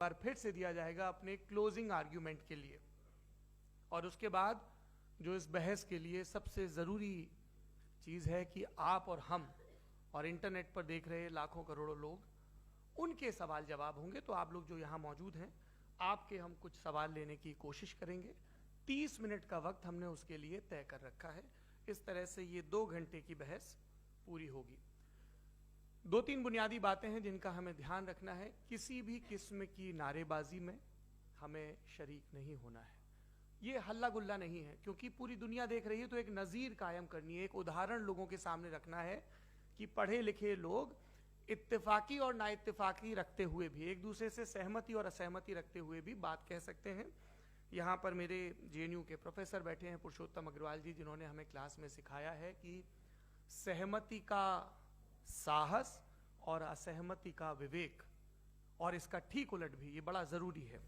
बार फिर से दिया जाएगा अपने क्लोजिंग आर्ग्यूमेंट के लिए। और उसके बाद जो इस बहस के लिए सबसे ज़रूरी चीज़ है कि आप और हम और इंटरनेट पर देख रहे लाखों करोड़ों लोग, उनके सवाल जवाब होंगे। तो आप लोग जो यहाँ मौजूद हैं, आपके हम कुछ सवाल लेने की कोशिश करेंगे। 30 मिनट का वक्त हमने उसके लिए तय कर रखा है। इस तरह से ये 2 घंटे की बहस पूरी होगी। 2-3 बुनियादी बातें हैं जिनका हमें ध्यान रखना है। किसी भी किस्म की नारेबाजी में हमें शरीक नहीं होना है। ये हल्ला गुल्ला नहीं है, क्योंकि पूरी दुनिया देख रही है, तो एक नज़ीर कायम करनी है, एक उदाहरण लोगों के सामने रखना है कि पढ़े लिखे लोग इत्तेफाकी और नाइत्तेफाकी रखते हुए भी, एक दूसरे से सहमति और असहमति रखते हुए भी बात कह सकते हैं। यहाँ पर मेरे JNU के प्रोफेसर बैठे हैं, पुरुषोत्तम अग्रवाल जी, जिन्होंने हमें क्लास में सिखाया है कि सहमति का साहस और असहमति का विवेक, और इसका ठीक उलट भी, ये बड़ा जरूरी है।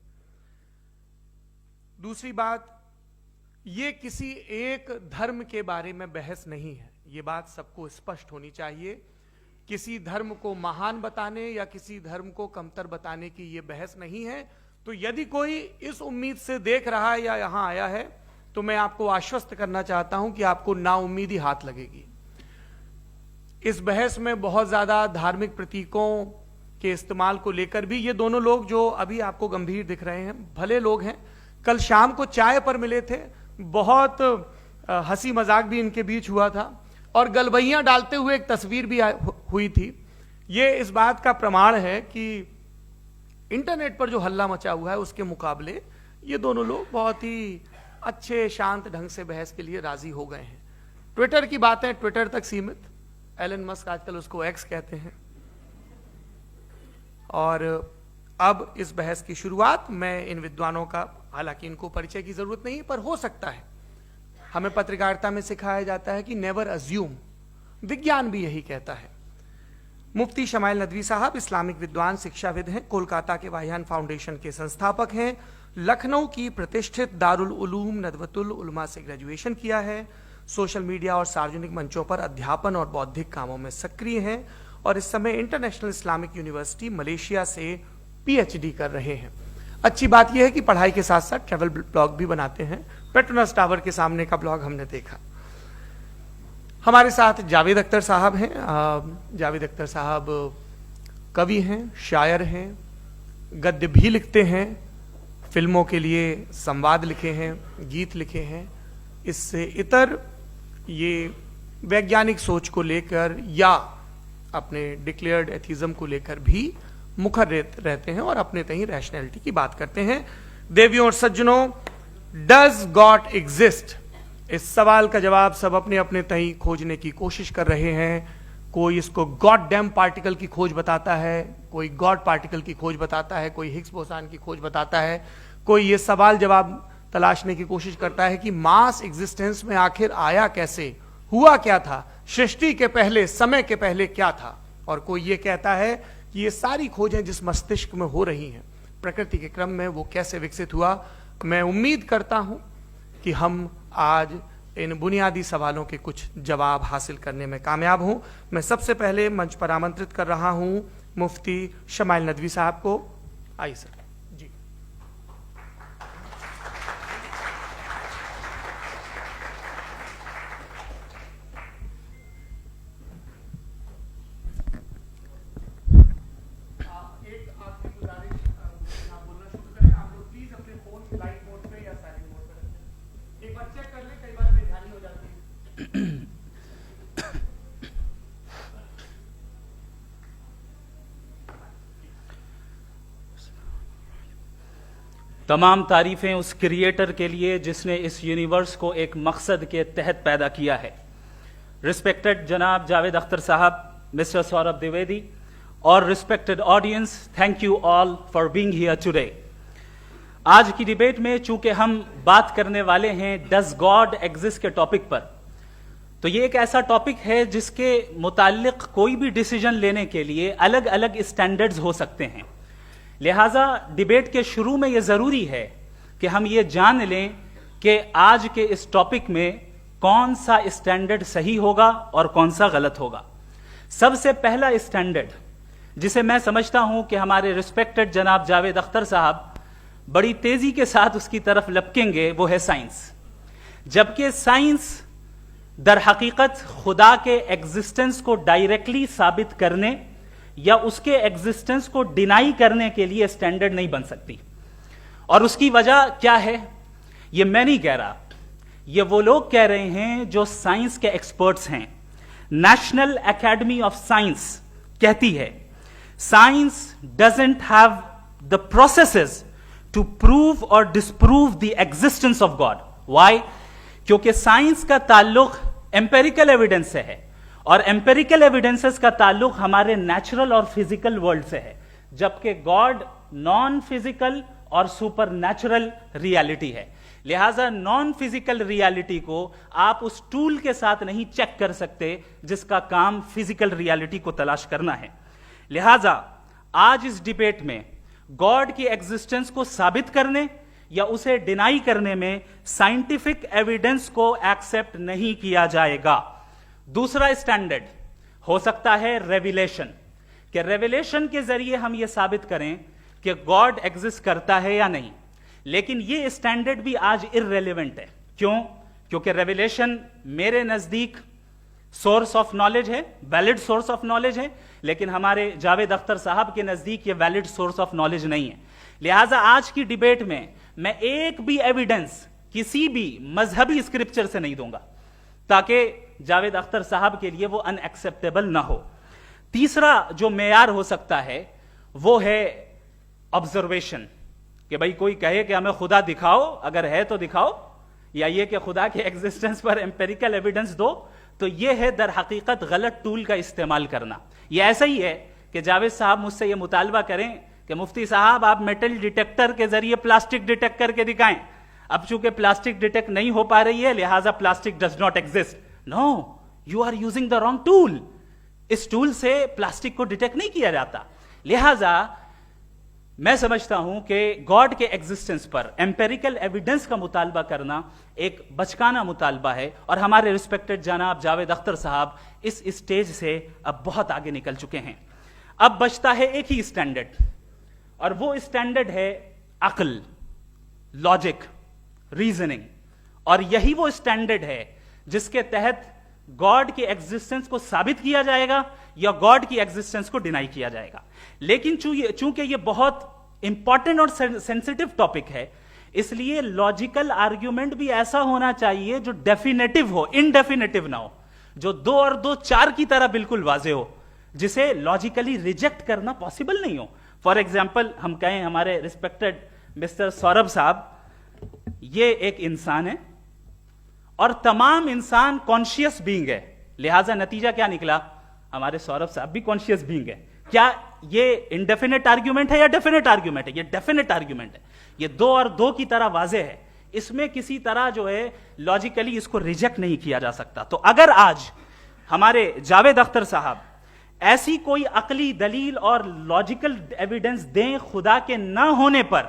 दूसरी बात, ये किसी एक धर्म के बारे में बहस नहीं है, ये बात सबको स्पष्ट होनी चाहिए। किसी धर्म को महान बताने या किसी धर्म को कमतर बताने की ये बहस नहीं है। तो यदि कोई इस उम्मीद से देख रहा है या यहां आया है, तो मैं आपको आश्वस्त करना चाहता हूं कि आपको नाउम्मीदी हाथ लगेगी। इस बहस में बहुत ज्यादा धार्मिक प्रतीकों के इस्तेमाल को लेकर भी ये दोनों लोग जो अभी आपको गंभीर दिख रहे हैं, भले लोग हैं, कल शाम को चाय पर मिले थे, बहुत हंसी मजाक भी इनके बीच हुआ था, और गलबैयां डालते हुए एक तस्वीर भी हुई थी। ये इस बात का प्रमाण है कि इंटरनेट पर जो हल्ला मचा हुआ है उसके मुकाबले ये दोनों लोग बहुत ही अच्छे शांत ढंग से बहस के लिए राजी हो गए हैं। ट्विटर की बातें ट्विटर तक सीमित, एलन मस्क आजकल उसको एक्स कहते हैं। और अब इस बहस की शुरुआत मैं इन विद्वानों का, हालांकि इनको परिचय की जरूरत नहीं, पर हो सकता है, हमें पत्रकारिता में सिखाया जाता है कि नेवर अज्यूम, विज्ञान भी यही कहता है। मुफ्ती शमाइल नदवी साहब इस्लामिक विद्वान, शिक्षाविद हैं, कोलकाता के वाहियान फाउंडेशन के संस्थापक हैं, लखनऊ की प्रतिष्ठित दारुल उलूम नदवतुल उलमा से ग्रेजुएशन किया है, सोशल मीडिया और सार्वजनिक मंचों पर अध्यापन और बौद्धिक कामों में सक्रिय हैं, और इस समय इंटरनेशनल इस्लामिक यूनिवर्सिटी मलेशिया से PhD कर रहे हैं। अच्छी बात यह है कि पढ़ाई के साथ साथ ट्रैवल ब्लॉग भी बनाते हैं। पेट्रोनस टावर के सामने का ब्लॉग हमने देखा। हमारे साथ जावेद अख्तर साहब हैं। जावेद अख्तर साहब कवि हैं, शायर हैं, गद्य भी लिखते हैं, फिल्मों के लिए संवाद लिखे हैं, गीत लिखे हैं। इससे इतर ये वैज्ञानिक सोच को लेकर या अपने डिक्लेयर्ड एथिज्म को लेकर भी मुखर रहते हैं और अपने तहीं रैशनैलिटी की बात करते हैं। देवियों और सज्जनों, डज गॉड एग्जिस्ट? इस सवाल का जवाब सब अपने अपने तहीं खोजने की कोशिश कर रहे हैं। कोई इसको गॉड डैम पार्टिकल की खोज बताता है, कोई गॉड पार्टिकल की खोज बताता है, कोई हिग्स बोसान की खोज बताता है, कोई ये सवाल जवाब तलाशने की कोशिश करता है कि मास एग्जिस्टेंस में आखिर आया कैसे, हुआ क्या था, सृष्टि के पहले, समय के पहले क्या था। और कोई ये कहता है कि ये सारी खोजें जिस मस्तिष्क में हो रही हैं प्रकृति के क्रम में, वो कैसे विकसित हुआ। मैं उम्मीद करता हूं कि हम आज इन बुनियादी सवालों के कुछ जवाब हासिल करने में कामयाब हों। मैं सबसे पहले मंच पर आमंत्रित कर रहा हूं मुफ्ती शमाइल नदवी साहब को। आइए सर। जी, तमाम तारीफ़ें उस क्रिएटर के लिए जिसने इस यूनिवर्स को एक मकसद के तहत पैदा किया है। रिस्पेक्टेड जनाब जावेद अख्तर साहब, मिस्टर सौरभ द्विवेदी, और respected audience, thank you all for being here today. आज की डिबेट में चूंकि हम बात करने वाले हैं डज गॉड एग्जिस्ट के टॉपिक पर, तो ये एक ऐसा टॉपिक है जिसके मुताल्लिक कोई भी डिसीजन लेने के लिए अलग अलग स्टैंडर्ड्स हो सकते हैं। लिहाजा डिबेट के शुरू में यह जरूरी है कि हम ये जान लें कि आज के इस टॉपिक में कौन सा स्टैंडर्ड सही होगा और कौन सा गलत होगा। सबसे पहला स्टैंडर्ड जिसे मैं समझता हूं कि हमारे रिस्पेक्टेड जनाब जावेद अख्तर साहब बड़ी तेजी के साथ उसकी तरफ लपकेंगे, वो है साइंस। जबकि साइंस दर हकीकत खुदा के एग्जिस्टेंस को डायरेक्टली साबित करने या उसके एग्जिस्टेंस को डिनाई करने के लिए स्टैंडर्ड नहीं बन सकती। और उसकी वजह क्या है, ये मैं नहीं कह रहा, ये वो लोग कह रहे हैं जो साइंस के एक्सपर्ट्स हैं। नेशनल एकेडमी ऑफ साइंस कहती है science doesn't have the processes to prove और disprove the existence of God. Why? क्योंकि साइंस का ताल्लुक एम्पेरिकल एविडेंस से है और एम्पेरिकल एविडेंसेस का ताल्लुक हमारे नेचुरल और फिजिकल वर्ल्ड से है, जबकि गॉड नॉन फिजिकल और सुपर नेचुरल रियलिटी है। लिहाजा नॉन फिजिकल रियलिटी को आप उस टूल के साथ नहीं चेक कर सकते जिसका काम फिजिकल रियलिटी को तलाश करना है। लिहाजा आज इस डिबेट में गॉड की एग्जिस्टेंस को साबित करने या उसे डिनाई करने में साइंटिफिक एविडेंस को एक्सेप्ट नहीं किया जाएगा। दूसरा स्टैंडर्ड हो सकता है रेविलेशन, कि रेविलेशन के जरिए हम यह साबित करें कि गॉड एग्जिस्ट करता है या नहीं। लेकिन यह स्टैंडर्ड भी आज इररेलेवेंट है। क्यों? क्योंकि रेविलेशन मेरे नजदीक सोर्स ऑफ नॉलेज है, वैलिड सोर्स ऑफ नॉलेज है, लेकिन हमारे जावेद अख्तर साहब के नजदीक यह वैलिड सोर्स ऑफ नॉलेज नहीं है। लिहाजा आज की डिबेट में मैं एक भी एविडेंस किसी भी मजहबी स्क्रिप्चर से नहीं दूंगा ताकि जावेद अख्तर साहब के लिए वो अनएक्सेप्टेबल ना हो। तीसरा जो मेयार हो सकता है वो है ऑब्जर्वेशन, कि भाई कोई कहे कि हमें खुदा दिखाओ, अगर है तो दिखाओ, या ये कि खुदा के एग्जिस्टेंस पर एम्पेरिकल एविडेंस दो, तो ये है दर हकीकत गलत टूल का इस्तेमाल करना। ये ऐसा ही है कि जावेद साहब मुझसे ये मुतालबा करें कि मुफ्ती साहब आप मेटल डिटेक्टर के जरिए प्लास्टिक डिटेक्ट करके दिखाएं। अब चूंकि प्लास्टिक डिटेक्ट नहीं हो पा रही है लिहाजा plastic does not exist. No, you are using the wrong tool. इस टूल से प्लास्टिक को डिटेक्ट नहीं किया जाता। लिहाजा मैं समझता हूं कि गॉड के एग्जिस्टेंस पर एम्पेरिकल एविडेंस का मुतालबा करना एक बचकाना मुतालबा है और हमारे रिस्पेक्टेड जनाब जावेद अख्तर साहब इस स्टेज से अब बहुत आगे निकल चुके हैं। अब बचता है एक ही स्टैंडर्ड, और वो स्टैंडर्ड है अक्ल, लॉजिक, रीजनिंग। और यही वो स्टैंडर्ड है जिसके तहत गॉड की एग्जिस्टेंस को साबित किया जाएगा या गॉड की एग्जिस्टेंस को डिनाई किया जाएगा। लेकिन चूंकि ये बहुत इंपॉर्टेंट और सेंसिटिव टॉपिक है, इसलिए लॉजिकल आर्ग्यूमेंट भी ऐसा होना चाहिए जो डेफिनेटिव हो, इनडेफिनेटिव ना हो, जो 2 और 2 4 की तरह बिल्कुल वाजे हो, जिसे लॉजिकली रिजेक्ट करना पॉसिबल नहीं हो। फॉर एग्जाम्पल हम कहें हमारे रिस्पेक्टेड मिस्टर सौरभ साहब ये एक इंसान है और तमाम इंसान कॉन्शियस बीइंग है, लिहाजा नतीजा क्या निकला, हमारे सौरभ साहब भी कॉन्शियस बीइंग है। क्या ये इनडेफिनेट आर्ग्यूमेंट है या डेफिनेट आर्ग्यूमेंट है? ये डेफिनेट आर्ग्यूमेंट है। ये 2 और 2 की तरह वाजे है, इसमें किसी तरह जो है लॉजिकली इसको रिजेक्ट नहीं किया जा सकता। तो अगर आज हमारे जावेद अख्तर साहब ऐसी कोई अकली दलील और लॉजिकल एविडेंस दें खुदा के ना होने पर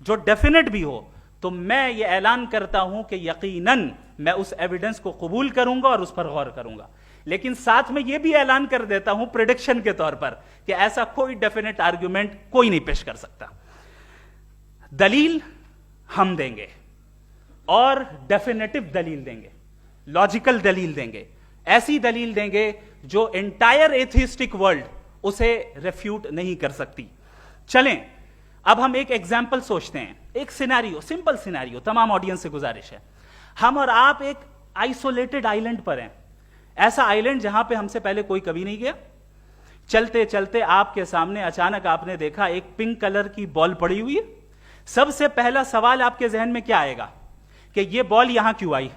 जो डेफिनेट भी हो, तो मैं ये ऐलान करता हूं कि यकीनन मैं उस एविडेंस को कबूल करूंगा और उस पर गौर करूंगा। लेकिन साथ में यह भी ऐलान कर देता हूं प्रेडिक्शन के तौर पर कि ऐसा कोई डेफिनेट आर्ग्यूमेंट कोई नहीं पेश कर सकता। दलील हम देंगे और डेफिनेटिव दलील देंगे, लॉजिकल दलील देंगे, ऐसी दलील देंगे जो एंटायर एथिस्टिक वर्ल्ड उसे रेफ्यूट नहीं कर सकती। चलें अब हम एक एग्जाम्पल सोचते हैं, एक सिनेरियो, सिंपल सिनेरियो, तमाम ऑडियंस से गुजारिश है, हम और आप एक आइसोलेटेड आइलैंड पर हैं, ऐसा आइलैंड जहां पे हमसे पहले कोई कभी नहीं गया। चलते चलते आपके सामने अचानक आपने देखा एक पिंक कलर की बॉल पड़ी हुई है। सबसे पहला सवाल आपके जहन में क्या आएगा कि ये बॉल यहां क्यों आई,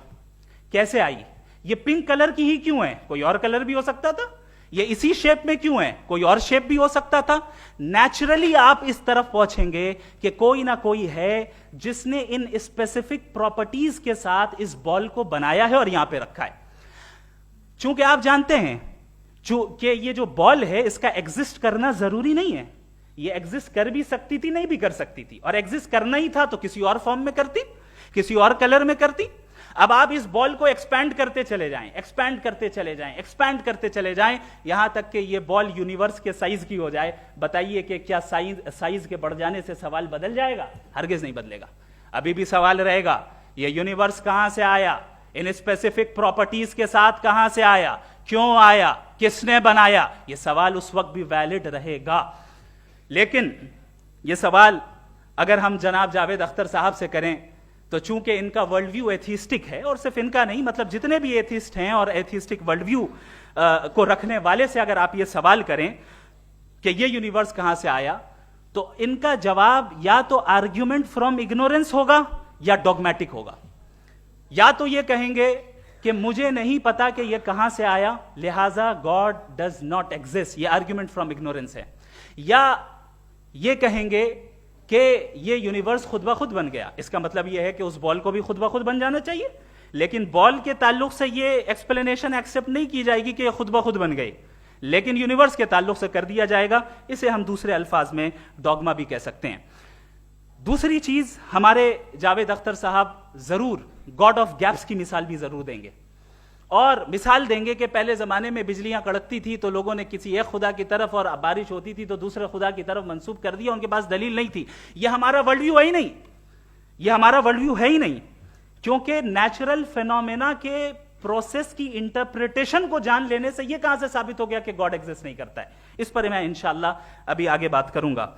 कैसे आई, ये पिंक कलर की ही क्यों है, कोई और कलर भी हो सकता था, ये इसी शेप में क्यों है, कोई और शेप भी हो सकता था। नेचुरली आप इस तरफ पहुंचेंगे कि कोई ना कोई है जिसने इन स्पेसिफिक प्रॉपर्टीज के साथ इस बॉल को बनाया है और यहां पे रखा है। चूंकि आप जानते हैं कि ये जो बॉल है इसका एग्जिस्ट करना जरूरी नहीं है, ये एग्जिस्ट कर भी सकती थी, नहीं भी कर सकती थी, और एग्जिस्ट करना ही था तो किसी और फॉर्म में करती, किसी और कलर में करती। अब आप इस बॉल को एक्सपैंड करते चले जाएं, एक्सपैंड करते चले जाएं, एक्सपैंड करते चले जाएं, यहां तक कि ये बॉल यूनिवर्स के साइज की हो जाए। बताइए कि क्या साइज के बढ़ जाने से सवाल बदल जाएगा? हरगिज नहीं बदलेगा। अभी भी सवाल रहेगा, ये यूनिवर्स कहां से आया, इन स्पेसिफिक प्रॉपर्टीज के साथ कहां से आया, क्यों आया, किसने बनाया, यह सवाल उस वक्त भी वैलिड रहेगा। लेकिन यह सवाल अगर हम जनाब जावेद अख्तर साहब से करें तो चूंकि इनका वर्ल्ड व्यू एथिस्टिक है, और सिर्फ इनका नहीं, मतलब जितने भी एथिस्ट हैं और एथिस्टिक वर्ल्ड व्यू को रखने वाले से अगर आप ये सवाल करें कि ये यूनिवर्स कहां से आया, तो इनका जवाब या तो आर्ग्यूमेंट फ्रॉम इग्नोरेंस होगा या डॉगमेटिक होगा। या तो ये कहेंगे कि मुझे नहीं पता कि ये कहां से आया, लिहाजा गॉड डज नॉट एग्जिस्ट, ये आर्ग्यूमेंट फ्रॉम इग्नोरेंस है, या ये कहेंगे कि ये यूनिवर्स खुद ब खुद बन गया। इसका मतलब ये है कि उस बॉल को भी खुद ब खुद बन जाना चाहिए, लेकिन बॉल के ताल्लुक से ये एक्सप्लेनेशन एक्सेप्ट नहीं की जाएगी कि ये खुद ब खुद बन गई, लेकिन यूनिवर्स के ताल्लुक से कर दिया जाएगा। इसे हम दूसरे अल्फाज में डॉगमा भी कह सकते हैं। दूसरी चीज, हमारे जावेद अख्तर साहब जरूर गॉड ऑफ गैप्स की मिसाल भी जरूर देंगे, और मिसाल देंगे कि पहले जमाने में बिजलियां कड़कती थी तो लोगों ने किसी एक खुदा की तरफ, और बारिश होती थी तो दूसरे खुदा की तरफ मंसूब कर दिया, उनके पास दलील नहीं थी। यह हमारा वर्ल्ड व्यू है ही नहीं, यह हमारा वर्ल्ड व्यू है ही नहीं, क्योंकि नेचुरल फेनोमेना के प्रोसेस की इंटरप्रिटेशन को जान लेने से यह कहां से साबित हो गया कि गॉड एग्जिस्ट नहीं करता है। इस पर मैं इंशाअल्लाह अभी आगे बात करूंगा।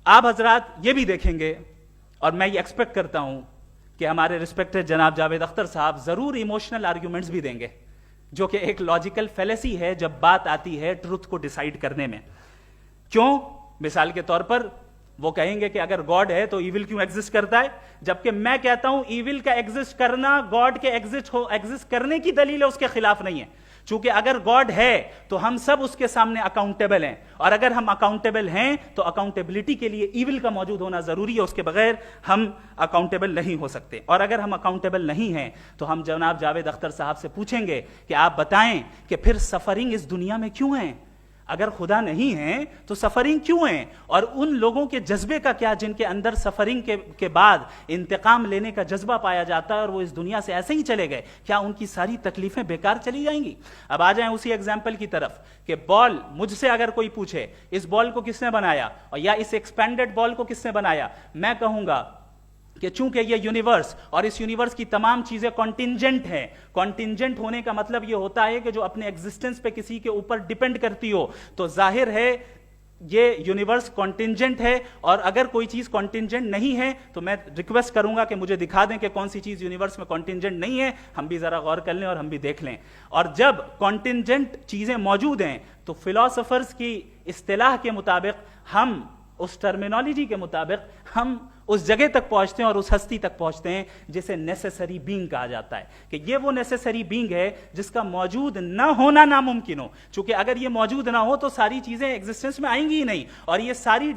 आप हजरात ये भी देखेंगे, और मैं ये एक्सपेक्ट करता हूं कि हमारे रिस्पेक्टेड जनाब जावेद अख्तर साहब जरूर इमोशनल आर्ग्यूमेंट्स भी देंगे, जो कि एक लॉजिकल फेलेसी है जब बात आती है ट्रुथ को डिसाइड करने में। क्यों? मिसाल के तौर पर वो कहेंगे कि अगर गॉड है तो ईविल क्यों एग्जिस्ट करता है, जबकि मैं कहता हूं ईविल का एग्जिस्ट करना गॉड के एग्जिस्ट करने की दलील है, उसके खिलाफ नहीं है। चूंकि अगर गॉड है तो हम सब उसके सामने अकाउंटेबल हैं, और अगर हम अकाउंटेबल हैं तो अकाउंटेबिलिटी के लिए ईविल का मौजूद होना जरूरी है, उसके बगैर हम अकाउंटेबल नहीं हो सकते। और अगर हम अकाउंटेबल नहीं हैं तो हम जनाब जावेद अख्तर साहब से पूछेंगे कि आप बताएं कि फिर सफरिंग इस दुनिया में क्यों है? अगर खुदा नहीं है तो सफरिंग क्यों है? और उन लोगों के जज्बे का क्या जिनके अंदर सफरिंग के बाद इंतकाम लेने का जज्बा पाया जाता है और वो इस दुनिया से ऐसे ही चले गए, क्या उनकी सारी तकलीफें बेकार चली जाएंगी? अब आ जाएं उसी एग्जाम्पल की तरफ कि बॉल, मुझसे अगर कोई पूछे इस बॉल को किसने बनाया, और या इस एक्सपेंडेड बॉल को किसने बनाया, मैं कहूंगा कि चूंकि ये यूनिवर्स और इस यूनिवर्स की तमाम चीजें कॉन्टिंजेंट हैं। कॉन्टिंजेंट होने का मतलब ये होता है कि जो अपने एग्जिस्टेंस पे किसी के ऊपर डिपेंड करती हो, तो जाहिर है ये यूनिवर्स कॉन्टिंजेंट है। और अगर कोई चीज कॉन्टिंजेंट नहीं है तो मैं रिक्वेस्ट करूंगा कि मुझे दिखा दें कि कौन सी चीज यूनिवर्स में कॉन्टिंजेंट नहीं है, हम भी जरा गौर कर लें और हम भी देख लें। और जब कॉन्टिंजेंट चीजें मौजूद हैं तो फिलोसोफर्स की इस्तिलाह के मुताबिक, हम उस टर्मिनोलॉजी के मुताबिक हम उस जगह तक पहुंचते हैं और उस हस्ती तक पहुंचते हैं जिसे नेसेसरी बीइंग कहा जाता है, कि ये वो नेसेसरी बीइंग है जिसका मौजूद ना होना नामुमकिन हो। क्योंकि अगर ये मौजूद ना हो तो सारी चीजें एग्जिस्टेंस में आएंगी ही नहीं, और ये सारी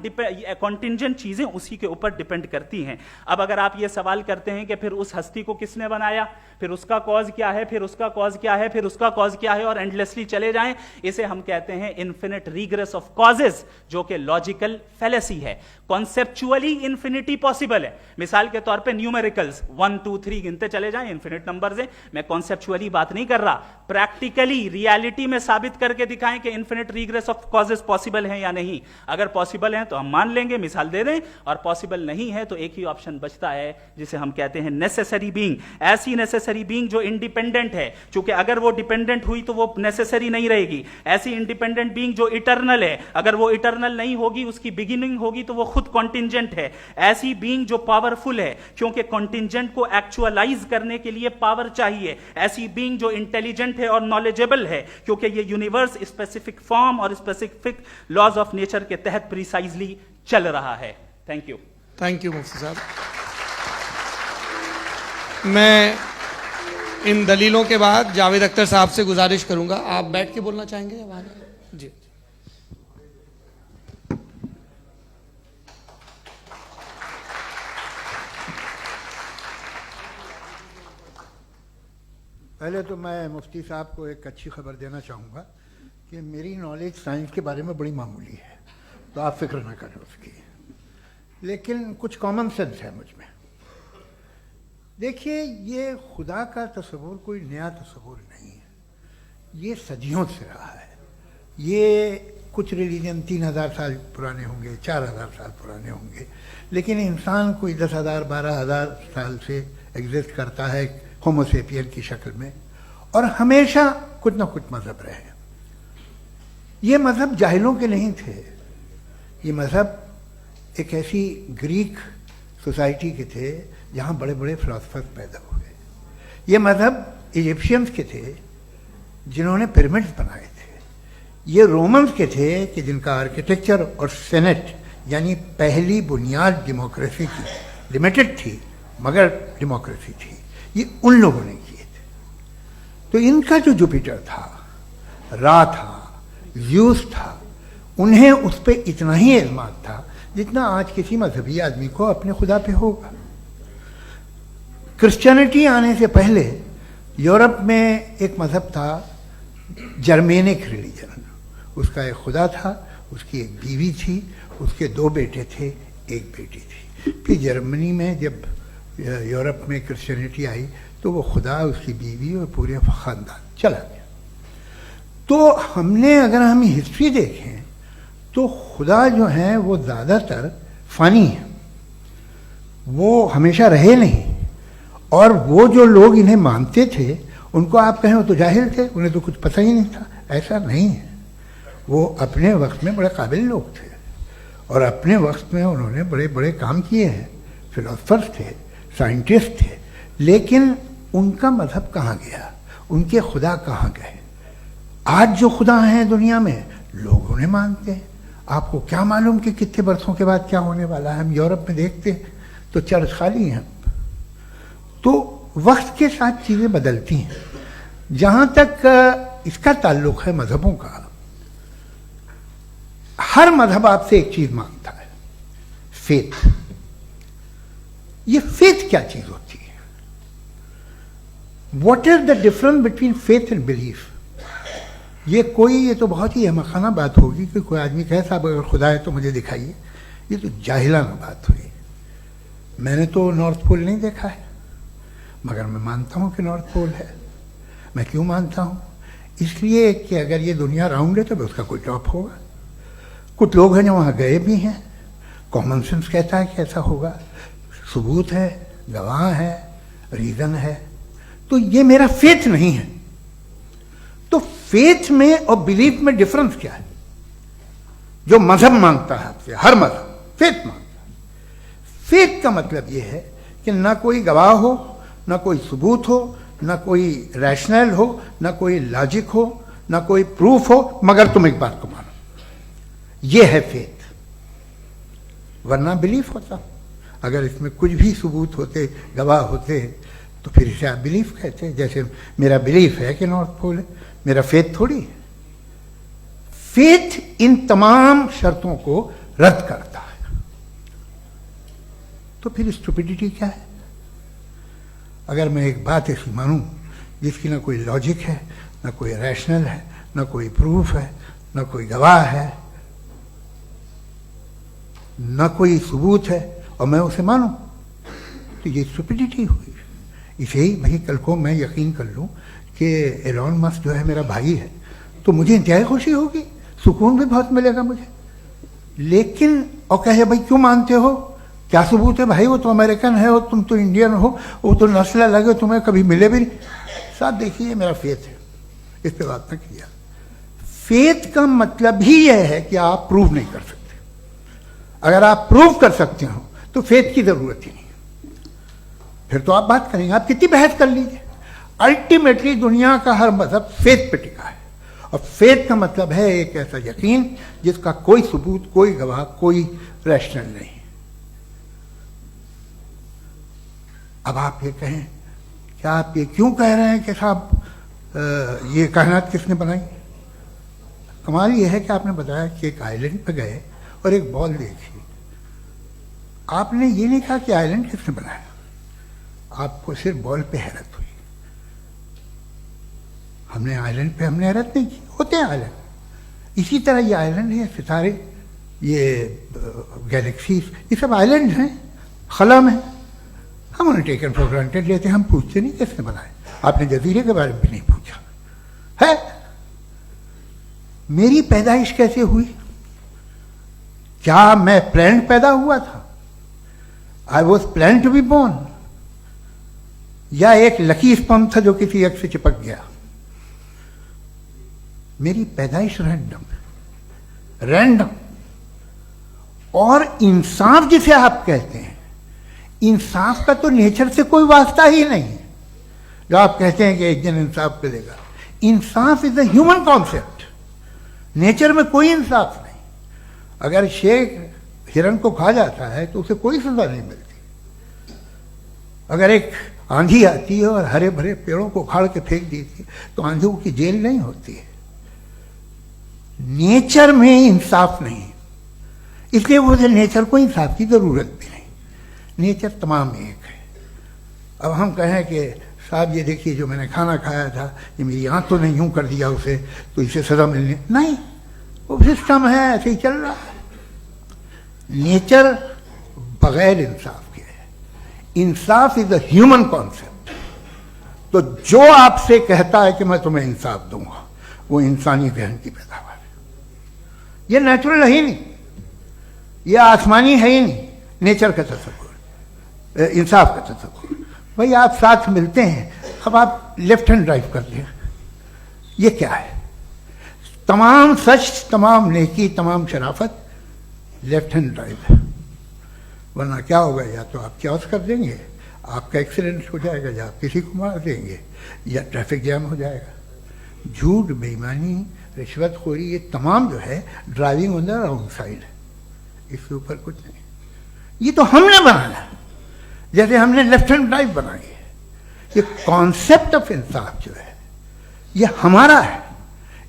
कॉन्टिंजेंट चीजें उसी के ऊपर डिपेंड करती हैं। अब अगर आप ये सवाल करते हैं कि फिर उस हस्ती को किसने बनाया, फिर उसका कॉज क्या है, फिर उसका कॉज क्या है, फिर उसका कॉज क्या है, और एंडलेसली चले जाएं, इसे हम कहते हैं इन्फिनिट रीग्रेस ऑफ कॉजेस, जो कि लॉजिकल फेलेसी है। कॉन्सेप्चुअली इंफिनिटी पॉसिबल है। मिसाल के तौर पे न्यूमेरिकल्स 1 2 3 गिनते चले जाएं, इन्फिनिट नंबर्स हैं। मैं कॉन्सेप्चुअली बात नहीं कर रहा, प्रैक्टिकली रियलिटी में साबित करके दिखाएं कि infinite regress of causes possible हैं या नहीं। अगर पॉसिबल हैं तो हम मान लेंगे, मिसाल दे दें, और पॉसिबल नहीं है तो एक ही ऑप्शन बचता है जिसे हम कहते हैं नेसेसरी बीइंग। ऐसी नेसेसरी बीइंग जो इंडिपेंडेंट है, क्योंकि अगर वो डिपेंडेंट हुई तो वो नेसेसरी नहीं रहेगी। ऐसी इंडिपेंडेंट बीइंग जो इटर्नल है, अगर वो इटर्नल नहीं होगी, उसकी बिगिनिंग होगी तो वो खुद कॉन्टिंजेंट है। ऐसी बीइंग जो पावरफुल है, क्योंकि कॉन्टिंजेंट को एक्चुअलाइज करने के लिए पावर चाहिए। ऐसी बीइंग जो इंटेलिजेंट है और नॉलेजेबल है, क्योंकि ये यूनिवर्स स्पेसिफिक फॉर्म और स्पेसिफिक लॉज ऑफ नेचर के तहत प्रिसाइजली चल रहा है। थैंक यू मुफ्ती साहब। मैं इन दलीलों के बाद जावेद अख्तर साहब से गुजारिश करूंगा, आप बैठ के बोलना चाहेंगे या वहां? जी। पहले तो मैं मुफ्ती साहब को एक अच्छी खबर देना चाहूँगा कि मेरी नॉलेज साइंस के बारे में बड़ी मामूली है, तो आप फिक्र ना करें उसकी, लेकिन कुछ कॉमन सेंस है मुझ में। देखिए, ये खुदा का तस्वुर कोई नया तस्वुर नहीं है, ये सदियों से रहा है। ये कुछ रिलीजन 3000 साल पुराने होंगे, 4000 साल पुराने होंगे, लेकिन इंसान कोई 10,000 12,000 साल से एग्जिस्ट करता है होमोसेपियन की शक्ल में, और हमेशा कुछ ना कुछ मजहब रहे। ये मजहब जाहिलों के नहीं थे, ये मजहब एक ऐसी ग्रीक सोसाइटी के थे जहाँ बड़े बड़े फिलोसफर्स पैदा हुए। ये मजहब इजिप्शियंस के थे जिन्होंने पिरामिड्स बनाए थे। ये रोमन्स के थे कि जिनका आर्किटेक्चर और सेनेट यानी पहली बुनियाद डेमोक्रेसी की लिमिटेड थी मगर डेमोक्रेसी थी, ये उन लोगों ने किए थे। तो इनका जो जुपिटर था, रा था, ज़्यूस था, उन्हें उस पर इतना ही एतमाद था जितना आज किसी मजहबी आदमी को अपने खुदा पे होगा। क्रिश्चियनिटी आने से पहले यूरोप में एक मजहब था जर्मेनिक रिलीजन। उसका एक खुदा था, उसकी एक बीवी थी, उसके 2 बेटे थे, एक बेटी थी। फिर जर्मनी में जब यूरोप में क्रिश्चियनिटी आई तो वो खुदा, उसकी बीवी और पूरे ख़ानदान चला गया। तो हमने अगर हम हिस्ट्री देखें तो खुदा जो हैं वो ज़्यादातर फ़नी है, वो हमेशा रहे नहीं। और वो जो लोग इन्हें मानते थे उनको आप कहें वो तो जाहिल थे, उन्हें तो कुछ पता ही नहीं था, ऐसा नहीं है। वो अपने वक्त में बड़े काबिल लोग थे और अपने वक्त में उन्होंने बड़े बड़े काम किए हैं, फिलोसफर्स थे, साइंटिस्ट थे, लेकिन उनका मजहब कहाँ गया, उनके खुदा कहाँ गए? आज जो खुदा हैं दुनिया में लोग उन्हें मानते हैं। आपको क्या मालूम कि कितने बरसों के बाद क्या होने वाला है? हम यूरोप में देखते हैं तो चर्च खाली हैं। तो वक्त के साथ चीज़ें बदलती हैं। जहाँ तक इसका ताल्लुक है मजहबों का, हर मजहब आपसे एक चीज़ मांगता है, फेथ। ये फेथ क्या चीज़ होती है? What is the difference between faith and belief? ये तो बहुत ही अहमखाना बात होगी कि कोई आदमी कहे साहब अगर खुदा है तो मुझे दिखाइए। ये तो जाहिलाना बात हुई। मैंने तो नॉर्थ पोल नहीं देखा है, मगर मैं मानता हूँ कि नॉर्थ पोल है। मैं क्यों मानता हूँ? इसलिए कि अगर ये दुनिया राउंड है तो उसका कोई टॉप होगा। कुछ लोग हैं जो वहाँ गए भी हैं, कॉमन सेंस कहता है कि ऐसा होगा, सबूत है, गवाह है, रीज़न है। तो ये मेरा फेथ नहीं है। तो फेथ में और बिलीफ में डिफरेंस क्या है? जो मजहब मांगता है आपसे, हर मजहब फेथ मांगता है। फेथ का मतलब ये है कि ना कोई गवाह हो, ना कोई सबूत हो, ना कोई रैशनल हो, ना कोई लॉजिक हो, ना कोई प्रूफ हो, मगर तुम एक बात को मानो। ये है फेथ। वरना बिलीफ होता। अगर इसमें कुछ भी सबूत होते, गवाह होते, तो फिर इसे आप बिलीफ कहते। जैसे मेरा बिलीफ है कि नॉर्थ पोल है, मेरा फेथ थोड़ी है। फेथ इन तमाम शर्तों को रद्द करता है। तो फिर स्टुपिडिटी क्या है? अगर मैं एक बात ऐसी मानूं जिसकी ना कोई लॉजिक है, ना कोई रैशनल है, ना कोई प्रूफ है, ना कोई गवाह है, ना कोई सबूत है, और मैं उसे मानूं, तो ये स्टुपिडिटी हुई। इसे ही भाई कल को मैं यकीन कर लूं कि एलॉन मस्क जो है मेरा भाई है, तो मुझे इंतहाई खुशी होगी, सुकून भी बहुत मिलेगा मुझे। लेकिन और कहे भाई क्यों मानते हो, क्या सबूत है भाई, वो तो अमेरिकन है और तुम तो इंडियन हो, वो तो नस्ल अलग है, तुम्हें कभी मिले भी नहीं। साहब देखिए मेरा फेथ है, इस पर बात न किया। फेथ का मतलब ही यह है कि आप प्रूव नहीं कर सकते। अगर आप प्रूव कर सकते हो तो फेथ की जरूरत ही नहीं, फिर तो आप बात करेंगे, आप कितनी बहस कर लीजिए। अल्टीमेटली दुनिया का हर मजहब फेथ पे टिका है, और फेथ का मतलब है एक ऐसा यकीन जिसका कोई सबूत, कोई गवाह, कोई रैशनल नहीं। अब आप ये कहें, क्या आप ये क्यों कह रहे हैं कि साहब ये कायनात किसने बनाई? कमाल ये है कि आपने बताया कि एक आइलैंड पे गए और एक बॉल देखी। आपने ये नहीं कहा कि आइलैंड किसने बनाया, आपको सिर्फ बॉल पे हैरत हुई। हमने आइलैंड पे हमने हैरत नहीं की, होते हैं आइलैंड। इसी तरह ये आइलैंड है, सितारे, ये गैलेक्सीज, ये सब आइलैंड हैं, खला में। हम उन्हें टेकन फॉर ग्रांटेड लेते हैं, हम पूछते नहीं कैसे बनाए। आपने जजीरे के बारे में भी नहीं पूछा है। मेरी पैदाइश कैसे हुई? क्या मैं प्लान पैदा हुआ था? I was plan to be born, या एक लकी स्पर्म था जो किसी एग से चिपक गया? मेरी पैदाइश रैंडम। और इंसाफ जिसे आप कहते हैं, इंसाफ का तो नेचर से कोई वास्ता ही नहीं है। जो आप कहते हैं कि एक दिन इंसाफ मिलेगा, इंसाफ is a human concept, nature में कोई इंसाफ नहीं। अगर शेर हिरन को खा जाता है तो उसे कोई सजा नहीं मिलती। अगर एक आंधी आती है और हरे भरे पेड़ों को उखाड़ के फेंक देती है तो आंधियों की जेल नहीं होती है। नेचर में इंसाफ नहीं, इसलिए वो नेचर को इंसाफ की जरूरत भी नहीं। नेचर तमाम एक है। अब हम कहें कि साहब ये देखिए जो मैंने खाना खाया था, ये मेरी आंख तो नहीं यूं कर दिया उसे, तो इसे सजा मिलनी नहीं, वो सिस्टम है, ऐसे ही चल रहा है। नेचर बगैर इंसाफ के है। इंसाफ इज अ ह्यूमन कॉन्सेप्ट। तो जो आपसे कहता है कि मैं तुम्हें इंसाफ दूंगा, वो इंसानी जहन की पैदावार है। ये नेचुरल है ही नहीं, ये आसमानी है ही नहीं। नेचर का तसव्वुर, इंसाफ का तसव्वुर। भाई आप साथ मिलते हैं, अब आप लेफ्ट हैंड ड्राइव कर लें, ये क्या है? तमाम सच, तमाम नेकी, तमाम शराफत लेफ्ट हैंड ड्राइव है। वरना क्या होगा, या तो आप क्रॉस कर देंगे, आपका एक्सीडेंट हो जाएगा, या आप किसी को मार देंगे, या ट्रैफिक जैम हो जाएगा। झूठ, बेईमानी, रिश्वतखोरी, ये तमाम जो है driving on the wrong side है। इसके ऊपर कुछ नहीं। ये तो हमने बनाया, जैसे हमने लेफ्ट हैंड ड्राइव बनाई है। ये कॉन्सेप्ट ऑफ इंसाफ जो है ये हमारा है,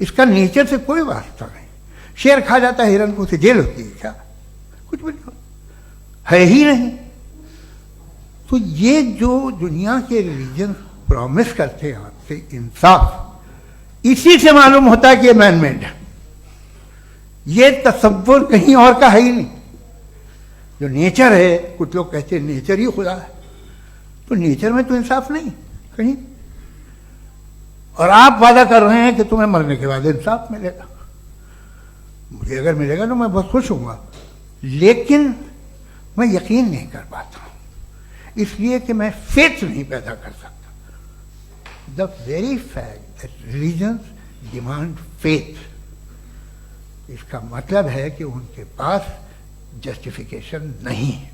इसका नेचर से कोई वास्ता नहीं। शेर खा जाता है हिरन को, उसे जेल होती है क्या? कुछ भी नहीं, है ही नहीं। तो ये जो दुनिया के रिलीजन प्रॉमिस करते हैं आपसे इंसाफ, इसी से मालूम होता है कि ये मैन मेड है। ये तसव्वुर कहीं और का है ही नहीं। जो नेचर है, कुछ लोग कहते हैं नेचर ही खुदा है, तो नेचर में तो इंसाफ नहीं कहीं। और आप वादा कर रहे हैं कि तुम्हें मरने के बाद इंसाफ मिलेगा। मुझे अगर मिलेगा तो मैं बहुत खुश होऊंगा, लेकिन मैं यकीन नहीं कर पाता हूं, इसलिए कि मैं फेथ नहीं पैदा कर सकता। The very fact that religions demand faith, इसका मतलब है कि उनके पास जस्टिफिकेशन नहीं है।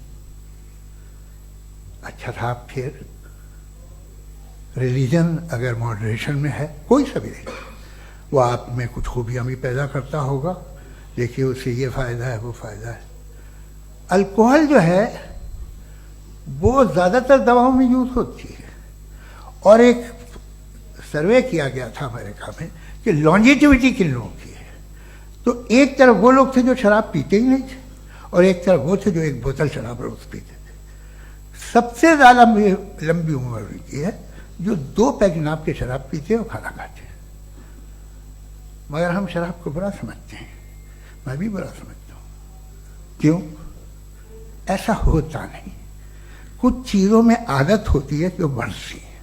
अच्छा साहब, फिर रिलीजन अगर मॉडरेशन में है, कोई सा भी नहीं, वो आप में कुछ खूबियां भी पैदा करता होगा, देखिए उससे ये फायदा है, वो फायदा है। अल्कोहल जो है वो ज़्यादातर दवाओं में यूज होती है, और एक सर्वे किया गया था अमेरिका में कि लॉन्जेटिविटी किन लोगों की है। तो एक तरफ वो लोग थे जो शराब पीते ही नहीं थे, और एक तरफ वो थे जो एक बोतल शराब रोज पीते थे। सबसे ज़्यादा लंबी उम्र की है जो 2 पैग नाप के शराब पीते हैं और खाना खाते हैं। मगर हम शराब को बुरा समझते हैं, मैं भी बुरा समझता हूँ। क्यों? ऐसा होता नहीं। कुछ चीज़ों में आदत होती है जो बढ़ती है।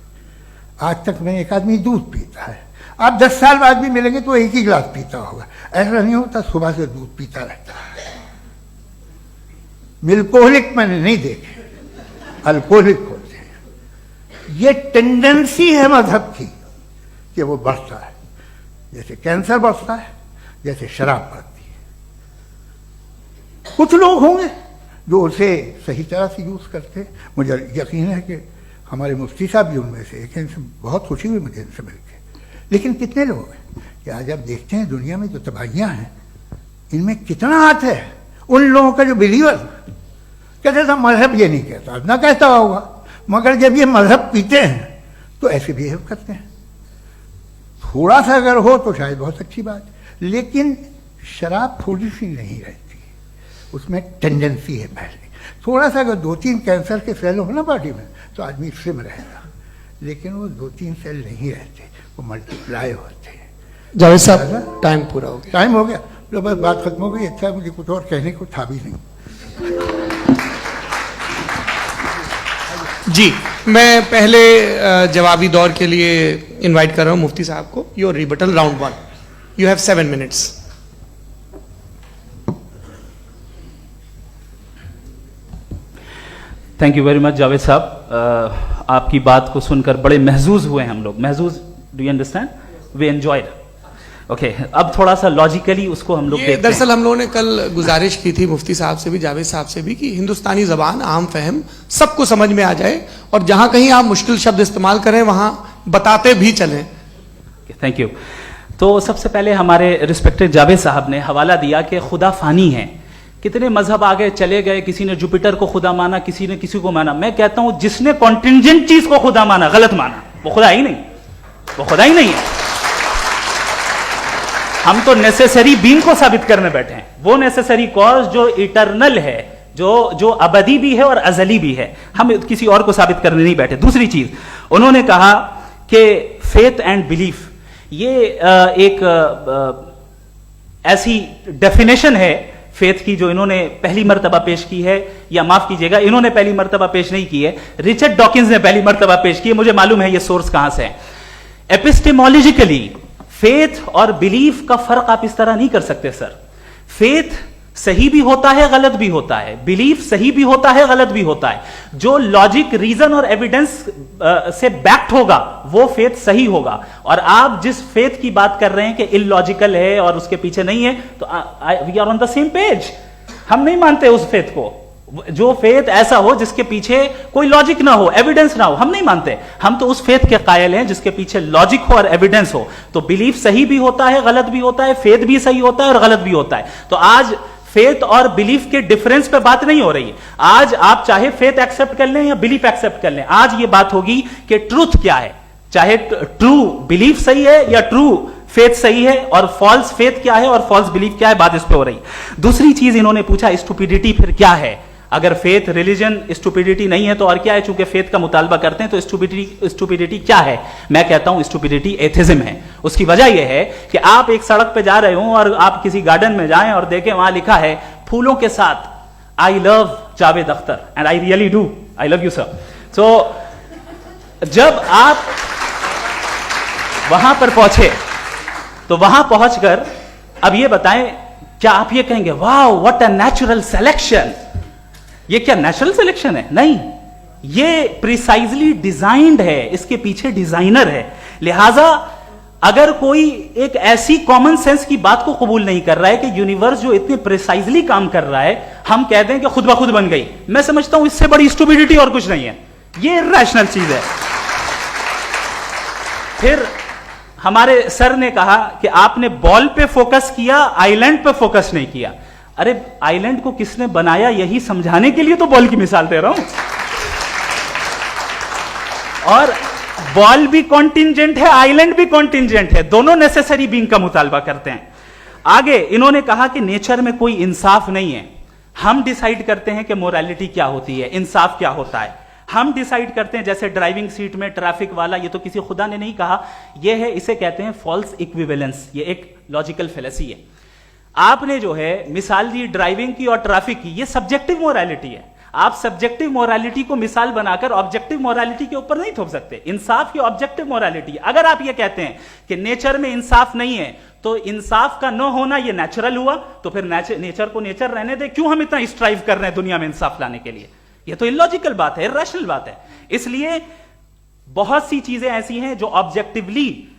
आज तक में एक आदमी दूध पीता है, आप 10 साल बाद भी मिलेंगे तो एक ही गिलास पीता होगा। ऐसा नहीं होता, सुबह से दूध पीता रहता है। मिल्कोहलिक मैंने नहीं देखे, अल्कोहलिक होते हैं। ये टेंडेंसी है मजहब की कि वो बढ़ता है, जैसे कैंसर बढ़ता है, जैसे शराब बढ़ती है। कुछ लोग होंगे जो उसे सही तरह से यूज करते हैं। मुझे यकीन है कि हमारे मुफ्ती साहब भी उनमें से एक हैं, इनसे बहुत खुशी हुई मुझे इनसे मिलकर। लेकिन कितने लोग हैं कि आज आप देखते हैं दुनिया में जो तबाहियां हैं, इनमें कितना हाथ है उन लोगों का जो बिलीवर कहते था मजहब ये नहीं कहता, ना कहता होगा, मगर जब ये मजहब पीते हैं तो ऐसे बिहेव करते हैं। थोड़ा सा अगर हो तो शायद बहुत अच्छी बात, लेकिन शराब थोड़ी सी नहीं रहती, उसमें टेंडेंसी है पहले। थोड़ा सा अगर 2-3 कैंसर के सेल हो ना बॉडी में तो आदमी सिम रहेगा, लेकिन वो 2-3 सेल नहीं रहते, वो मल्टीप्लाई होते हैं। जावेद साहब, टाइम पूरा हो गया। टाइम हो गया, तो बस बात खत्म हो गई। अच्छा, मुझे कुछ और कहने को था भी नहीं। जी, मैं पहले जवाबी दौर के लिए इनवाइट कर रहा हूं मुफ्ती साहब को। Your rebuttal round 1, you have 7 minutes। Thank you very much Javed साहब, आपकी बात को सुनकर बड़े महजूज हुए हम लोग। महजूज, do you understand? We enjoyed. Okay, अब थोड़ा सा लॉजिकली उसको हम लोग देखते हैं। दरअसल हम लोगों ने कल गुजारिश की थी मुफ्ती साहब से भी, जावेद साहब से भी, कि हिंदुस्तानी जबान आम फहम सबको समझ में आ जाए और जहां कहीं आप मुश्किल शब्द इस्तेमाल करें वहां बताते भी चलें। Thank you. तो सबसे पहले हमारे रिस्पेक्टेड जावेद साहब ने हवाला दिया कि खुदा फानी है। कितने मजहब आगे चले गए, किसी ने जुपिटर को खुदा माना, किसी ने किसी को माना। मैं कहता हूं जिसने कॉन्टिंजेंट चीज को खुदा माना, गलत माना, वो खुदा ही नहीं, वो खुदा ही नहीं है। हम तो नेसेसरी बीइंग को साबित करने बैठे हैं, वो नेसेसरी कॉज जो इटरनल है, जो अबदी भी है और अजली भी है। हम किसी और को साबित करने नहीं बैठे। दूसरी चीज उन्होंने कहा कि फेथ एंड बिलीफ, ये एक ऐसी डेफिनेशन है फेथ की जो इन्होंने पहली मर्तबा पेश की है, या माफ कीजिएगा इन्होंने पहली मर्तबा पेश नहीं की है, रिचर्ड डॉकिंस ने पहली मर्तबा पेश की है। मुझे मालूम है ये सोर्स कहां से है। एपिस्टेमोलॉजिकली फेथ और बिलीफ का फर्क आप इस तरह नहीं कर सकते सर। फेथ सही भी होता है, गलत भी होता है। बिलीफ सही भी होता है, गलत भी होता है। जो लॉजिक, रीजन और एविडेंस से बैक्ड होगा वो फेथ सही होगा। और आप जिस फेथ की बात कर रहे हैं कि इलॉजिकल है और उसके पीछे नहीं है, तो we are on the same page. हम नहीं मानते उस फेथ को, जो फेथ ऐसा हो जिसके पीछे कोई लॉजिक ना हो, एविडेंस ना हो, हम नहीं मानते। हम तो उस फेथ के कायल हैं जिसके पीछे लॉजिक हो और एविडेंस हो। तो बिलीफ सही भी होता है, गलत भी होता है, फेथ भी सही होता है और गलत भी होता है। तो आज फेथ और बिलीफ के डिफरेंस पे बात नहीं हो रही है। आज आप चाहे फेथ एक्सेप्ट कर लें या बिलीफ एक्सेप्ट कर लें, आज ये बात होगी कि ट्रूथ क्या है, चाहे ट्रू बिलीफ सही है या ट्रू फेथ सही है, और फॉल्स फेथ क्या है और फॉल्स बिलीफ क्या है, बात इस पे हो रही। दूसरी चीज इन्होंने पूछा स्टुपिडिटी फिर क्या है। अगर फेथ रिलीजन स्टुपिडिटी नहीं है तो और क्या है? चूंकि फेथ का मुतालबा करते हैं तो स्टुपिडिटी क्या है? मैं कहता हूं स्टुपिडिटी एथिज्म है। उसकी वजह यह है कि आप एक सड़क पे जा रहे हो और आप किसी गार्डन में जाएं और देखें वहां लिखा है फूलों के साथ I love Javed Akhtar, and I really do, I love you sir. So जब आप वहां पर पहुंचे तो वहां पहुंचकर अब ये बताएं, क्या आप ये कहेंगे वाह व्हाट अ नेचुरल सिलेक्शन? ये क्या नेचुरल सिलेक्शन है? नहीं, ये प्रिसाइजली डिजाइंड है, इसके पीछे डिजाइनर है। लिहाजा अगर कोई एक ऐसी कॉमन सेंस की बात को कबूल नहीं कर रहा है कि यूनिवर्स जो इतने प्रिसाइजली काम कर रहा है, हम कह दें कि खुद ब खुद बन गई, मैं समझता हूं इससे बड़ी स्टुपिडिटी और कुछ नहीं है। ये रैशनल चीज है। फिर हमारे सर ने कहा कि आपने बॉल पे फोकस किया, आइलैंड पे फोकस नहीं किया। अरे आइलैंड को किसने बनाया यही समझाने के लिए तो बॉल की मिसाल दे रहा हूं। और बॉल भी कॉन्टिंजेंट है, आइलैंड भी कॉन्टिंजेंट है, दोनों नेसेसरी बीइंग का मुतालबा करते हैं। आगे इन्होंने कहा कि नेचर में कोई इंसाफ नहीं है। हम डिसाइड करते हैं कि मोरालिटी क्या होती है, इंसाफ क्या होता है। हम डिसाइड करते हैं, जैसे ड्राइविंग सीट में ट्रैफिक वाला, ये तो किसी खुदा ने नहीं कहा, ये है, इसे कहते हैं फॉल्स इक्विवेलेंस। ये एक लॉजिकल फेलेसी है। आपने जो है मिसाल दी ड्राइविंग की और ट्रैफिक की, ये सब्जेक्टिव मोरालिटी है। आप सब्जेक्टिव मोरालिटी को मिसाल बनाकर ऑब्जेक्टिव मोरालिटी के ऊपर नहीं थोप सकते। इंसाफ की ऑब्जेक्टिव मोरालिटी। अगर आप ये कहते हैं कि नेचर में इंसाफ नहीं है, तो इंसाफ का न होना ये नेचुरल हुआ, तो फिर नेचर को नेचर रहने दे। क्यों हम इतना स्ट्राइव कर रहे हैं दुनिया में इंसाफ लाने के लिए? ये तो इलॉजिकल बात है, इरैशनल बात है। इसलिए बहुत सी चीजें ऐसी हैं जो ऑब्जेक्टिवली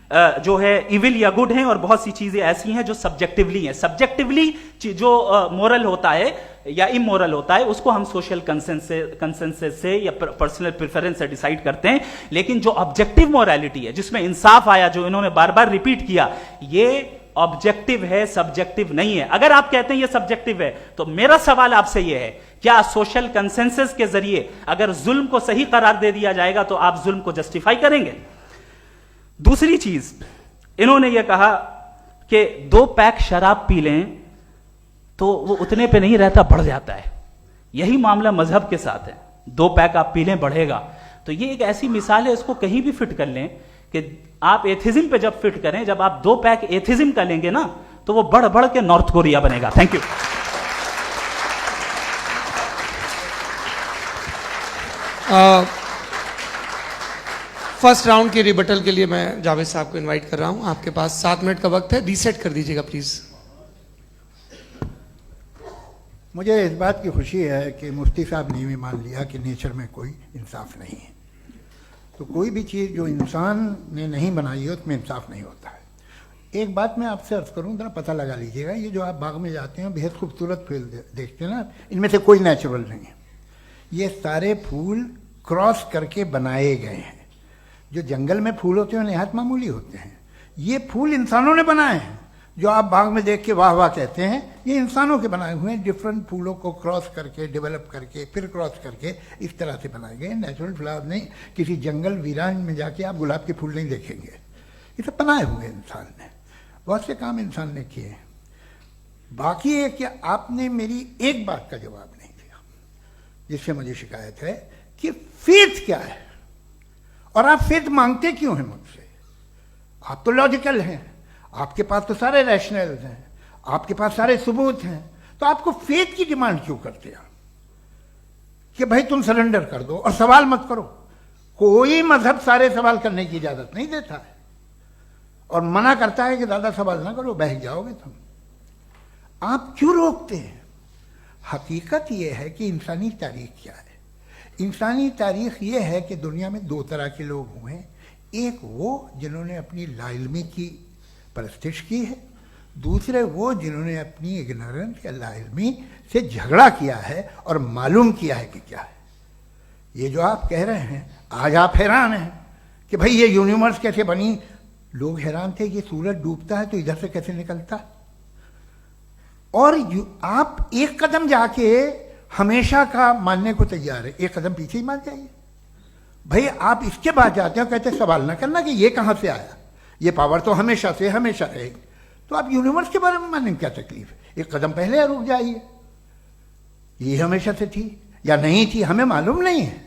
जो है इविल या गुड हैं, और बहुत सी चीजें ऐसी हैं जो सब्जेक्टिवली हैं। सब्जेक्टिवली जो मोरल होता है या इमोरल होता है, उसको हम सोशल कंसेंसस से या पर्सनल प्रेफरेंस से डिसाइड करते हैं। लेकिन जो ऑब्जेक्टिव मोरालिटी है, जिसमें इंसाफ आया, जो इन्होंने बार बार रिपीट किया, ये ऑब्जेक्टिव है, सब्जेक्टिव नहीं है। अगर आप कहते हैं ये सब्जेक्टिव है, तो मेरा सवाल आपसे यह है, क्या सोशल कंसेंसस के जरिए अगर जुल्म को सही करार दे दिया जाएगा तो आप जुल्म को जस्टिफाई करेंगे? दूसरी चीज इन्होंने यह कहा कि 2 पैक शराब पी लें तो वो उतने पे नहीं रहता, बढ़ जाता है। यही मामला मजहब के साथ है। 2 पैक आप पी लें, बढ़ेगा। तो ये एक ऐसी मिसाल है, इसको कहीं भी फिट कर लें कि आप एथिज्म पे जब फिट करें, जब आप 2 पैक एथिज्म का लेंगे ना, तो वो बढ़ बढ़ के नॉर्थ कोरिया बनेगा। Thank you. फर्स्ट राउंड के रिबटल के लिए मैं जावेद साहब को इनवाइट कर रहा हूं। आपके पास 7 मिनट का वक्त है, रीसेट कर दीजिएगा प्लीज। मुझे इस बात की खुशी है कि मुफ्ती साहब ने भी मान लिया कि नेचर में कोई इंसाफ नहीं है। तो कोई भी चीज़ जो इंसान ने नहीं बनाई है उसमें इंसाफ नहीं होता है। एक बात मैं आपसे अर्ज करूं, जरा पता लगा लीजिएगा, ये जो आप बाग में जाते हैं बेहद खूबसूरत फूल देखते हैं ना, इनमें से कोई नेचुरल नहीं है। ये सारे फूल क्रॉस करके बनाए गए हैं। जो जंगल में फूल होते हैं निहायत मामूली होते हैं, ये फूल इंसानों ने बनाए हैं। जो आप बाग में देख के वाह वाह कहते हैं, ये इंसानों के बनाए हुए हैं। डिफरेंट फूलों को क्रॉस करके, डेवलप करके, फिर क्रॉस करके इस तरह से बनाए गए। नेचुरल फ्लावर नहीं। किसी जंगल वीरान में जाके आप गुलाब के फूल नहीं देखेंगे। ये सब बनाए हुए इंसान ने, बहुत से काम इंसान ने किए। बाकी है कि आपने मेरी एक बात का जवाब नहीं दिया, जिससे मुझे शिकायत है कि फेथ क्या है और आप फेथ मांगते क्यों हैं मुझसे। आप तो लॉजिकल हैं, आपके पास तो सारे रैशनल्स हैं, आपके पास सारे सबूत हैं, तो आपको फेथ की डिमांड क्यों करते हैं कि भाई तुम सरेंडर कर दो और सवाल मत करो। कोई मजहब सारे सवाल करने की इजाजत नहीं देता है और मना करता है कि ज्यादा सवाल ना करो, बह जाओगे तुम। आप क्यों रोकते हैं? हकीकत यह है कि इंसानी तारीख क्या है। इंसानी तारीख यह है कि दुनिया में 2 तरह के लोग हुए हैं। एक वो जिन्होंने अपनी लाइल्मी की परस्तिश की है, दूसरे वो जिन्होंने अपनी इग्नोरेंस या लाइल्मी से झगड़ा किया है और मालूम किया है कि क्या है। ये जो आप कह रहे हैं, आज आप हैरान हैं कि भाई ये यूनिवर्स कैसे बनी। लोग हैरान थे कि सूरज डूबता है तो इधर से कैसे निकलता। और आप एक कदम जाके हमेशा का मानने को तैयार है, एक कदम पीछे ही मान जाइए। भाई आप इसके बाद जाते हो, कहते सवाल ना करना कि ये कहां से आया, ये पावर तो हमेशा से हमेशा रहेगी। तो आप यूनिवर्स के बारे में मानने में क्या तकलीफ है? एक कदम पहले रुक जाइए। ये हमेशा से थी या नहीं थी हमें मालूम नहीं है।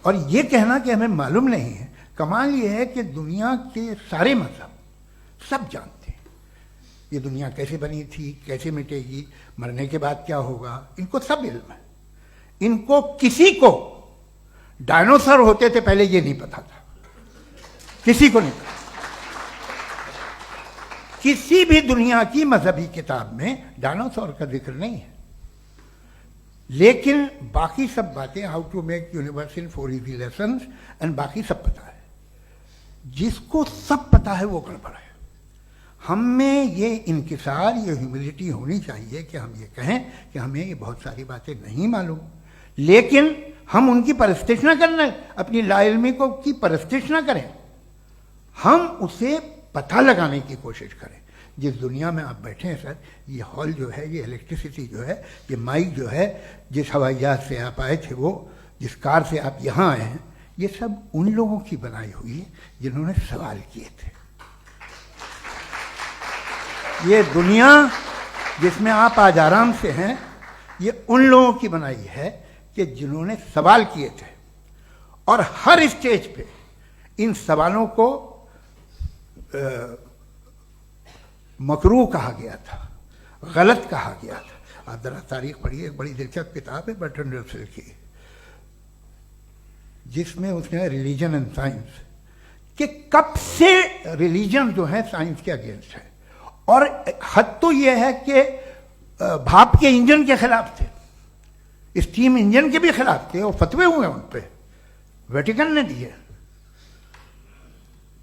और ये कहना कि हमें मालूम नहीं है, कमाल ये है कि दुनिया के सारे मजहब सब जानते हैं ये दुनिया कैसे बनी थी, कैसे मिटेगी, मरने के बाद क्या होगा, इनको सब इल्म है। इनको किसी को डायनासोर होते थे पहले ये नहीं पता था, किसी को नहीं पता। किसी भी दुनिया की मजहबी किताब में डायनासोर का जिक्र नहीं है। लेकिन बाकी सब बातें, how to make universe in 4 easy lessons and बाकी सब पता है। जिसको सब पता है वो गड़बड़ है। हम में ये इंकिसार, ये ह्यूमिलिटी होनी चाहिए कि हम ये कहें कि हमें ये बहुत सारी बातें नहीं मालूम, लेकिन हम उनकी परस्तिश ना करना, अपनी लाइल्मी को की परस्तिश ना करें, हम उसे पता लगाने की कोशिश करें। जिस दुनिया में आप बैठे हैं सर, ये हॉल जो है, ये इलेक्ट्रिसिटी जो है, ये माइक जो है, जिस हवाई जहाज से आप आए थे, वो जिस कार से आप यहाँ आए हैं, ये सब उन लोगों की बनाई हुई है जिन्होंने सवाल किए थे। ये दुनिया जिसमें आप आज आराम से हैं, ये उन लोगों की बनाई है कि जिन्होंने सवाल किए थे। और हर स्टेज पे इन सवालों को मकरूह कहा गया था, गलत कहा गया था। आप जरा तारीख पढ़िए, एक बड़ी दिलचस्प किताब है बर्ट्रैंड रसेल की, जिसमें उसने रिलीजन एंड साइंस कि कब से रिलीजन जो है साइंस के अगेंस्ट है। और हद तो यह है कि भाप के इंजन के खिलाफ थे, स्टीम इंजन के भी खिलाफ थे, और फतवे हुए उन पे, वेटिकन ने दिए।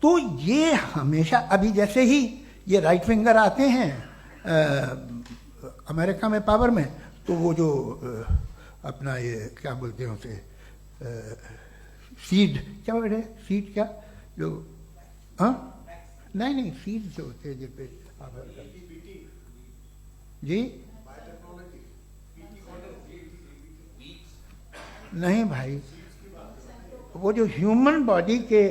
तो ये हमेशा, अभी जैसे ही ये राइट विंगर आते हैं अमेरिका में पावर में, तो वो जो अपना ये क्या बोलते हैं उसे, सीड क्या वर्ड है, सीड क्या जो, हाँ नहीं सीड जो होते हैं जिन पे जी नहीं भाई, वो जो ह्यूमन बॉडी के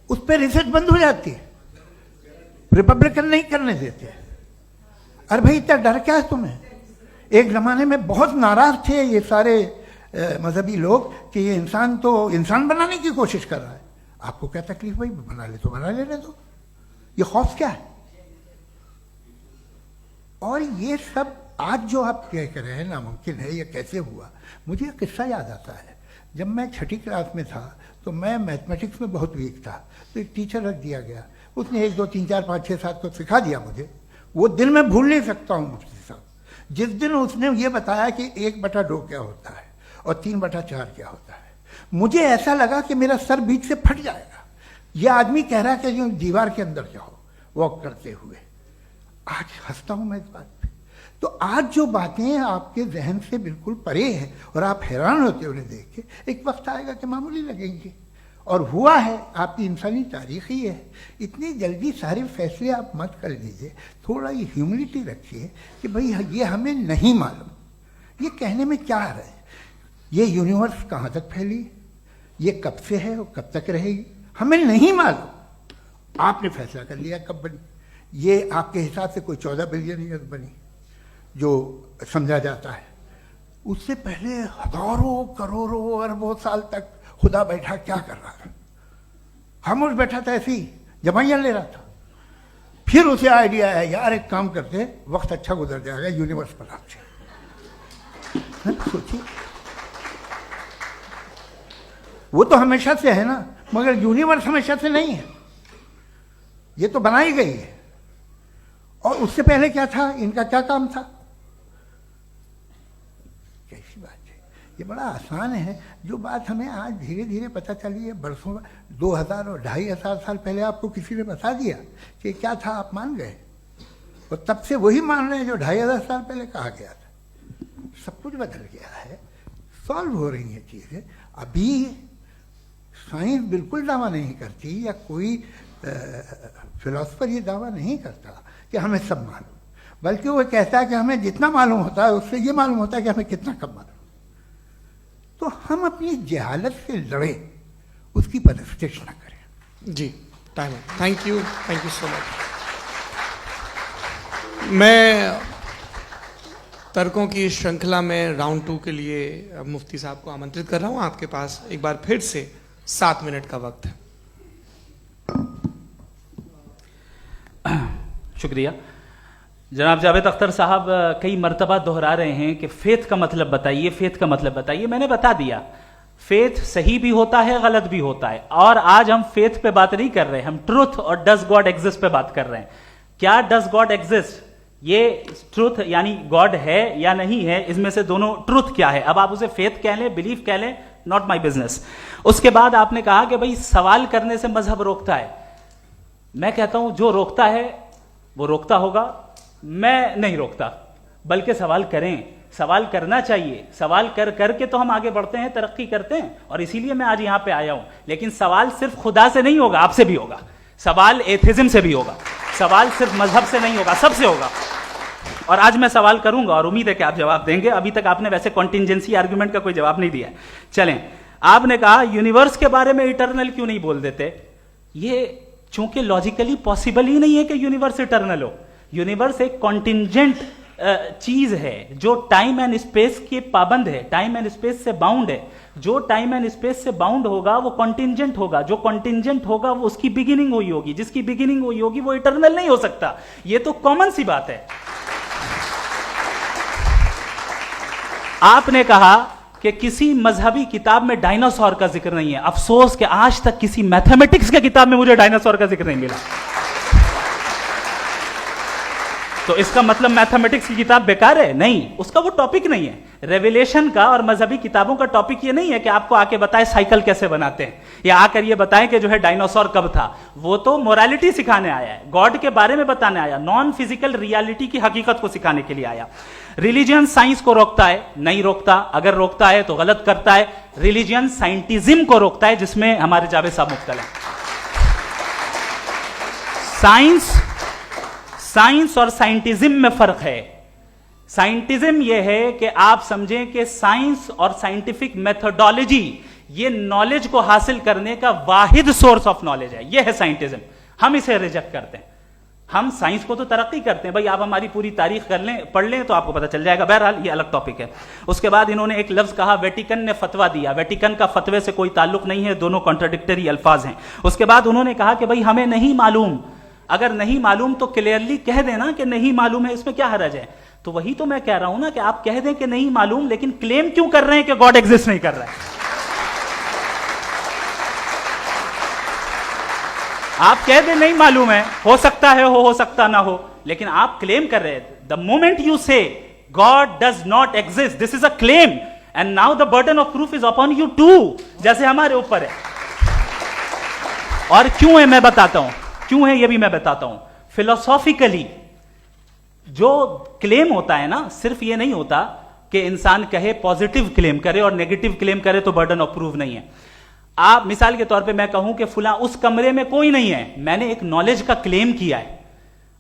उस पर रिसर्च बंद हो जाती है, रिपब्लिकन नहीं करने देते। अरे भाई इतना डर क्या है तुम्हें? एक जमाने में बहुत नाराज थे ये सारे मजहबी लोग कि ये इंसान तो इंसान बनाने की कोशिश कर रहा है। आपको क्या तकलीफ भाई, बना ले तो बना लेने दो, ये खौफ क्या है? और ये सब आज जो आप कह रहे हैं नामुमकिन है, ये कैसे हुआ? मुझे एक किस्सा याद आता है। जब मैं छठी क्लास में था तो मैं मैथमेटिक्स में बहुत वीक था, तो एक टीचर रख दिया गया, उसने 1 2 3 4 5 6 7 को सिखा दिया मुझे। वो दिन मैं भूल नहीं सकता हूँ मुफ्ती साहब, जिस दिन उसने ये बताया कि 1/2 क्या होता है और 3/4 क्या होता है, मुझे ऐसा लगा कि मेरा सर बीच से फट जाएगा। ये आदमी कह रहा है कि जो दीवार के अंदर जाओ वॉक करते हुए। आज हंसता हूँ मैं इस बात पे। तो आज जो बातें आपके जहन से बिल्कुल परे हैं और आप हैरान होते हो उन्हें देख के, एक वक्त आएगा कि मामूली लगेंगे। और हुआ है, आपकी इंसानी तारीख ही है। इतनी जल्दी सारे फैसले आप मत कर लीजिए, थोड़ा ये ह्यूमिलिटी रखिए कि भाई ये हमें नहीं मालूम। ये कहने में क्या आ रहा है? ये यूनिवर्स कहाँ तक फैली, ये कब से है और कब तक रहेगी, हमें नहीं मालूम। आपने फैसला कर लिया कब बनी। ये आपके हिसाब से कोई 14 बिलियन ईयर बनी जो समझा जाता है। उससे पहले हजारों करोड़ों अरबों साल तक खुदा बैठा क्या कर रहा था? खामोश बैठा था, ऐसी जमाइयाँ ले रहा था। फिर उसे आइडिया है, यार एक काम करते, वक्त अच्छा गुजर जाएगा, यूनिवर्स पर आपसे सोचिए। वो तो हमेशा से है ना, मगर यूनिवर्स हमेशा से नहीं है, ये तो बनाई गई है। और उससे पहले क्या था, इनका क्या काम था? कैसी बात है, ये बड़ा आसान है। जो बात हमें आज धीरे धीरे पता चली है, बरसों 2000 और 2500 साल पहले आपको किसी ने बता दिया कि क्या था, आप मान गए, और तब से वही मान रहे हैं जो 2500 साल पहले कहा गया था। सब कुछ बदल गया है, सॉल्व हो रही हैं चीज़ें। अभी साइंस बिल्कुल दावा नहीं करती, या कोई फिलोसफर ये दावा नहीं करता कि हमें सब मालूम, बल्कि वो कहता है कि हमें जितना मालूम होता है उससे ये मालूम होता है कि हमें कितना कम मालूम। तो हम अपनी जहालत से लड़े, उसकी परस्तिश न करें। जी, टाइम है। Thank you so much. मैं तर्कों की श्रृंखला में राउंड 2 के लिए मुफ्ती साहब को आमंत्रित कर रहा हूं। आपके पास एक बार फिर से 7 मिनट का वक्त है। शुक्रिया। जनाब जावेद अख्तर साहब कई मर्तबा दोहरा रहे हैं कि फेथ का मतलब बताइए, फेथ का मतलब बताइए। मैंने बता दिया, फेथ सही भी होता है, गलत भी होता है। और आज हम फेथ पे बात नहीं कर रहे, हम ट्रुथ और डज गॉड एग्जिस्ट पे बात कर रहे हैं। क्या डज गॉड एग्जिस्ट, ये ट्रुथ यानी गॉड है या नहीं है, इसमें से दोनों ट्रुथ क्या है। अब आप उसे फेथ कह लें, बिलीफ कह लें, नॉट माई बिजनेस। उसके बाद आपने कहा कि भाई सवाल करने से मजहब रोकता है। मैं कहता हूं जो रोकता है वो रोकता होगा, मैं नहीं रोकता, बल्कि सवाल करें, सवाल करना चाहिए। सवाल कर करके तो हम आगे बढ़ते हैं, तरक्की करते हैं, और इसीलिए मैं आज यहां पे आया हूं। लेकिन सवाल सिर्फ खुदा से नहीं होगा, आपसे भी होगा। सवाल एथिज्म से भी होगा, सवाल सिर्फ मजहब से नहीं होगा, सबसे होगा। और आज मैं सवाल करूंगा और उम्मीद है कि आप जवाब देंगे। अभी तक आपने वैसे कॉन्टिंजेंसी आर्ग्यूमेंट का कोई जवाब नहीं दिया। चलें, आपने कहा यूनिवर्स के बारे में इटर्नल क्यों नहीं बोल देते। ये चूंकि लॉजिकली पॉसिबल ही नहीं है कि यूनिवर्स इटर्नल हो। यूनिवर्स एक कॉन्टिंजेंट चीज है जो टाइम एंड स्पेस के पाबंद है, टाइम एंड स्पेस से बाउंड है। जो टाइम एंड स्पेस से बाउंड होगा वो कॉन्टिंजेंट होगा, जो कॉन्टिंजेंट होगा वो उसकी बिगिनिंग हुई होगी, जिसकी बिगिनिंग हुई होगी वो इटर्नल नहीं हो सकता। ये तो कॉमन सी बात है। आपने कहा कि किसी मजहबी किताब में डायनासोर का जिक्र नहीं है। अफसोस कि आज तक किसी मैथमेटिक्स के किताब में मुझे डायनासोर का जिक्र नहीं मिला। तो इसका मतलब मैथमेटिक्स की किताब बेकार है? नहीं, उसका वो टॉपिक नहीं है। रेवलेशन का और मजहबी किताबों का टॉपिक ये नहीं है कि आपको आके बताए साइकिल कैसे बनाते हैं, या आकर ये बताएं कि जो है डायनासोर कब था। वो तो मोरालिटी सिखाने आया है, गॉड के बारे में बताने आया, नॉन फिजिकल रियलिटी की हकीकत को सिखाने के लिए आया। रिलीजियन साइंस को रोकता है? नहीं रोकता। अगर रोकता है तो गलत करता है। रिलीजियन साइंटिज्म को रोकता है, जिसमें हमारे जावेद साहब मुब्तला हैं। साइंस और साइंटिज्म में फर्क है। साइंटिज्म यह है कि आप समझें कि साइंस और साइंटिफिक मेथोडोलॉजी ये नॉलेज को हासिल करने का वाहिद सोर्स ऑफ नॉलेज है। यह है साइंटिज्म। हम इसे रिजेक्ट करते हैं। हम साइंस को तो तरक्की करते हैं, भाई आप हमारी पूरी तारीख कर लें, पढ़ लें तो आपको पता चल जाएगा। बहरहाल ये अलग टॉपिक है। उसके बाद इन्होंने एक लफ्ज कहा, वेटिकन ने फतवा दिया। वेटिकन का फतवे से कोई ताल्लुक नहीं है, दोनों कॉन्ट्राडिक्टरी अल्फाज हैं। उसके बाद उन्होंने कहा कि भाई हमें नहीं मालूम। अगर नहीं मालूम तो क्लियरली कह देना कि नहीं मालूम है, इसमें क्या हरज है। तो वही तो मैं कह रहा हूं ना कि आप कह दें कि नहीं मालूम, लेकिन क्लेम क्यों कर रहे हैं कि गॉड एग्जिस्ट नहीं कर रहा है? आप कह दें नहीं मालूम है, हो सकता है हो सकता ना हो, लेकिन आप क्लेम कर रहे हैं. The moment you say God does not exist, this is a claim, and now the burden of proof is upon you too, जैसे हमारे ऊपर है. और क्यों है मैं बताता हूं, क्यों है ये भी मैं बताता हूं. फिलोसॉफिकली जो क्लेम होता है ना, सिर्फ ये नहीं होता कि इंसान कहे पॉजिटिव क्लेम करे और नेगेटिव क्लेम करे तो बर्डन ऑफ प्रूफ नहीं है. आप मिसाल के तौर पे मैं कहूं कि फुला उस कमरे में कोई नहीं है, मैंने एक नॉलेज का क्लेम किया है.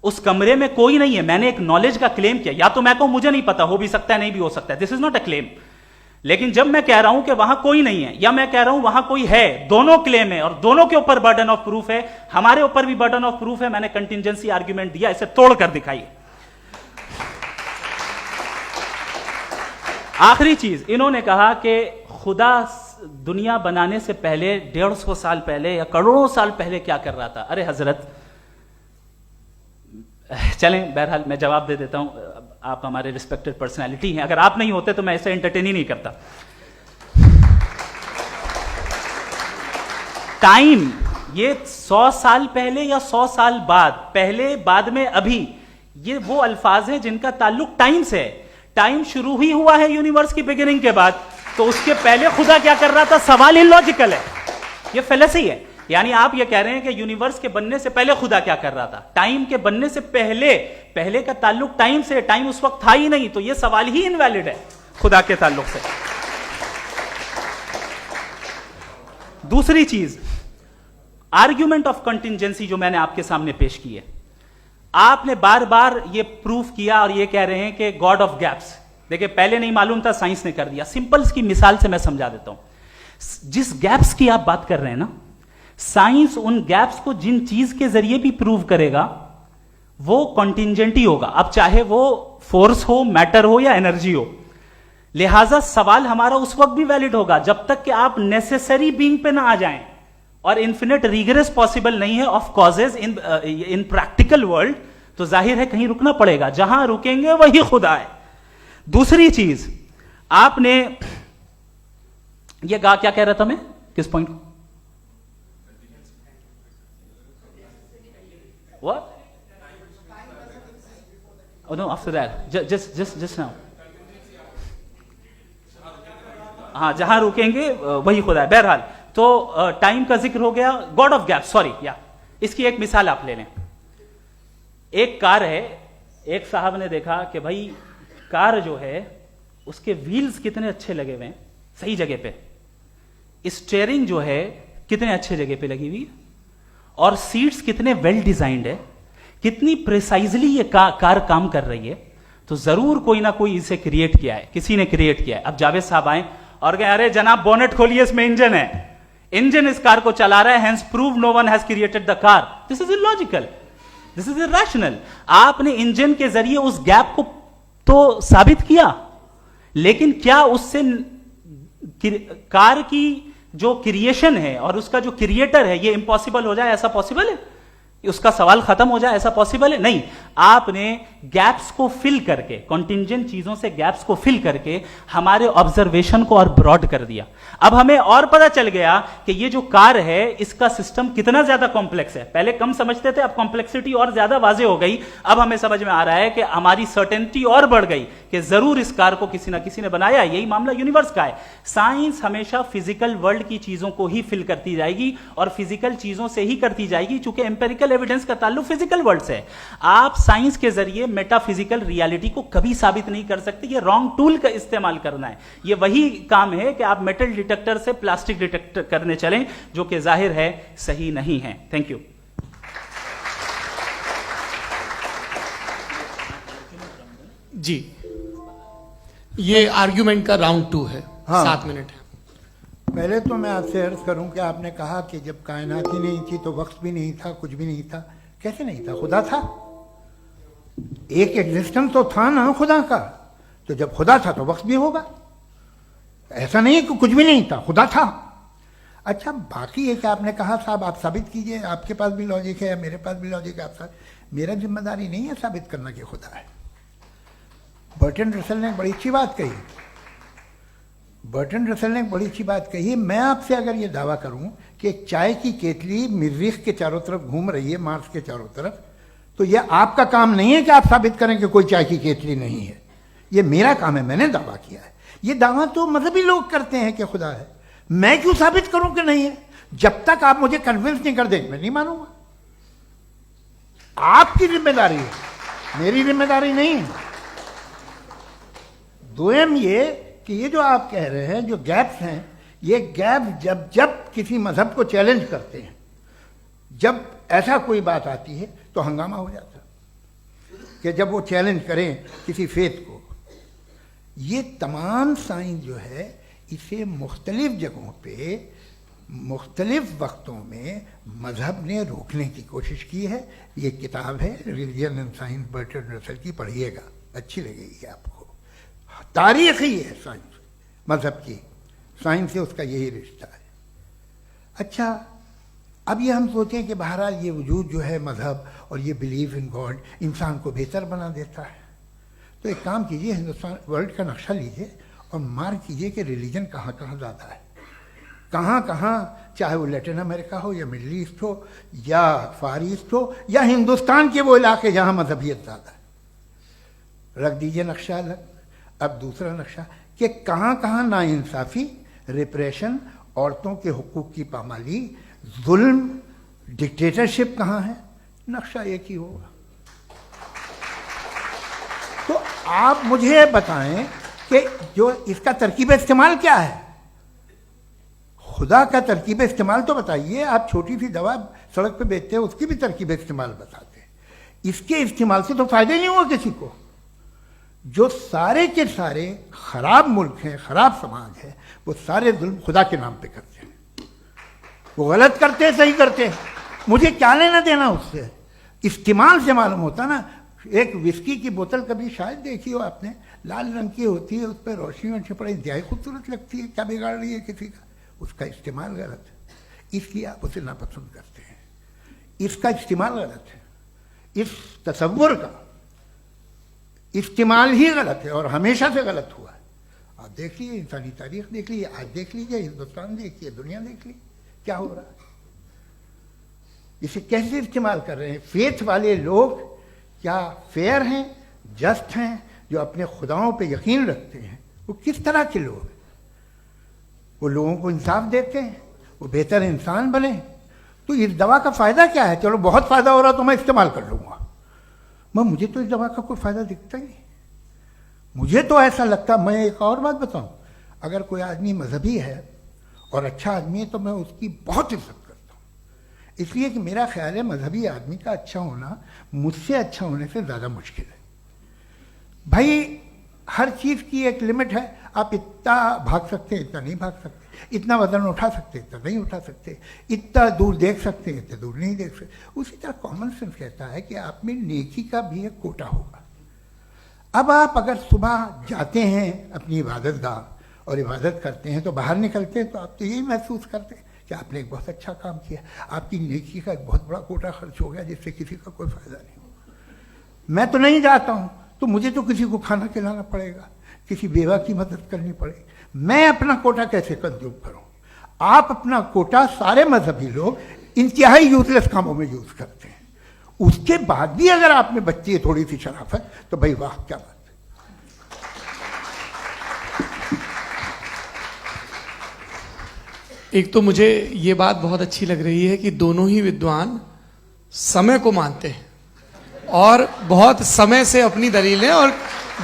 उस कमरे में कोई नहीं है, मैंने एक नॉलेज का क्लेम किया. या तो मैं कहूं मुझे नहीं पता, हो भी सकता है नहीं भी हो सकता है, this is not a claim. लेकिन जब मैं कह रहा हूं कि वहां कोई नहीं है, या मैं कह रहा हूं वहां कोई है, दोनों क्लेम है और दोनों के ऊपर बर्डन ऑफ प्रूफ है. हमारे ऊपर भी बर्डन ऑफ प्रूफ है, मैंने कंटिजेंसी आर्ग्यूमेंट दिया, इसे तोड़कर दिखाइए. आखिरी चीज, इन्होंने कहा कि खुदा दुनिया बनाने से पहले 150 साल पहले या करोड़ों साल पहले क्या कर रहा था. अरे हजरत, चलें बहरहाल मैं जवाब दे देता हूं. आप हमारे रिस्पेक्टेड पर्सनालिटी हैं, अगर आप नहीं होते तो मैं ऐसे एंटरटेन ही नहीं करता. टाइम, ये 100 साल पहले या 100 साल बाद, पहले बाद में अभी, ये वो अल्फाज हैं जिनका ताल्लुक टाइम से है. टाइम शुरू ही हुआ है यूनिवर्स की बिगिनिंग के बाद, तो उसके पहले खुदा क्या कर रहा था? सवाल इलॉजिकल है, ये फेलेसी है. यानी आप ये कह रहे हैं कि यूनिवर्स के बनने से पहले खुदा क्या कर रहा था? टाइम के बनने से पहले, पहले का ताल्लुक टाइम से, टाइम उस वक्त था ही नहीं, तो ये सवाल ही इनवैलिड है खुदा के ताल्लुक से. दूसरी चीज, आर्ग्यूमेंट ऑफ कंटिजेंसी जो मैंने आपके सामने पेश की है, आपने बार बार ये प्रूफ किया और ये कह रहे हैं कि गॉड ऑफ गैप्स. देखिए, पहले नहीं मालूम था, साइंस ने कर दिया. सिंपल्स की मिसाल से मैं समझा देता हूं. जिस गैप्स की आप बात कर रहे हैं ना, साइंस उन गैप्स को जिन चीज के जरिए भी प्रूव करेगा वो कॉन्टिंजेंट ही होगा. अब चाहे वो फोर्स हो, मैटर हो या एनर्जी हो. लिहाजा सवाल हमारा उस वक्त भी वैलिड होगा जब तक कि आप नेसेसरी बीइंग पे ना आ जाएं. और इन्फिनिट रिगरेस पॉसिबल नहीं है of causes in practical world, तो जाहिर है कहीं रुकना पड़ेगा. जहां रुकेंगे वही खुदा है. दूसरी चीज, आपने ये क्या कह रहा था मैं, किस पॉइंट को? What? Oh no, after that. Just now. हाँ, जहां रुकेंगे वही खुदा है. बहरहाल, तो टाइम का जिक्र हो गया. गॉड ऑफ गैप, सॉरी, या इसकी एक मिसाल आप ले लें. एक कार है, एक साहब ने देखा कि भाई कार जो है उसके व्हील्स कितने अच्छे लगे हुए हैं, सही जगह पे. स्टीयरिंग जो है कितने अच्छे जगह पे लगी हुई, और सीट्स कितने वेल डिजाइंड है, कितनी प्रिसाइजली ये कार काम कर रही है. तो जरूर कोई ना कोई इसे क्रिएट किया है, किसी ने क्रिएट किया है. अब जावेद साहब आए और कहे अरे जनाब बोनेट खोलिए, इसमें इंजन है, इंजन इस कार को चला रहा है, hence prove no one has created the car. This is illogical, this is irrational. आपने इंजन के जरिए उस गैप को तो साबित किया, लेकिन क्या उससे कार की जो क्रिएशन है और उसका जो क्रिएटर है ये इंपॉसिबल हो जाए? ऐसा पॉसिबल है? उसका सवाल खत्म हो जाए, ऐसा पॉसिबल है? नहीं. आपने गैप्स को फिल करके, कॉन्टिंजेंट चीजों से गैप्स को फिल करके हमारे ऑब्जर्वेशन को और ब्रॉड कर दिया. अब हमें और पता चल गया कि ये जो कार है इसका सिस्टम कितना ज्यादा कॉम्प्लेक्स है. पहले कम समझते थे, अब कॉम्प्लेक्सिटी और ज्यादा वाजे हो गई. अब हमें समझ में आ रहा है कि हमारी सर्टेनिटी और बढ़ गई कि जरूर इस कार को किसी ना किसी ने बनाया. यही मामला यूनिवर्स का है. साइंस हमेशा फिजिकल वर्ल्ड की चीजों को ही फिल करती जाएगी और फिजिकल चीजों से ही करती जाएगी, चूंकि एम्पेरिकल एविडेंस का ताल्लुक फिजिकल वर्ल्ड से है. आप साइंस के जरिए मेटाफिजिकल रियलिटी को कभी साबित नहीं कर सकते. ये रॉन्ग टूल का इस्तेमाल करना है. ये वही काम है कि आप मेटल डिटेक्टर से प्लास्टिक डिटेक्टर करने चलें, जो कि जाहिर है सही नहीं है. Thank you. जी, ये आर्ग्यूमेंट का राउंड 2 है. हाँ. 7 मिनट है. पहले तो मैं आपसे अर्ज करूं कि आपने कहा कि जब कायनात ही नहीं थी तो वक्त भी नहीं था, कुछ भी नहीं था. कैसे नहीं था? खुदा था. एक एग्जिस्टेंस तो था ना खुदा का. तो जब खुदा था तो वक्त भी होगा. ऐसा नहीं है कि कुछ भी नहीं था, खुदा था. अच्छा, बाकी एक आपने कहा साहब आप साबित कीजिए, आपके पास भी लॉजिक है या मेरे पास भी लॉजिक है. मेरा जिम्मेदारी नहीं है साबित करना कि खुदा है. बर्टन रसल ने एक बड़ी अच्छी बात कही। बर्टन रसल ने एक बड़ी अच्छी बात कही। मैं आपसे अगर ये दावा करूं कि एक चाय की केतली मरीख के चारों तरफ घूम रही है, मार्स के चारों तरफ, तो ये आपका काम नहीं है कि आप साबित करें कि कोई चाय की केतली नहीं है। ये मेरा काम है, मैंने दावा किया है। ये दावा तो मजहबी लोग करते हैं कि खुदा है, मैं क्यों साबित करूं कि नहीं है? जब तक आप मुझे कन्विंस नहीं कर देंगे मैं नहीं मानूंगा। आपकी जिम्मेदारी है, मेरी जिम्मेदारी नहीं है। दोयम ये कि ये जो आप कह रहे हैं, जो गैप्स हैं, ये गैप जब जब किसी मजहब को चैलेंज करते हैं, जब ऐसा कोई बात आती है तो हंगामा हो जाता है कि जब वो चैलेंज करें किसी फेथ को। ये तमाम साइंस जो है इसे मुख्तलिफ जगहों पे मुख्तलिफ वक्तों में मजहब ने रोकने की कोशिश की है। ये किताब है religion and science, Burton Russell की, पढ़िएगा, अच्छी लगेगी आपको। तारीख ही है साइंस, मजहब की साइंस से उसका यही रिश्ता है। अच्छा, अब ये हम सोचें कि बहरहाल ये वजूद जो है मजहब और ये बिलीव इन गॉड इंसान को बेहतर बना देता है, तो एक काम कीजिए, हिंदुस्तान वर्ल्ड का नक्शा लीजिए और मार्क कीजिए कि रिलीजन कहाँ कहाँ ज़्यादा है, कहाँ कहाँ, चाहे वो लैटिन अमेरिका हो या मिडल ईस्ट हो या फार ईस्ट हो या हिंदुस्तान के वो इलाके जहाँ मजहबियत ज़्यादा है। रख दीजिए नक्शा अलग। अब दूसरा नक्शा कि कहाँ कहाँ नाइंसाफ़ी, रिप्रेशन, औरतों के हुकूक की पामाली, जुल्म, डिक्टेटरशिप कहाँ है, नक्शा एक ही होगा। तो आप मुझे बताएं कि जो इसका तरकीब इस्तेमाल क्या है, खुदा का तरकीब इस्तेमाल तो बताइए। आप छोटी सी दवा सड़क पे बेचते हैं, उसकी भी तरकीब इस्तेमाल बताते हैं। इसके इस्तेमाल से तो फायदे नहीं हुआ किसी को। जो सारे के सारे खराब मुल्क हैं, खराब समाज है, वो सारे जुल्म खुदा के नाम पे करते हैं। वो गलत करते हैं, सही करते हैं, मुझे क्या लेना देना उससे। इस्तेमाल से मालूम होता ना। एक विस्की की बोतल कभी शायद देखी हो आपने, लाल रंग की होती है, उस पर रोशनी और छपड़ा इंतहाई खूबसूरत लगती है, क्या बिगाड़ रही है किसी का? उसका इस्तेमाल गलत है, इसलिए आप उसे नापसंद करते हैं। इसका इस्तेमाल गलत है, इस तसव्वुर का इस्तेमाल ही गलत है और हमेशा से गलत हुआ है। आप देख लीजिए, इंसानी तारीख देख लीजिए, आज देख लीजिए, हिंदुस्तान देखिए, दुनिया देख लीजिए, क्या हो रहा है। इसे कैसे इस्तेमाल कर रहे हैं फेथ वाले लोग? क्या फेयर हैं, जस्ट हैं, जो अपने खुदाओं पे यकीन रखते हैं? वो किस तरह के लोग हैं? वो लोगों को इंसाफ देते हैं, वो बेहतर इंसान बने। तो इस दवा का फ़ायदा क्या है? चलो बहुत फ़ायदा हो रहा तो मैं इस्तेमाल कर लूँगा, मैं मुझे तो इस दवा का कोई फ़ायदा दिखता ही नहीं। मुझे तो ऐसा लगता, मैं एक और बात बताऊं, अगर कोई आदमी मजहबी है और अच्छा आदमी है तो मैं उसकी बहुत इज्जत करता हूँ, इसलिए कि मेरा ख्याल है मजहबी आदमी का अच्छा होना मुझसे अच्छा होने से ज़्यादा मुश्किल है। भाई हर चीज़ की एक लिमिट है। आप इतना भाग सकते हैं, इतना नहीं भाग सकते, इतना वजन उठा सकते, इतना नहीं उठा सकते, इतना दूर देख सकते हैं, इतना दूर नहीं देख सकते। उसी तरह कॉमन सेंस कहता है कि आप में नेकी का भी एक कोटा होगा। अब आप अगर सुबह जाते हैं अपनी इबादत गाह और इबादत करते हैं तो बाहर निकलते हैं तो आप तो यही महसूस करते हैं कि आपने एक बहुत अच्छा काम किया, आपकी नेकी का एक बहुत बड़ा कोटा खर्च हो गया जिससे किसी का कोई फ़ायदा नहीं हो। मैं तो नहीं जाता हूँ तो मुझे तो किसी को खाना खिलाना पड़ेगा, किसी बेवा की मदद करनी पड़ेगी। मैं अपना कोटा कैसे कंज्यूम करूं? आप अपना कोटा, सारे मजहबी लोग इंतहाई यूजलेस कामों में यूज करते हैं। उसके बाद भी अगर आप में बच्ची है थोड़ी सी शराफत, तो भाई वाह क्या बात है। एक तो मुझे ये बात बहुत अच्छी लग रही है कि दोनों ही विद्वान समय को मानते हैं और बहुत समय से अपनी दलीलें और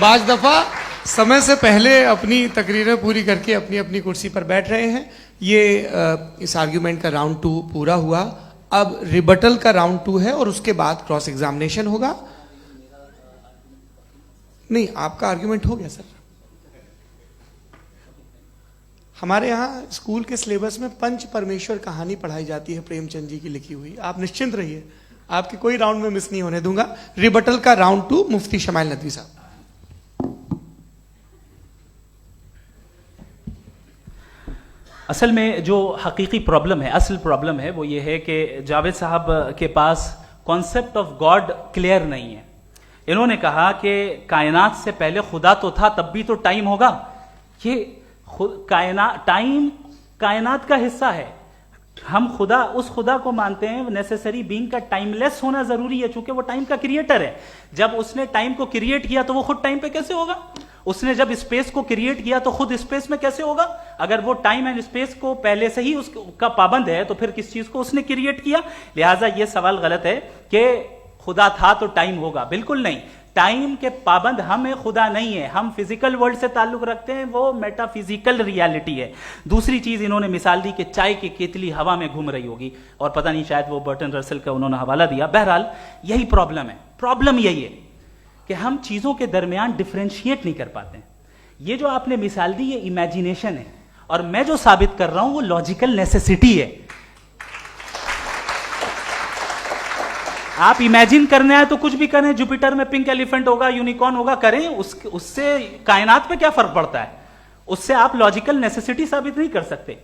बाज दफा समय से पहले अपनी तकरीरें पूरी करके अपनी अपनी कुर्सी पर बैठ रहे हैं। ये इस आर्ग्यूमेंट का राउंड 2 पूरा हुआ। अब रिबटल का राउंड 2 है और उसके बाद क्रॉस एग्जामिनेशन होगा। नहीं, आपका आर्ग्यूमेंट हो गया सर। हमारे यहाँ स्कूल के सिलेबस में पंच परमेश्वर कहानी पढ़ाई जाती है, प्रेमचंद जी की लिखी हुई। आप निश्चिंत रहिए, आपके कोई राउंड में मिस नहीं होने दूंगा। रिबटल का राउंड 2, मुफ्ती शमाइल नदवी साहब। असल में जो हकीकी प्रॉब्लम है, असल प्रॉब्लम है, वो ये है कि जावेद साहब के पास कॉन्सेप्ट ऑफ गॉड क्लियर नहीं है। इन्होंने कहा कि कायनात से पहले खुदा तो था, तब भी तो टाइम होगा। ये टाइम कायनात का हिस्सा है। हम खुदा, उस खुदा को मानते हैं, नेसेसरी बीइंग का टाइमलेस होना जरूरी है, चूंकि वो टाइम का क्रिएटर है। जब उसने टाइम को क्रिएट किया तो वो खुद टाइम पे कैसे होगा? उसने जब स्पेस को क्रिएट किया तो खुद स्पेस में कैसे होगा? अगर वो टाइम एंड स्पेस को पहले से ही उसका पाबंद है तो फिर किस चीज को उसने क्रिएट किया? लिहाजा ये सवाल गलत है कि खुदा था तो टाइम होगा। बिल्कुल नहीं, टाइम के पाबंद हम है, खुदा नहीं है। हम फिजिकल वर्ल्ड से ताल्लुक रखते हैं, वो मेटाफिजिकल रियलिटी है। दूसरी चीज इन्होंने मिसाल दी कि चाय की केतली हवा में घूम रही होगी, और पता नहीं शायद वो बर्टन रसल का उन्होंने हवाला दिया। बहरहाल यही प्रॉब्लम है। प्रॉब्लम यही है कि हम चीजों के दरमियान डिफरेंशिएट नहीं कर पाते। ये जो आपने मिसाल दी ये इमेजिनेशन है, और मैं जो साबित कर रहा हूं वो लॉजिकल नेसेसिटी है। आप इमेजिन करने आए तो कुछ भी करें, जुपिटर में पिंक एलिफेंट होगा, यूनिकॉर्न होगा, करें, उससे कायनात पे क्या फर्क पड़ता है? उससे आप लॉजिकल नेसेसिटी साबित नहीं कर सकते।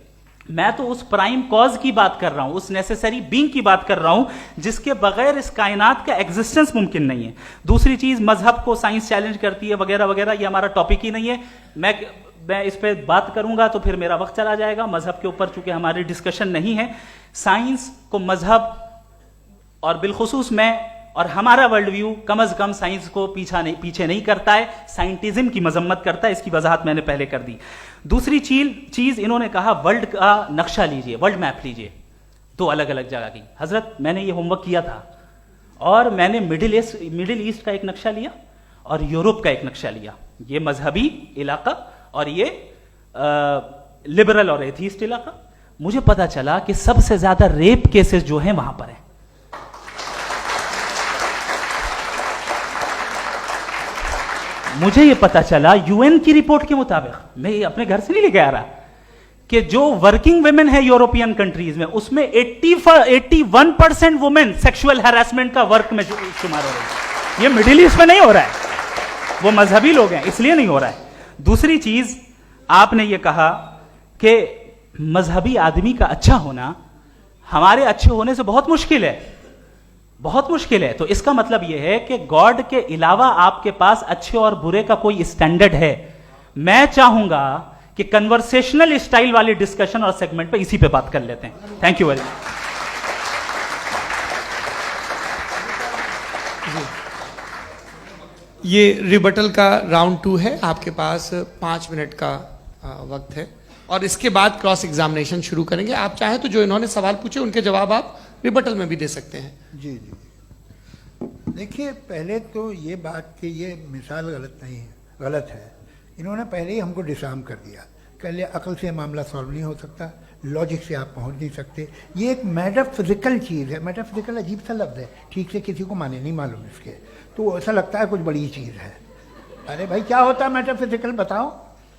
मैं तो उस प्राइम कॉज की बात कर रहा हूं, उस नेसेसरी बीइंग की बात कर रहा हूं जिसके बगैर इस कायनात का एग्जिस्टेंस मुमकिन नहीं है। दूसरी चीज, मजहब को साइंस चैलेंज करती है वगैरह वगैरह, ये हमारा टॉपिक ही नहीं है। मैं इस पे बात करूंगा तो फिर मेरा वक्त चला जाएगा। मजहब के ऊपर चूंकि हमारी डिस्कशन नहीं है, साइंस को मजहब और बिलखुसूस मैं और हमारा वर्ल्ड व्यू कम अज कम साइंस को पीछे नहीं करता है, साइंटिज्म की मजम्मत करता है। इसकी वजाहत मैंने पहले कर दी। दूसरी चीज इन्होंने कहा वर्ल्ड का नक्शा लीजिए, वर्ल्ड मैप लीजिए, दो अलग अलग जगह की। हजरत मैंने ये होमवर्क किया था, और मैंने मिडिल ईस्ट का एक नक्शा लिया और यूरोप का एक नक्शा लिया। ये मजहबी इलाका और ये लिबरल और एथीस्ट इलाका। मुझे पता चला कि सबसे ज्यादा रेप केसेस जो हैं वहां पर हैं। मुझे ये पता चला यूएन की रिपोर्ट के मुताबिक, मैं ये अपने घर से नहीं लेके आ रहा, कि जो वर्किंग वुमेन है यूरोपियन कंट्रीज में, उसमें 81% वुमेन सेक्सुअल हैरेसमेंट का वर्क में शुमार हो रही है। ये मिडिल ईस्ट में नहीं हो रहा है, वो मजहबी लोग हैं इसलिए नहीं हो रहा है। दूसरी चीज, आपने ये कहा कि मजहबी आदमी का अच्छा होना हमारे अच्छे होने से बहुत मुश्किल है, बहुत मुश्किल है। तो इसका मतलब यह है कि गॉड के अलावा आपके पास अच्छे और बुरे का कोई स्टैंडर्ड है। मैं चाहूंगा कि कन्वर्सेशनल स्टाइल वाली डिस्कशन और सेगमेंट पे इसी पे बात कर लेते हैं। Thank you very much. ये रिबटल का राउंड 2 है। आपके पास 5 मिनट का वक्त है, और इसके बाद क्रॉस एग्जामिनेशन शुरू करेंगे। आप चाहें तो जो इन्होंने सवाल पूछे उनके जवाब आप रिबटल में भी दे सकते हैं। जी जी, देखिए, पहले तो ये बात कि ये मिसाल गलत नहीं है, गलत है। इन्होंने पहले ही हमको डिसार्म कर दिया। कह लिया अकल से मामला सॉल्व नहीं हो सकता, लॉजिक से आप पहुंच नहीं सकते। ये एक मेटाफिजिकल चीज़ है। मेटाफिजिकल अजीब सा लफ्ज़ है, ठीक से किसी को माने नहीं मालूम इसके, तो ऐसा लगता है कुछ बड़ी चीज़ है। अरे भाई, क्या होता है मेटाफिजिकल, बताओ,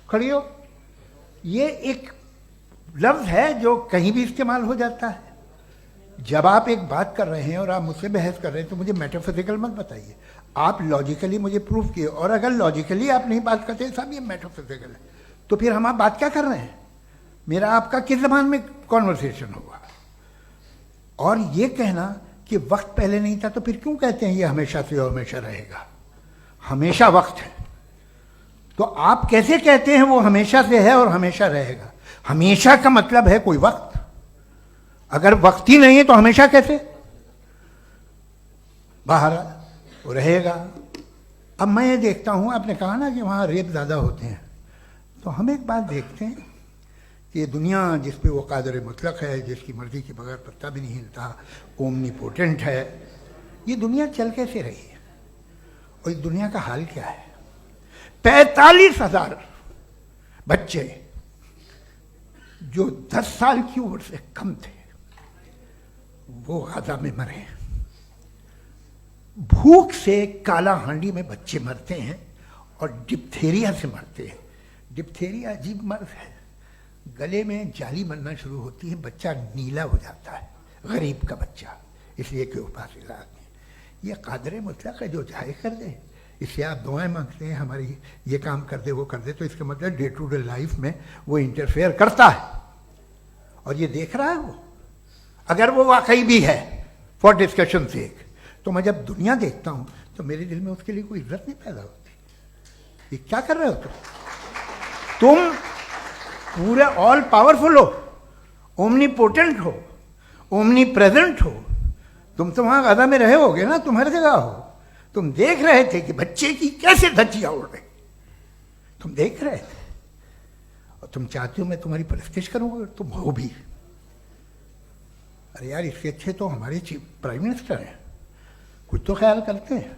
खड़ी हो। ये एक लफ्ज़ है जो कहीं भी इस्तेमाल हो जाता है। जब आप एक बात कर रहे हैं और आप मुझसे बहस कर रहे हैं तो मुझे मेटाफिजिकल मत बताइए, आप लॉजिकली मुझे प्रूफ किए। और अगर लॉजिकली आप नहीं बात करते साहब ये मेटाफिजिकल है, तो फिर हम आप बात क्या कर रहे हैं? मेरा आपका किस ज़बान में कॉन्वर्सेशन होगा? और ये कहना कि वक्त पहले नहीं था, तो फिर क्यों कहते हैं ये हमेशा से और हमेशा रहेगा? हमेशा वक्त है, तो आप कैसे कहते हैं वो हमेशा से है और हमेशा रहेगा? हमेशा का मतलब है कोई वक्त, अगर वक्त ही नहीं है तो हमेशा कैसे? बाहर वो रहेगा। अब मैं ये देखता हूँ, आपने कहा ना कि वहाँ रेप ज़्यादा होते हैं, तो हम एक बात देखते हैं कि ये दुनिया जिस पे वो कादर मुतलक है, जिसकी मर्जी के बगैर पत्ता भी नहीं हिलता, ओमनीपोटेंट है, ये दुनिया चल कैसे रही है? और इस दुनिया का हाल क्या है? 45,000 बच्चे जो 10 साल की उम्र से कम थे वो गाजा में मरे। भूख से काला हांडी में बच्चे मरते हैं और डिप्थेरिया से मरते हैं। डिप्थेरिया अजीब मर्ज है, गले में जाली बनना शुरू होती है, बच्चा नीला हो जाता है, गरीब का बच्चा, इसलिए कि उपास इलाज में। ये कादर मुतलक है जो चाहे कर दे, इससे आप दुआएं मांगते हैं हमारी ये काम कर दे वो कर दे, तो इसका मतलब डे टू डे लाइफ में वो इंटरफेयर करता है और ये देख रहा है वो। अगर वो वाकई भी है फॉर डिस्कशन सेक, तो मैं जब दुनिया देखता हूँ तो मेरे दिल में उसके लिए कोई इज्जत नहीं पैदा होती। ये क्या कर रहे हो तुम पूरे ऑल पावरफुल हो, ओमनीपोटेंट हो, ओमनी प्रेजेंट हो। तुम तो वहां गाजा में रहे होगे ना, तुम हर जगह हो। तुम देख रहे थे कि बच्चे की कैसे धज्जियां उड़ रही, तुम देख रहे थे, और तुम चाहते हो मैं तुम्हारी परस्तिश करूंगा, तुम हो भी। अरे यार, इसके अच्छे तो हमारे चीफ प्राइम मिनिस्टर हैं, कुछ तो ख्याल करते हैं।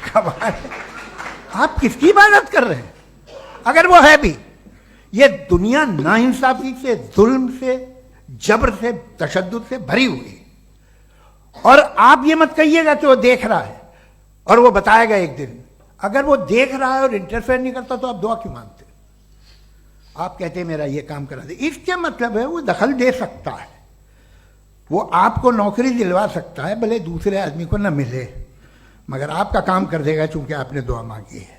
कमाल है, आप किसकी इबादत कर रहे हैं? अगर वो है भी, ये दुनिया नाइंसाफी से, जुल्म से, जबर से, तशद्दुद से भरी हुई है। और आप ये मत कहिएगा कि वो देख रहा है और वो बताएगा एक दिन। अगर वो देख रहा है और इंटरफेयर नहीं करता तो आप दुआ क्यों मांगते? आप कहते हैं मेरा ये काम करा दे, इसके मतलब है वो दखल दे सकता है, वो आपको नौकरी दिलवा सकता है, भले दूसरे आदमी को न मिले, मगर आपका काम कर देगा चूंकि आपने दुआ मांगी है।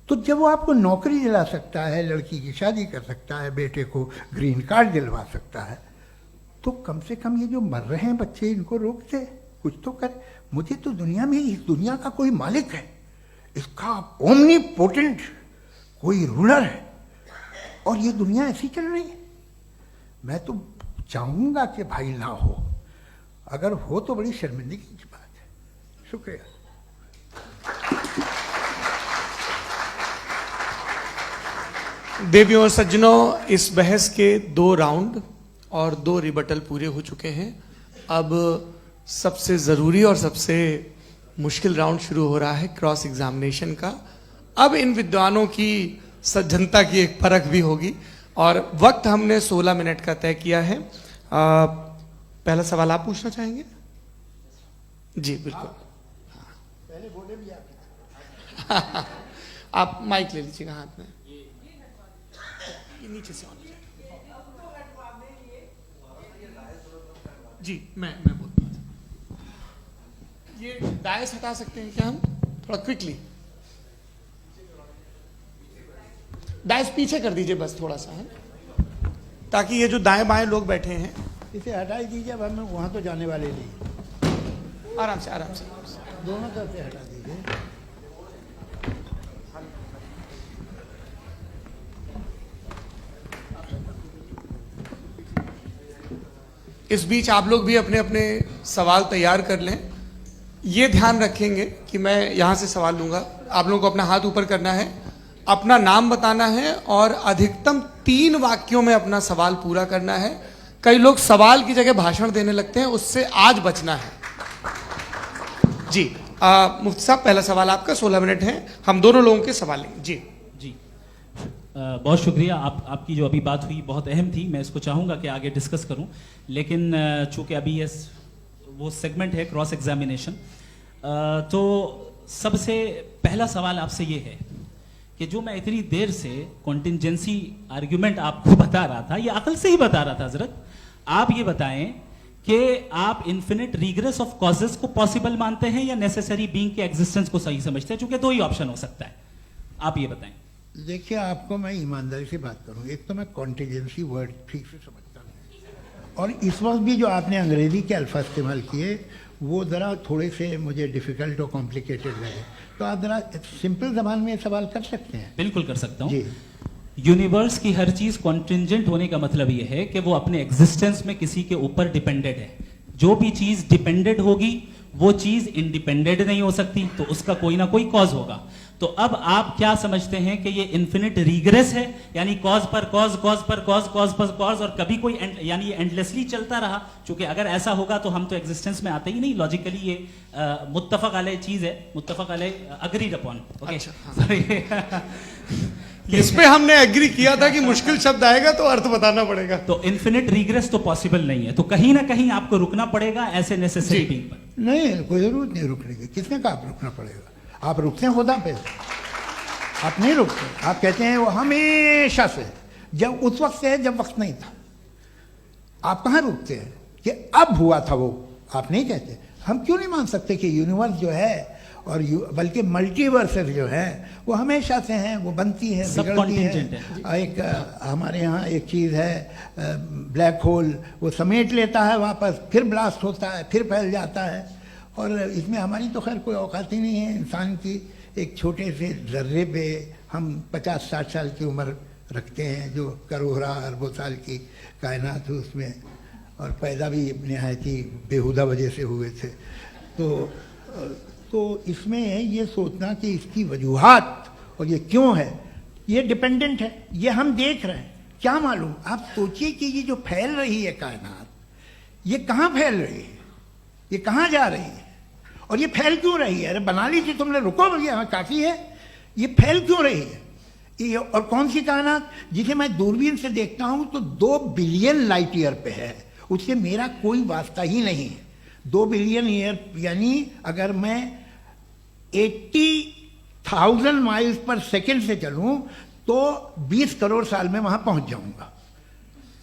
तो जब वो आपको नौकरी दिला सकता है, लड़की की शादी कर सकता है, बेटे को ग्रीन कार्ड दिलवा सकता है, तो कम से कम ये जो मर रहे हैं बच्चे, इनको रोक दे, कुछ तो करे। मुझे तो दुनिया में, इस दुनिया का कोई मालिक है, इसका ओमनीपोटेंट कोई रूलर है, और ये दुनिया ऐसी चल रही है। मैं तो चाहूंगा कि भाई ना हो, अगर हो तो बड़ी शर्मिंदगी की बात है। शुक्रिया। देवियों और सज्जनों, इस बहस के 2 राउंड और 2 रिबटल पूरे हो चुके हैं। अब सबसे जरूरी और सबसे मुश्किल राउंड शुरू हो रहा है, क्रॉस एग्जामिनेशन का। अब इन विद्वानों की सज्जनता की एक परख भी होगी, और वक्त हमने 16 मिनट का तय किया है। पहला सवाल आप पूछना चाहेंगे? जी बिल्कुल। पहले बोले भी आप। आप माइक ले लीजिएगा हाथ में, ये नीचे से ऑन हो जाएगा। जी मैं बोलता हूँ, ये डायस हटा सकते हैं क्या हम थोड़ा क्विकली? डायस पीछे कर दीजिए बस थोड़ा सा, है, ताकि ये जो दाएं बाएं लोग बैठे हैं, इसे हटा ही दीजिए। अब हम वहां तो जाने वाले नहीं, आराम से आराम से दोनों तरफ से हटा दीजिए। इस बीच आप लोग भी अपने अपने सवाल तैयार कर लें। ये ध्यान रखेंगे कि मैं यहाँ से सवाल लूँगा, आप लोगों को अपना हाथ ऊपर करना है, अपना नाम बताना है और अधिकतम 3 वाक्यों में अपना सवाल पूरा करना है। कई लोग सवाल की जगह भाषण देने लगते हैं, उससे आज बचना है। जी मुफ्ती साहब, पहला सवाल आपका, 16 मिनट हैं, हम दोनों लोगों के सवाल लेंगे। जी जी बहुत शुक्रिया। आपकी जो अभी बात हुई बहुत अहम थी, मैं इसको चाहूँगा कि आगे डिस्कस करूँ, लेकिन चूँकि अभी ये वो सेगमेंट है क्रॉस एग्जामिनेशन, तो सबसे पहला सवाल आपसे ये है कि जो मैं इतनी देर से कॉन्टिंजेंसी आर्ग्यूमेंट आपको बता रहा था, ये अकल से ही बता रहा था हजरत, आप ये बताएं कि आप इन्फिनिट रिग्रेस ऑफ कॉजेस को पॉसिबल मानते हैं या नेसेसरी बीइंग के एग्जिस्टेंस को सही समझते हैं? चूंकि 2 ही ऑप्शन हो सकता है, आप ये बताएं। देखिए, आपको मैं ईमानदारी से बात करूं, एक तो मैं कॉन्टिजेंसी वर्ड ठीक से समझता नहीं, और इस वक्त भी जो आपने अंग्रेजी के अल्फाज इस्तेमाल किए वो ज़रा थोड़े से मुझे डिफ़िकल्ट और कॉम्प्लिकेटेड लगे, तो आप ज़रा सिंपल ज़बान में सवाल कर सकते हैं? बिल्कुल कर सकता हूँ जी। यूनिवर्स की हर चीज कॉन्टिंजेंट होने का मतलब यह है कि वो अपने एग्जिस्टेंस में किसी के ऊपर डिपेंडेड है। जो भी चीज डिपेंडेड होगी वो चीज इंडिपेंडेंट नहीं हो सकती, तो उसका कोई ना कोई कॉज होगा। तो अब आप क्या समझते हैं कि ये इन्फिनिट रिग्रेस है, यानी कॉज पर कॉज, कॉज पर कॉज, कॉज पर कॉज, और कभी कोई यानी ये एंडलेसली चलता रहा? क्योंकि अगर ऐसा होगा तो हम तो एग्जिस्टेंस में आते ही नहीं, लॉजिकली ये मुत्तफक अलैह चीज है, मुत्तफक अलैह अग्रीड अपॉन। इस पे हमने एग्री किया था कि मुश्किल शब्द आएगा तो अर्थ बताना पड़ेगा। तो इन्फिनिट रिग्रेस तो पॉसिबल नहीं है, तो कहीं ना कहीं आपको रुकना पड़ेगा ऐसे नेसेसरी बीइंग पर। नहीं, कोई जरूरत नहीं रुकने की। किसने कहा आप रुकना पड़ेगा? आप रुकते हैं खुदा पे, आप नहीं रुकते। आप कहते हैं वो हमेशा से, जब उस वक्त से है जब वक्त नहीं था। आप कहाँ रुकते हैं कि अब हुआ था वो? आप नहीं कहते। हम क्यों नहीं मान सकते कि यूनिवर्स जो है और बल्कि मल्टीवर्सेस जो है वो हमेशा से हैं, वो बनती है, बिगड़ती है। एक हमारे यहाँ एक चीज़ है ब्लैक होल, वो समेट लेता है वापस, फिर ब्लास्ट होता है, फिर फैल जाता है। और इसमें हमारी तो खैर कोई औकात ही नहीं है। इंसान की एक छोटे से जर्रे पे हम 50-60 साल की उम्र रखते हैं, जो करोड़ों अरबों साल की कायनात है उसमें, और पैदा भी नहायत ही बेहुदा वजह से हुए थे। तो इसमें ये सोचना कि इसकी वजूहात और ये क्यों है, ये डिपेंडेंट है, ये हम देख रहे हैं। क्या मालूम, आप सोचिए कि ये जो फैल रही है कायनात, ये कहाँ फैल रही है, ये कहाँ जा रही है, और ये फैल क्यों रही है? अरे बना ली थी तुमने, रुको भैया, काफ़ी है। ये फैल क्यों रही है? ये और कौन सी कायनात जिसे मैं दूरबीन से देखता हूँ तो 2 बिलियन लाइट ईयर पे है, उससे मेरा कोई वास्ता ही नहीं है। 2 बिलियन ईयर यानी अगर मैं 80,000 माइल्स पर सेकेंड से चलूं तो 20 करोड़ साल में वहां पहुंच जाऊंगा।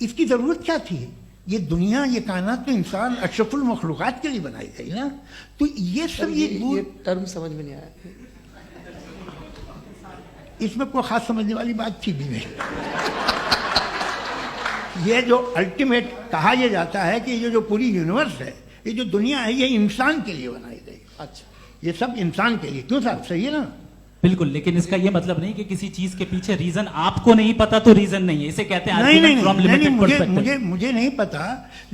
इसकी जरूरत क्या थी? ये दुनिया, ये कायनात तो इंसान अशरफुल मखलूकात के लिए बनाई गई ना। तो ये सब ये टर्म समझ में नहीं आया। इसमें कोई खास समझने वाली बात थी भी नहीं। ये जो अल्टीमेट कहा यह जाता है कि ये जो पूरी यूनिवर्स है, ये जो दुनिया है, ये इंसान के लिए बनाई गई। अच्छा, ये सब इंसान के लिए। क्यों साहब, सही है ना? बिल्कुल, लेकिन इसका ये मतलब नहीं कि किसी चीज के पीछे रीजन आपको नहीं पता तो रीजन नहीं है, इसे कहते हैं नहीं, from limited perspective। मुझे नहीं पता,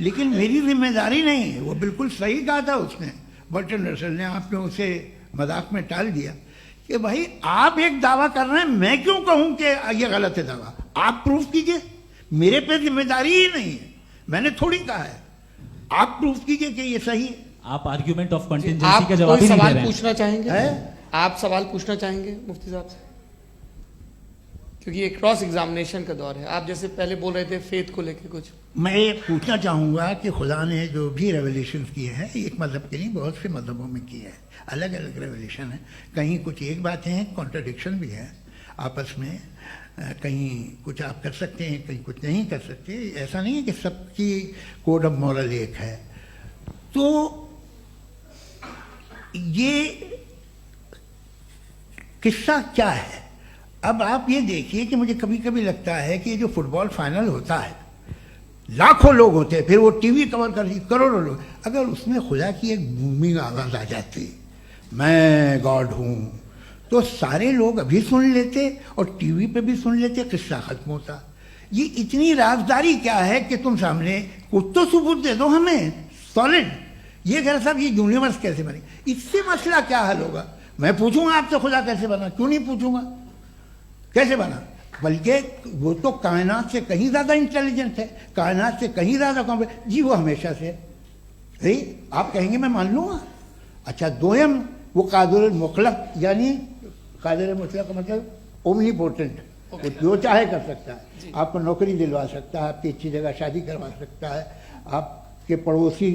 लेकिन मेरी जिम्मेदारी नहीं है। वो बिल्कुल सही कहा था उसने, बर्टन रसल ने। आपने उसे मजाक में टाल दिया कि भाई आप एक दावा कर रहे हैं, मैं क्यों कहूं कि ये गलत है दावा? आप प्रूफ कीजिए, मेरे पे जिम्मेदारी ही नहीं है, मैंने थोड़ी कहा है। आप प्रूफ कीजिए कि ये सही है। आप आर्ग्यूमेंट ऑफ कंटिंजेंसी आप का जवाब कोई ही नहीं दे सवाल रहे हैं। पूछना चाहेंगे? है? आप सवाल पूछना चाहेंगे मुफ्ती साहब से? क्योंकि ये क्रॉस एग्जामिनेशन का दौर है। आप जैसे पहले बोल रहे थे फेथ को लेके कुछ। मैं ये पूछना चाहूँगा कि खुदा ने जो भी रेवलेशन किए हैं, एक मज़हब के लिए बहुत से मज़हबों में किए हैं, अलग अलग रेवलेशन है। कहीं कुछ एक बातें हैं, कॉन्ट्रडिक्शन भी है आपस में, कहीं कुछ आप कर सकते हैं, कहीं कुछ नहीं कर सकते। ऐसा नहीं है कि सबकी कोड ऑफ मॉरल एक है। तो ये किस्सा क्या है? अब आप ये देखिए कि मुझे कभी कभी लगता है कि जो फुटबॉल फाइनल होता है, लाखों लोग होते हैं, फिर वो टीवी कवर कर करोड़ों लोग, अगर उसमें खुदा की एक बूमिंग आवाज़ आ जाती, मैं गॉड हूँ, तो सारे लोग अभी सुन लेते और टीवी पे भी सुन लेते, किस्सा खत्म होता। ये इतनी राजदारी क्या है कि तुम सामने कुछ तो सबूत दे दो हमें सॉलिड। ये कह साहब ये यूनिवर्स कैसे बनी, इससे मसला क्या हल होगा? मैं पूछूंगा आपसे खुदा कैसे बना? क्यों नहीं पूछूंगा कैसे बना? बल्कि वो तो कायनात से कहीं ज़्यादा इंटेलिजेंट है, कायनात से कहीं ज़्यादा कॉम्प्लेक्स। जी वो हमेशा से है, आप कहेंगे मैं मान लूँगा। अच्छा, दोयम वो कादिर मुतलक, यानी कादिर मुतलक का मतलब ओमनीपोटेंट, वो जो चाहे कर सकता है। आपको नौकरी दिलवा सकता है, आपकी अच्छी जगह शादी करवा सकता है, आपके पड़ोसी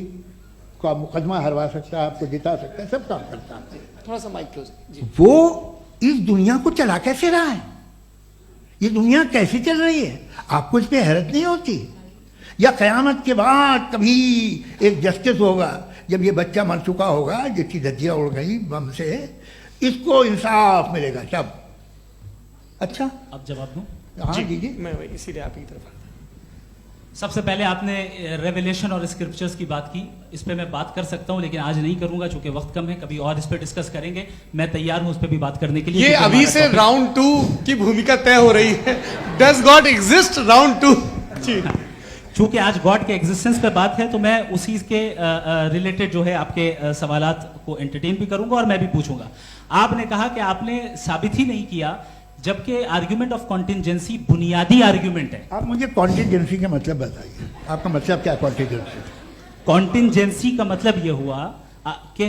का मुकदमा हरवा सकता है, आपको जिता सकता है, सब काम करता है। थोड़ा सा माइक क्लोज जी। वो इस दुनिया को चला कैसे रहा है? ये दुनिया कैसे चल रही है? आपको इस पर हैरत नहीं होती? या क़यामत के बाद कभी एक जस्टिस होगा, जब ये बच्चा मर चुका होगा, जिसकी धज्जियाँ उड़ गई बम से, इसको इंसाफ मिलेगा तब? अच्छा, अब जवाब दूं? हाँ दीजिए। मैं वही इसीलिए आप की तरफ। सबसे पहले आपने रेवलेशन और स्क्रिप्चर्स की बात की, इस पे मैं बात कर सकता हूं, लेकिन आज नहीं करूंगा चूंकि वक्त कम है। कभी और इस पे डिस्कस करेंगे, मैं तैयार हूं उस पे भी बात करने के लिए। ये क्योंकि अभी हमारा से topic- राउंड 2 की भूमिका तय हो रही है। Does God exist round 2? जी, चूंकि आज गॉड के एग्जिस्टेंस पे बात है, तो मैं उसी के रिलेटेड जो है आपके सवालात को एंटरटेन भी करूंगा और मैं भी पूछूंगा। आपने कहा कि आपने साबित ही नहीं किया, जबकि आर्ग्यूमेंट ऑफ कॉन्टिंजेंसी बुनियादी आर्ग्यूमेंट है। आप मुझे कॉन्टिजेंसी का मतलब बताइए, आपका मतलब क्या कॉन्टिजेंसी? कॉन्टिंजेंसी का मतलब यह हुआ कि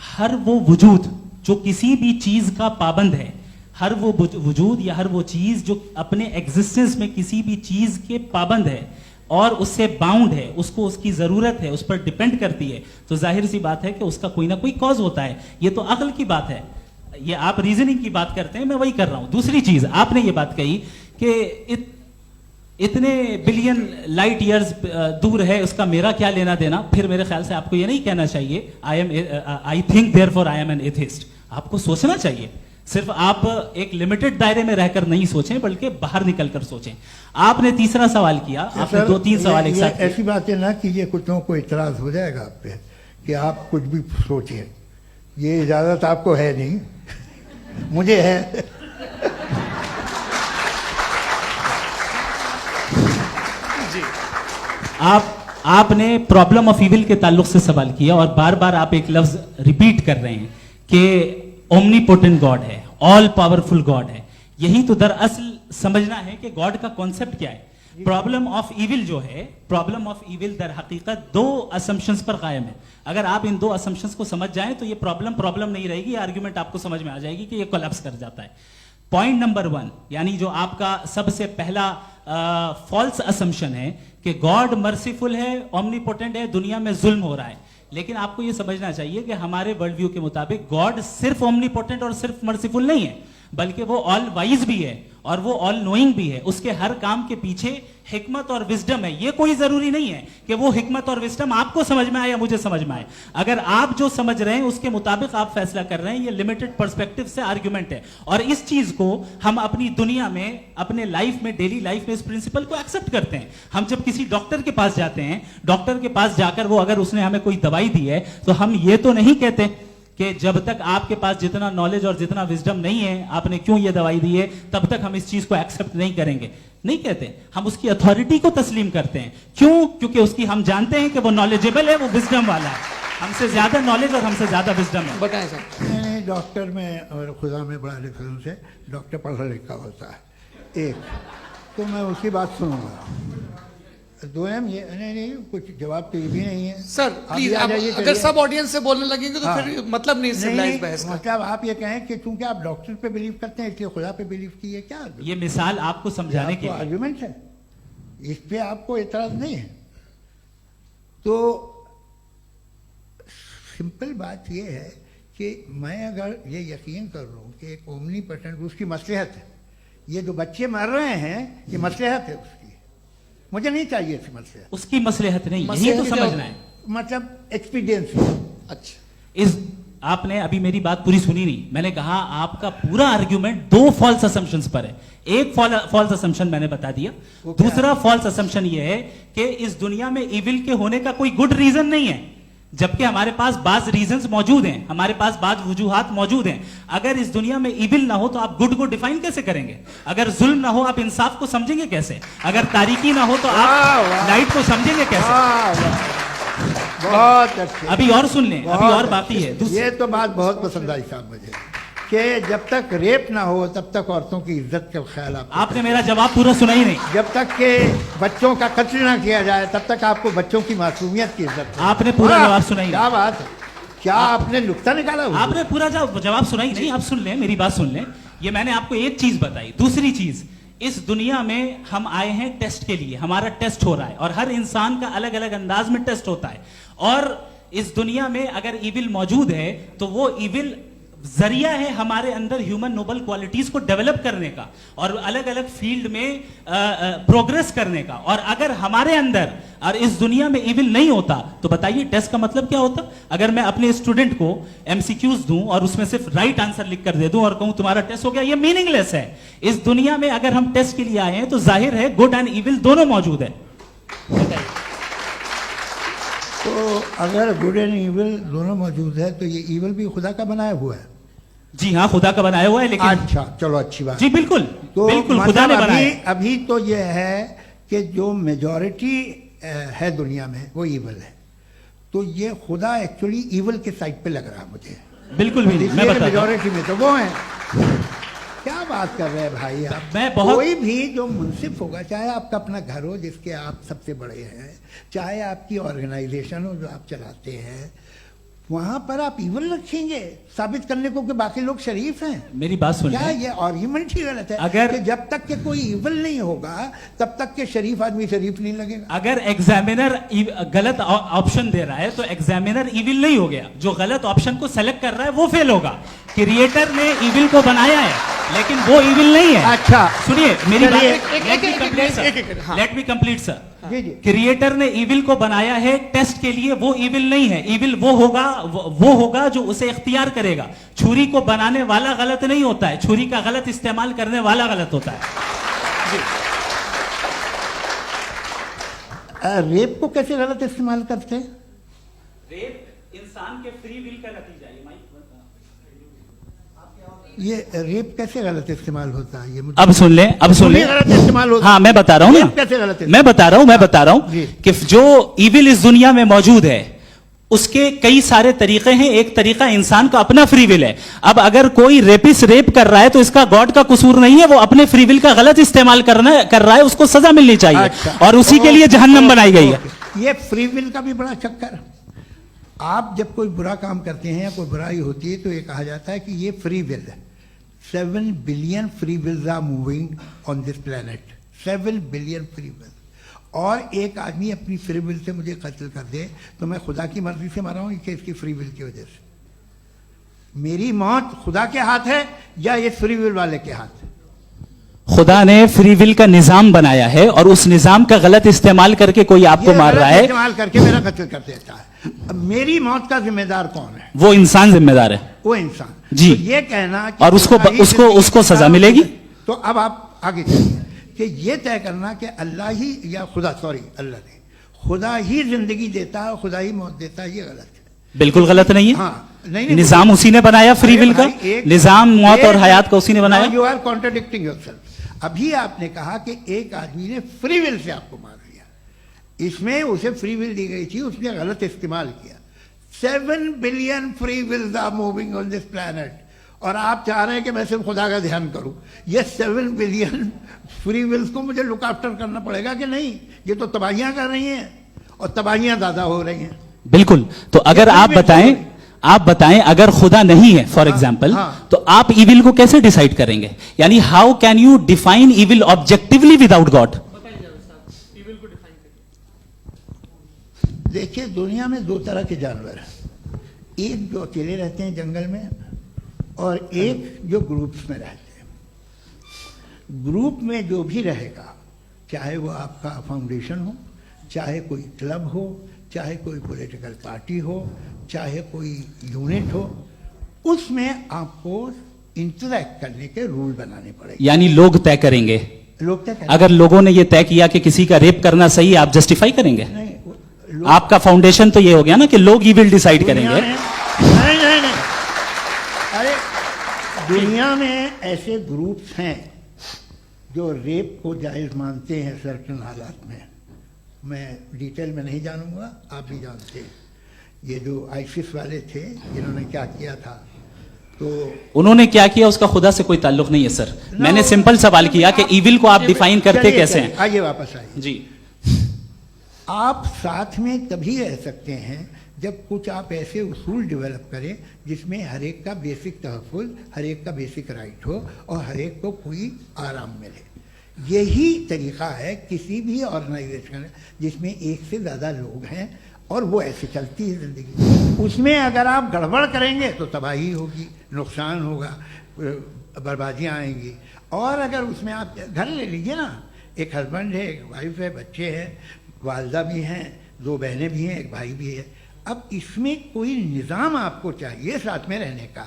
हर वो वजूद जो किसी भी चीज का पाबंद है, हर वो वजूद या हर वो चीज जो अपने एग्जिस्टेंस में किसी भी चीज के पाबंद है और उससे बाउंड है, उसको उसकी जरूरत है, उस पर डिपेंड करती है, तो जाहिर सी बात है कि उसका कोई ना कोई कॉज होता है। ये तो अक्ल की बात है। ये आप रीजनिंग की बात करते हैं, मैं वही कर रहा हूं। दूसरी चीज, आपने ये बात कही कि इतने बिलियन लाइट ईयर्स दूर है, उसका मेरा क्या लेना देना। फिर मेरे ख्याल से आपको ये नहीं कहना चाहिए I think therefore I am an atheist. आपको सोचना चाहिए। सिर्फ आप एक लिमिटेड दायरे में रहकर नहीं सोचें, बल्कि बाहर निकलकर सोचें। आपने तीसरा सवाल किया, आपने 2-3 सवाल एक साथ किए। ऐसी बातें ना कीजिए, कुछ लोगों को इतराज हो जाएगा आप पे कि आप कुछ भी सोचिए, ये इजाज़त आपको है नहीं, मुझे है। जी, आपने प्रॉब्लम ऑफ इविल के ताल्लुक से सवाल किया और बार बार आप एक लफ्ज रिपीट कर रहे हैं कि ओमनीपोटेंट गॉड है, ऑल पावरफुल गॉड है। यही तो दरअसल समझना है कि गॉड का कॉन्सेप्ट क्या है। प्रॉब्लम ऑफ इविल जो है, प्रॉब्लम ऑफ इविल दर हकीकत दो असम्पशंस पर कायम है। अगर आप इन दो असम्पशंस को समझ जाएं तो ये प्रॉब्लम नहीं रहेगी, आर्ग्यूमेंट आपको समझ में आ जाएगी कि ये कोलैप्स कर जाता है। पॉइंट नंबर 1, यानी जो आपका सबसे पहला फॉल्स असम्पशन है कि गॉड मर्सीफुल है, ओमनीपोटेंट है, दुनिया में जुल्म हो रहा है। लेकिन आपको यह समझना चाहिए कि हमारे वर्ल्ड व्यू के मुताबिक गॉड सिर्फ ओमनीपोटेंट और सिर्फ मर्सीफुल नहीं है, बल्कि वो ऑल वाइज भी है और वो ऑल नोइंग भी है। उसके हर काम के पीछे हिकमत और विजडम है। ये कोई जरूरी नहीं है कि वो हिकमत और विजडम आपको समझ में आए या मुझे समझ में आए। अगर आप जो समझ रहे हैं उसके मुताबिक आप फैसला कर रहे हैं, ये लिमिटेड पर्सपेक्टिव से आर्ग्यूमेंट है। और इस चीज को हम अपनी दुनिया में, अपने लाइफ में, डेली लाइफ में इस प्रिंसिपल को एक्सेप्ट करते हैं। हम जब किसी डॉक्टर के पास जाते हैं, डॉक्टर के पास जाकर वो अगर उसने हमें कोई दवाई दी है तो हम ये तो नहीं कहते कि जब तक आपके पास जितना नॉलेज और जितना विजडम नहीं है, आपने क्यों ये दवाई दी है, तब तक हम इस चीज को एक्सेप्ट नहीं करेंगे। नहीं कहते, हम उसकी अथॉरिटी को तस्लीम करते हैं। क्यों? क्योंकि उसकी हम जानते हैं कि वो नॉलेजेबल है, वो विजडम वाला है, हमसे ज्यादा नॉलेज और हमसे ज्यादा विजडम है। बताएं सर। नहीं, डॉक्टर में और खुदा में बड़ा डिफरेंस है। डॉक्टर पढ़ा लिखा होता है, एक तो मैं उसकी बात सुनूंगा। दो ये नहीं, कुछ जवाब तो ये भी नहीं है सर। प्लीज, अगर सब ऑडियंस से बोलने लगेंगे तो फिर मतलब नहीं सिविलाइज्ड बहस का। मतलब आप ये कहें कि चूंकि आप डॉक्टर पे बिलीव करते हैं इसलिए खुदा पे बिलीव किए, क्या ये मिसाल आपको समझाने के लिए आर्गुमेंट है, इस पे आपको एतराज नहीं है। तो सिंपल बात ये है कि मैं अगर ये यकीन कर लूँ कि एक ओमनीपोटेंट, उसकी मसलहत है, ये जो बच्चे मर रहे हैं ये मसलहत है उसकी, मुझे नहीं चाहिए थी मसलहत। उसकी मसलहत नहीं, यही तो समझना है, मतलब एक्सपीरियंस। अच्छा, इस आपने अभी मेरी बात पूरी सुनी नहीं। मैंने कहा आपका पूरा आर्ग्यूमेंट दो फॉल्स असम्पशंस पर है। एक फॉल्स असम्पशन मैंने बता दिया, दूसरा फॉल्स असम्पशन यह है कि इस दुनिया में इविल के होने का कोई गुड रीजन नहीं है, जबकि हमारे पास बाज रीजंस मौजूद हैं, हमारे पास बाज वजूहात मौजूद हैं। अगर इस दुनिया में इविल ना हो तो आप गुड को डिफाइन कैसे करेंगे? अगर जुल्म ना हो आप इंसाफ को समझेंगे कैसे? अगर तारीकी ना हो तो आप लाइट को समझेंगे कैसे? बहुत अच्छे। अभी और सुन लें, अभी और बाकी है। ये तो बात बहुत पसंद आई साहब मुझे, कि जब तक रेप ना हो तब तक औरतों की इज्जत का ख्याल आपने मेरा जवाब पूरा सुना ही नहीं। जब तक के बच्चों का कत्ल ना किया जाए तब तक आपको बच्चों की मासूमियत की इज्जत। आपने पूरा जवाब सुना ही क्या बात है, क्या आपने नुक्ता निकाला? आपने पूरा जवाब सुना ही नहीं। आप सुन लें, मेरी बात सुन लें। ये मैंने आपको एक चीज बताई। दूसरी चीज, इस दुनिया में हम आए हैं टेस्ट के लिए, हमारा टेस्ट हो रहा है और हर इंसान का अलग अलग अंदाज में टेस्ट होता है। और इस दुनिया में अगर इविल मौजूद है तो वो इविल जरिया है हमारे अंदर ह्यूमन नोबल क्वालिटीज को डेवलप करने का और अलग अलग फील्ड में प्रोग्रेस करने का। और अगर हमारे अंदर और इस दुनिया में इविल नहीं होता तो बताइए टेस्ट का मतलब क्या होता? अगर मैं अपने स्टूडेंट को एमसीक्यूज दूं और उसमें सिर्फ राइट आंसर लिख कर दे दूं और कहूं तुम्हारा टेस्ट हो गया, ये मीनिंगलेस है। इस दुनिया में अगर हम टेस्ट के लिए आए हैं तो जाहिर है गुड एंड इविल दोनों मौजूद है। तो अगर गुड एंड इविल दोनों मौजूद है तो ये इविल भी खुदा का बनाया हुआ है? जी हाँ, खुदा का बनाया हुआ है। लेकिन अच्छा, चलो अच्छी बात। जी बिल्कुल, तो बिल्कुल खुदा ने बनाया। अभी तो ये है कि जो मेजॉरिटी है दुनिया में वो इविल है, तो ये खुदा एक्चुअली इविल के साइड पे लग रहा है मुझे। बिल्कुल भी नहीं, मैं बताता हूं। मेजॉरिटी में तो वो है। क्या बात कर रहे हैं भाई आप? कोई भी जो मुंसिफ होगा, चाहे आपका अपना घर हो जिसके आप सबसे बड़े हैं, चाहे आपकी ऑर्गेनाइजेशन हो जो आप चलाते हैं, वहां पर आप इवल रखेंगे साबित करने को कि बाकी लोग शरीफ हैं? मेरी बात सुनिए, क्या ये आर्ग्यूमेंट ही गलत है? अगर कि जब तक के कोई इवल नहीं होगा तब तक के शरीफ आदमी शरीफ नहीं लगेगा। अगर एग्जामिनर गलत ऑप्शन दे रहा है तो एग्जामिनर इविल नहीं हो गया, जो गलत ऑप्शन को सेलेक्ट कर रहा है वो फेल होगा। क्रिएटर ने इविल को बनाया है लेकिन वो इविल नहीं है। अच्छा सुनिए मेरी बात, लेट मी कंप्लीट सर। जी जी। क्रिएटर ने इविल को बनाया है टेस्ट के लिए, वो इविल नहीं है। इविल वो होगा जो उसे इख्तियार करेगा। छुरी को बनाने वाला गलत नहीं होता है, छुरी का गलत इस्तेमाल करने वाला गलत होता है। रेप को कैसे गलत इस्तेमाल करते हैं? इंसान के फ्री विल का नतीजा है। ये रेप कैसे गलत इस्तेमाल होता है? ये मुझे अब सुन लें, अब सुन लें। गलत इस्तेमाल होता हाँ, मैं बता रहा हूँ ना, रेप कैसे गलत इस्तेमाल? मैं बता रहा हूँ जी। कि जो इविल इस दुनिया में मौजूद है उसके कई सारे तरीके हैं। एक तरीका इंसान का अपना फ्री विल है। अब अगर कोई रेपिस्ट रेप कर रहा है तो इसका गॉड का कसूर नहीं है, वो अपने फ्री विल का गलत इस्तेमाल कर रहा है, उसको सजा मिलनी चाहिए। अच्छा। और उसी के लिए जहन्नम बनाई गई है। ये फ्री विल का भी बड़ा चक्कर। आप जब कोई बुरा काम करते हैं या कोई बुराई होती है तो ये कहा जाता है कि ये फ्री विल है। 7 billion free wills are moving on this planet. 7 billion free will. और एक आदमी अपनी फ्री विल से मुझे कत्ल कर दे तो मैं खुदा की मर्जी से मरा हूं कि इसकी फ्री विल की वजह से? मेरी मौत खुदा के हाथ है या ये फ्री विल वाले के हाथ है? खुदा ने फ्री विल का निजाम बनाया है और उस निजाम का गलत इस्तेमाल करके कोई आपको मार रहा है, इस्तेमाल करके मेरा कत्ल कर देता है। अब मेरी मौत का जिम्मेदार कौन है? वो इंसान जिम्मेदार है। वो इंसान। जी। तो ये कहना कि और उसको सजा मिलेगी। तो अब आप आगे चलिए कि ये तय करना कि अल्लाह ही या अल्लाह ने खुदा ही जिंदगी देता है, खुदा ही मौत देता है, ये गलत है। बिल्कुल गलत नहीं है। हाँ, नहीं, निजाम उसी ने बनाया फ्री विल का। निजाम मौत और हयात का उसी ने बनाया। You are contradicting yourself. अभी आपने कहा कि एक आदमी ने फ्री विल से आपको मार दिया, इसमें उसे फ्री विल दी गई थी, उसने गलत इस्तेमाल किया। 7 billion free wills are moving on this planet और आप चाह रहे हैं कि मैं सिर्फ खुदा का ध्यान करूं। ये 7 बिलियन फ्री विल्स को मुझे लुक आफ्टर करना पड़ेगा कि नहीं? ये तो तबाहियां कर रही हैं और तबाहियां ज्यादा हो रही हैं। बिल्कुल। तो अगर आप बताएं अगर खुदा नहीं है फॉर एग्जाम्पल, हाँ। तो आप इविल को कैसे डिसाइड करेंगे? यानी how can you define evil objectively without God? देखिए, दुनिया में 2 तरह के जानवर हैं। एक जो अकेले रहते हैं जंगल में और एक जो ग्रुप्स में रहते हैं। ग्रुप में जो भी रहेगा, चाहे वो आपका फाउंडेशन हो, चाहे कोई क्लब हो, चाहे कोई पॉलिटिकल पार्टी हो, चाहे कोई यूनिट हो, उसमें आपको इंटरैक्ट करने के रूल बनाने पड़ेंगे। यानी लोग तय करेंगे। लोग तय करेंगे। अगर लोगों ने यह तय किया कि किसी का रेप करना सही है, आप जस्टिफाई करेंगे? नहीं, आपका फाउंडेशन तो ये हो गया ना कि लोग ही विल डिसाइड करेंगे। नहीं। अरे दुनिया में ऐसे ग्रुप्स हैं जो रेप को जायज मानते हैं सर्टेन हालात में। मैं डिटेल में नहीं जानूंगा, आप भी जानते हैं। ये जो आईसिस वाले थे, इन्होंने क्या किया था, तो उन्होंने क्या किया उसका खुदा से कोई ताल्लुक नहीं है सर। मैंने सिंपल सवाल किया कि इविल को आप डिफाइन करते कैसे हैं? आइए वापस आइए जी। आप साथ में तभी रह सकते हैं जब कुछ आप ऐसे उसूल डेवलप करें जिसमें हर एक का बेसिक तहफ़्फ़ुज़, हर एक का बेसिक राइट हो और हर एक को कोई आराम मिले। यही तरीका है किसी भी ऑर्गेनाइजेशन जिसमें एक से ज़्यादा लोग हैं और वो ऐसे चलती है ज़िंदगी। उसमें अगर आप गड़बड़ करेंगे तो तबाही होगी, नुकसान होगा, बर्बादियाँ आएंगी। और अगर उसमें आप घर ले लीजिए ना, एक हस्बैंड है, एक वाइफ है, बच्चे हैं, वालदा भी हैं, 2 बहनें भी हैं, एक भाई भी है। अब इसमें कोई निज़ाम आपको चाहिए साथ में रहने का,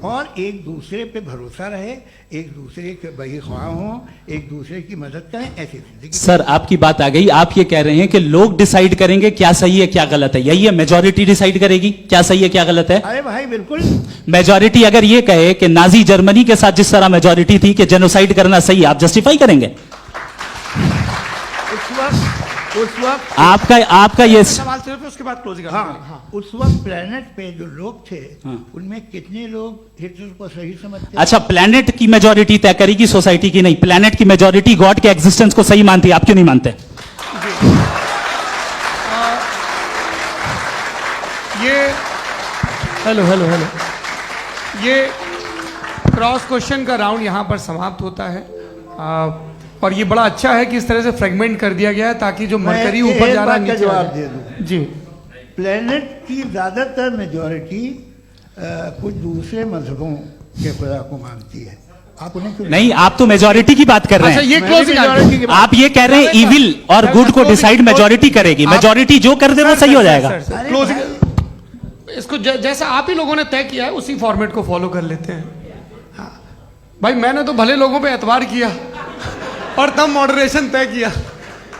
और एक दूसरे पे भरोसा रहे, एक दूसरे के बहीख्वाह हों, एक दूसरे की मदद करें, ऐसी जिंदगी। सर आपकी बात आ गई। आप ये कह रहे हैं कि लोग डिसाइड करेंगे क्या सही है क्या गलत है, यही है? मेजॉरिटी डिसाइड करेगी क्या सही है क्या गलत है? अरे भाई बिल्कुल। मेजॉरिटी अगर ये कहे कि नाजी जर्मनी के साथ जिस तरह मेजॉरिटी थी कि जेनोसाइड करना सही, आप जस्टिफाई करेंगे? उस वक्त आपका ये सवाल सिर्फ उसके बाद क्लोजिंग। हाँ, उस वक्त प्लेनेट पे जो लोग थे, उनमें कितने लोग हिटलर को सही समझते? अच्छा, प्लेनेट की मेजॉरिटी तय करेगी, सोसाइटी की नहीं। प्लेनेट की मेजॉरिटी गॉड के एग्जिस्टेंस को सही मानती है, आप क्यों नहीं मानते? हेलो ये क्रॉस क्वेश्चन का राउंड यहां पर समाप्त होता है। और ये बड़ा अच्छा है कि इस तरह से फ्रेगमेंट कर दिया गया है ताकि जो मरकरी ऊपर जा रहा है नीचे जवाब दे दूं जी। प्लेनेट की ज्यादातर मेजॉरिटी कुछ दूसरे मजहबों के खुदा को मानती है। आप उन्हें क्यों नहीं? आप तो मेजॉरिटी की बात कर रहे हैं। अच्छा, ये क्लोजिंग आप ये कह रहे हैं इविल और गुड को डिसाइड मेजॉरिटी करेगी। मेजॉरिटी जो कर दे वो सही हो जाएगा। क्लोजिंग इसको जैसा आप ही लोगों ने तय किया है उसी फॉर्मेट को फॉलो कर लेते हैं। हाँ भाई, मैंने तो भले लोगों पे एतबार किया और तब मॉडरेशन तय किया।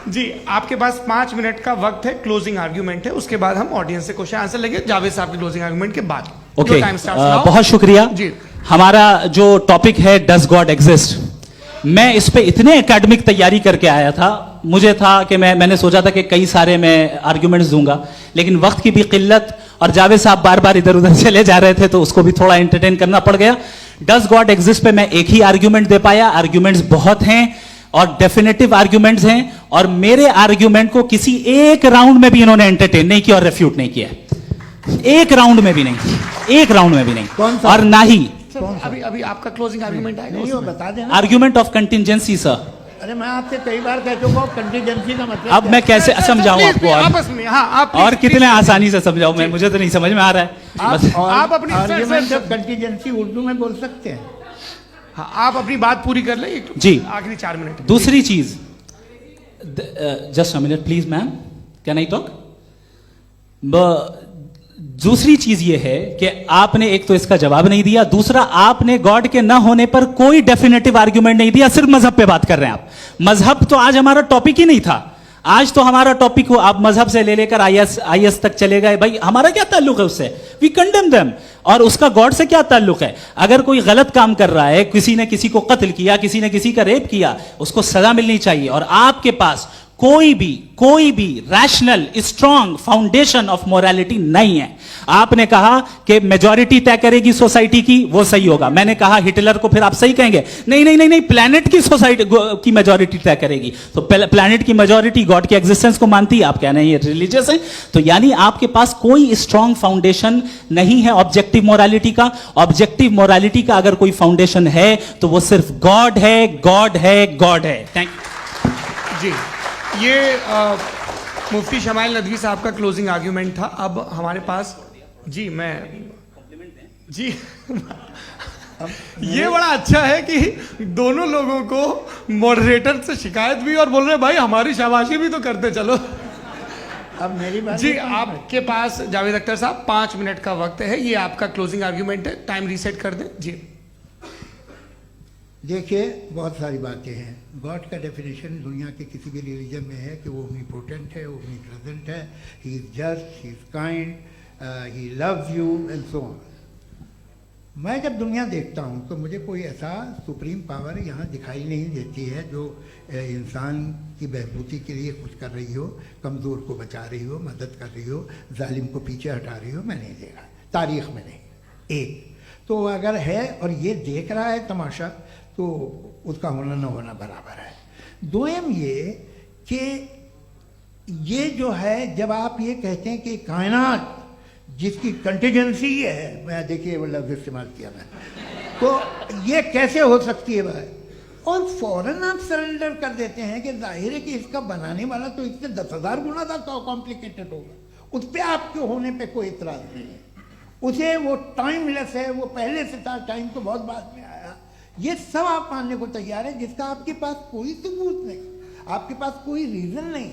जी, आपके पास 5 मिनट का वक्त है, क्लोजिंग आर्ग्यूमेंट है, उसके बाद हम ऑडियंस से क्वेश्चन आंसर लेंगे जावेद साहब के क्लोजिंग आर्ग्यूमेंट के बाद। ओके, टाइम स्टार्ट्स बहुत शुक्रिया जी। हमारा जो टॉपिक है डज गॉड एग्जिस्ट, मैं इस पे इतने एकेडमिक तैयारी करके आया था, मुझे था कि मैंने सोचा था कि कई सारे मैं आर्ग्यूमेंट्स दूंगा, लेकिन वक्त की भी किल्लत और जावेद साहब बार बार इधर उधर चले जा रहे थे तो उसको भी थोड़ा एंटरटेन करना पड़ गया। डज गॉड एग्जिस्ट पे मैं एक ही आर्ग्यूमेंट दे पाया, आर्ग्यूमेंट्स बहुत हैं और डेफिनेटिव आर्ग्यूमेंट्स हैं, और मेरे आर्ग्यूमेंट को किसी एक राउंड में भी इन्होंने एंटरटेन नहीं किया और रेफ्यूट नहीं किया, एक राउंड में भी नहीं, एक राउंड में भी नहीं, और ना ही अभी अभी आपका क्लोजिंग आर्ग्यूमेंट आएगा, नहीं वो उसमें। बता देना। Argument of contingency sir. अरे मैं आपसे कई बार कह चुका हूँ कंटीजेंसी का मतलब अब मैं कैसे सर, समझाऊं प्लीज, आपको, आपस में, हाँ, आप और प्लीज, कितने प्लीज। आसानी से समझाऊं मैं, मुझे तो नहीं समझ में आ रहा है बस। आप अपनी argument sir, of contingency Urdu में बोल सकते हैं। हाँ, आप अपनी बात पूरी कर लें, जी। आखिरी 4 मिनट। दूसरी चीज, just a minute please ma'am, can I talk? दूसरी चीज ये है कि आपने एक तो इसका जवाब नहीं दिया, दूसरा आपने गॉड के ना होने पर कोई डेफिनेटिव आर्ग्यूमेंट नहीं दिया, सिर्फ मजहब पे बात कर रहे हैं आप। मजहब तो आज हमारा टॉपिक ही नहीं था, आज तो हमारा टॉपिक हो, आप मजहब से ले लेकर आईएस तक चले गए, भाई हमारा क्या ताल्लुक है उससे, वी कंडेम देम, और उसका गॉड से क्या ताल्लुक है? अगर कोई गलत काम कर रहा है, किसी ने किसी को कत्ल किया, किसी ने किसी का रेप किया, उसको सजा मिलनी चाहिए, और आपके पास कोई भी rational strong foundation of morality नहीं है। आपने कहा कि मेजॉरिटी तय करेगी सोसाइटी की, वो सही होगा, मैंने कहा हिटलर को फिर आप सही कहेंगे, नहीं नहीं नहीं नहीं, प्लैनेट की सोसाइटी की मेजॉरिटी तय करेगी, तो प्लैनेट की मेजॉरिटी गॉड के एग्जिस्टेंस को मानती है, आप कह रहे हैं ये रिलीजियस है, तो यानी आपके पास कोई स्ट्रॉन्ग फाउंडेशन नहीं है ऑब्जेक्टिव मोरालिटी का। ऑब्जेक्टिव मोरालिटी का अगर कोई फाउंडेशन है तो वो सिर्फ गॉड है, गॉड है, गॉड है। थैंक यू जी, ये मुफ्ती शमाइल नदवी साहब का क्लोजिंग आर्ग्यूमेंट था। अब हमारे पास जी, मैं जी ये बड़ा अच्छा है कि दोनों लोगों को मॉडरेटर से शिकायत भी और बोल रहे हैं भाई हमारी शाबाशी भी तो करते चलो। अब मेरी बात जी, आपके पास जावेद अख्तर साहब 5 मिनट का वक्त है, ये आपका क्लोजिंग आर्ग्यूमेंट है, टाइम रीसेट कर दें जी। देखिए, बहुत सारी बातें हैं। गॉड का डेफिनेशन दुनिया के किसी भी रिलीजन में है कि वो ओमनीपोटेंट है, ओमनीप्रेजेंट है, he is just, he is kind, he loves you and so on. मैं जब दुनिया देखता हूँ तो मुझे कोई ऐसा सुप्रीम पावर यहाँ दिखाई नहीं देती है जो इंसान की बहबूदी के लिए कुछ कर रही हो, कमज़ोर को बचा रही हो, मदद कर रही हो, जालिम को पीछे हटा रही हो, मैं नहीं देखा, तारीख़ में नहीं। एक तो अगर है और ये देख रहा है तमाशा, तो उसका होना न होना बराबर है। दोयम ये कि ये जो है, जब आप ये कहते हैं कि कायनात जिसकी कंटीजेंसी है, मैं देखिए वो लफ्ज़ इस्तेमाल किया मैं, तो ये कैसे हो सकती है भाई? और फौरन आप सरेंडर कर देते हैं कि जाहिर है कि इसका बनाने वाला तो इससे 10,000 गुना ज़्यादा कॉम्प्लिकेटेड होगा, उस पर आपके होने पे कोई इतराज़ नहीं है, उसे वो टाइमलेस है, वो पहले से था, टाइम तो बहुत बाद में आया, ये सब आप मानने को तैयार है, जिसका आपके पास कोई सबूत नहीं, आपके पास कोई रीज़न नहीं।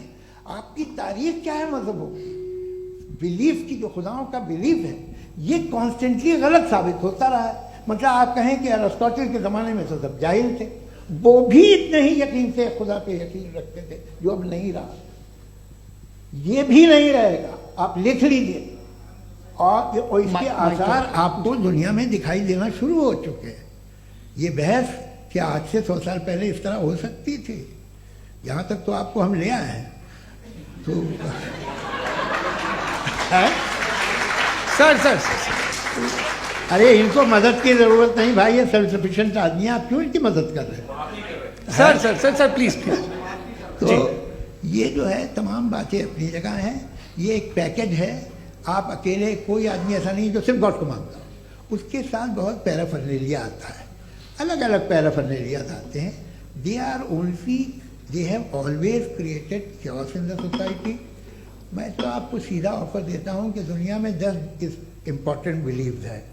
आपकी तारीख क्या है मजहबों की, बिलीफ की, जो खुदाओं का बिलीफ है, ये कॉन्स्टेंटली गलत साबित होता रहा है। मतलब आप कहें कि अरिस्टोटल के ज़माने में तो सब जाहिल थे, वो भी इतने ही यकीन से खुदा पे यकीन रखते थे, जो अब नहीं रहा, ये भी नहीं रहेगा, आप लिख लीजिए। और इसके आसार आपको दुनिया में दिखाई देना शुरू हो चुके हैं। ये बहस क्या आज से 100 साल पहले इस तरह हो सकती थी? यहाँ तक तो आपको हम ले आए हैं। तो सर अरे इनको मदद की जरूरत नहीं भाई, ये सेल्फ सफिशिएंट आदमी है, आप क्यों इनकी मदद कर रहे हैं? Sir please. तो ये जो है तमाम बातें अपनी जगह हैं, ये एक पैकेज है। आप अकेले, कोई आदमी ऐसा नहीं जो सिर्फ गॉड को मानता हो, उसके साथ बहुत पैराफर्नेलिया आता है, अलग अलग पैराफर्नेलियाज आते हैं। They are only, they have always created chaos in the society. मैं तो आपको सीधा ऑफर देता हूँ कि दुनिया में 10 इम्पॉर्टेंट बिलीव्स हैं,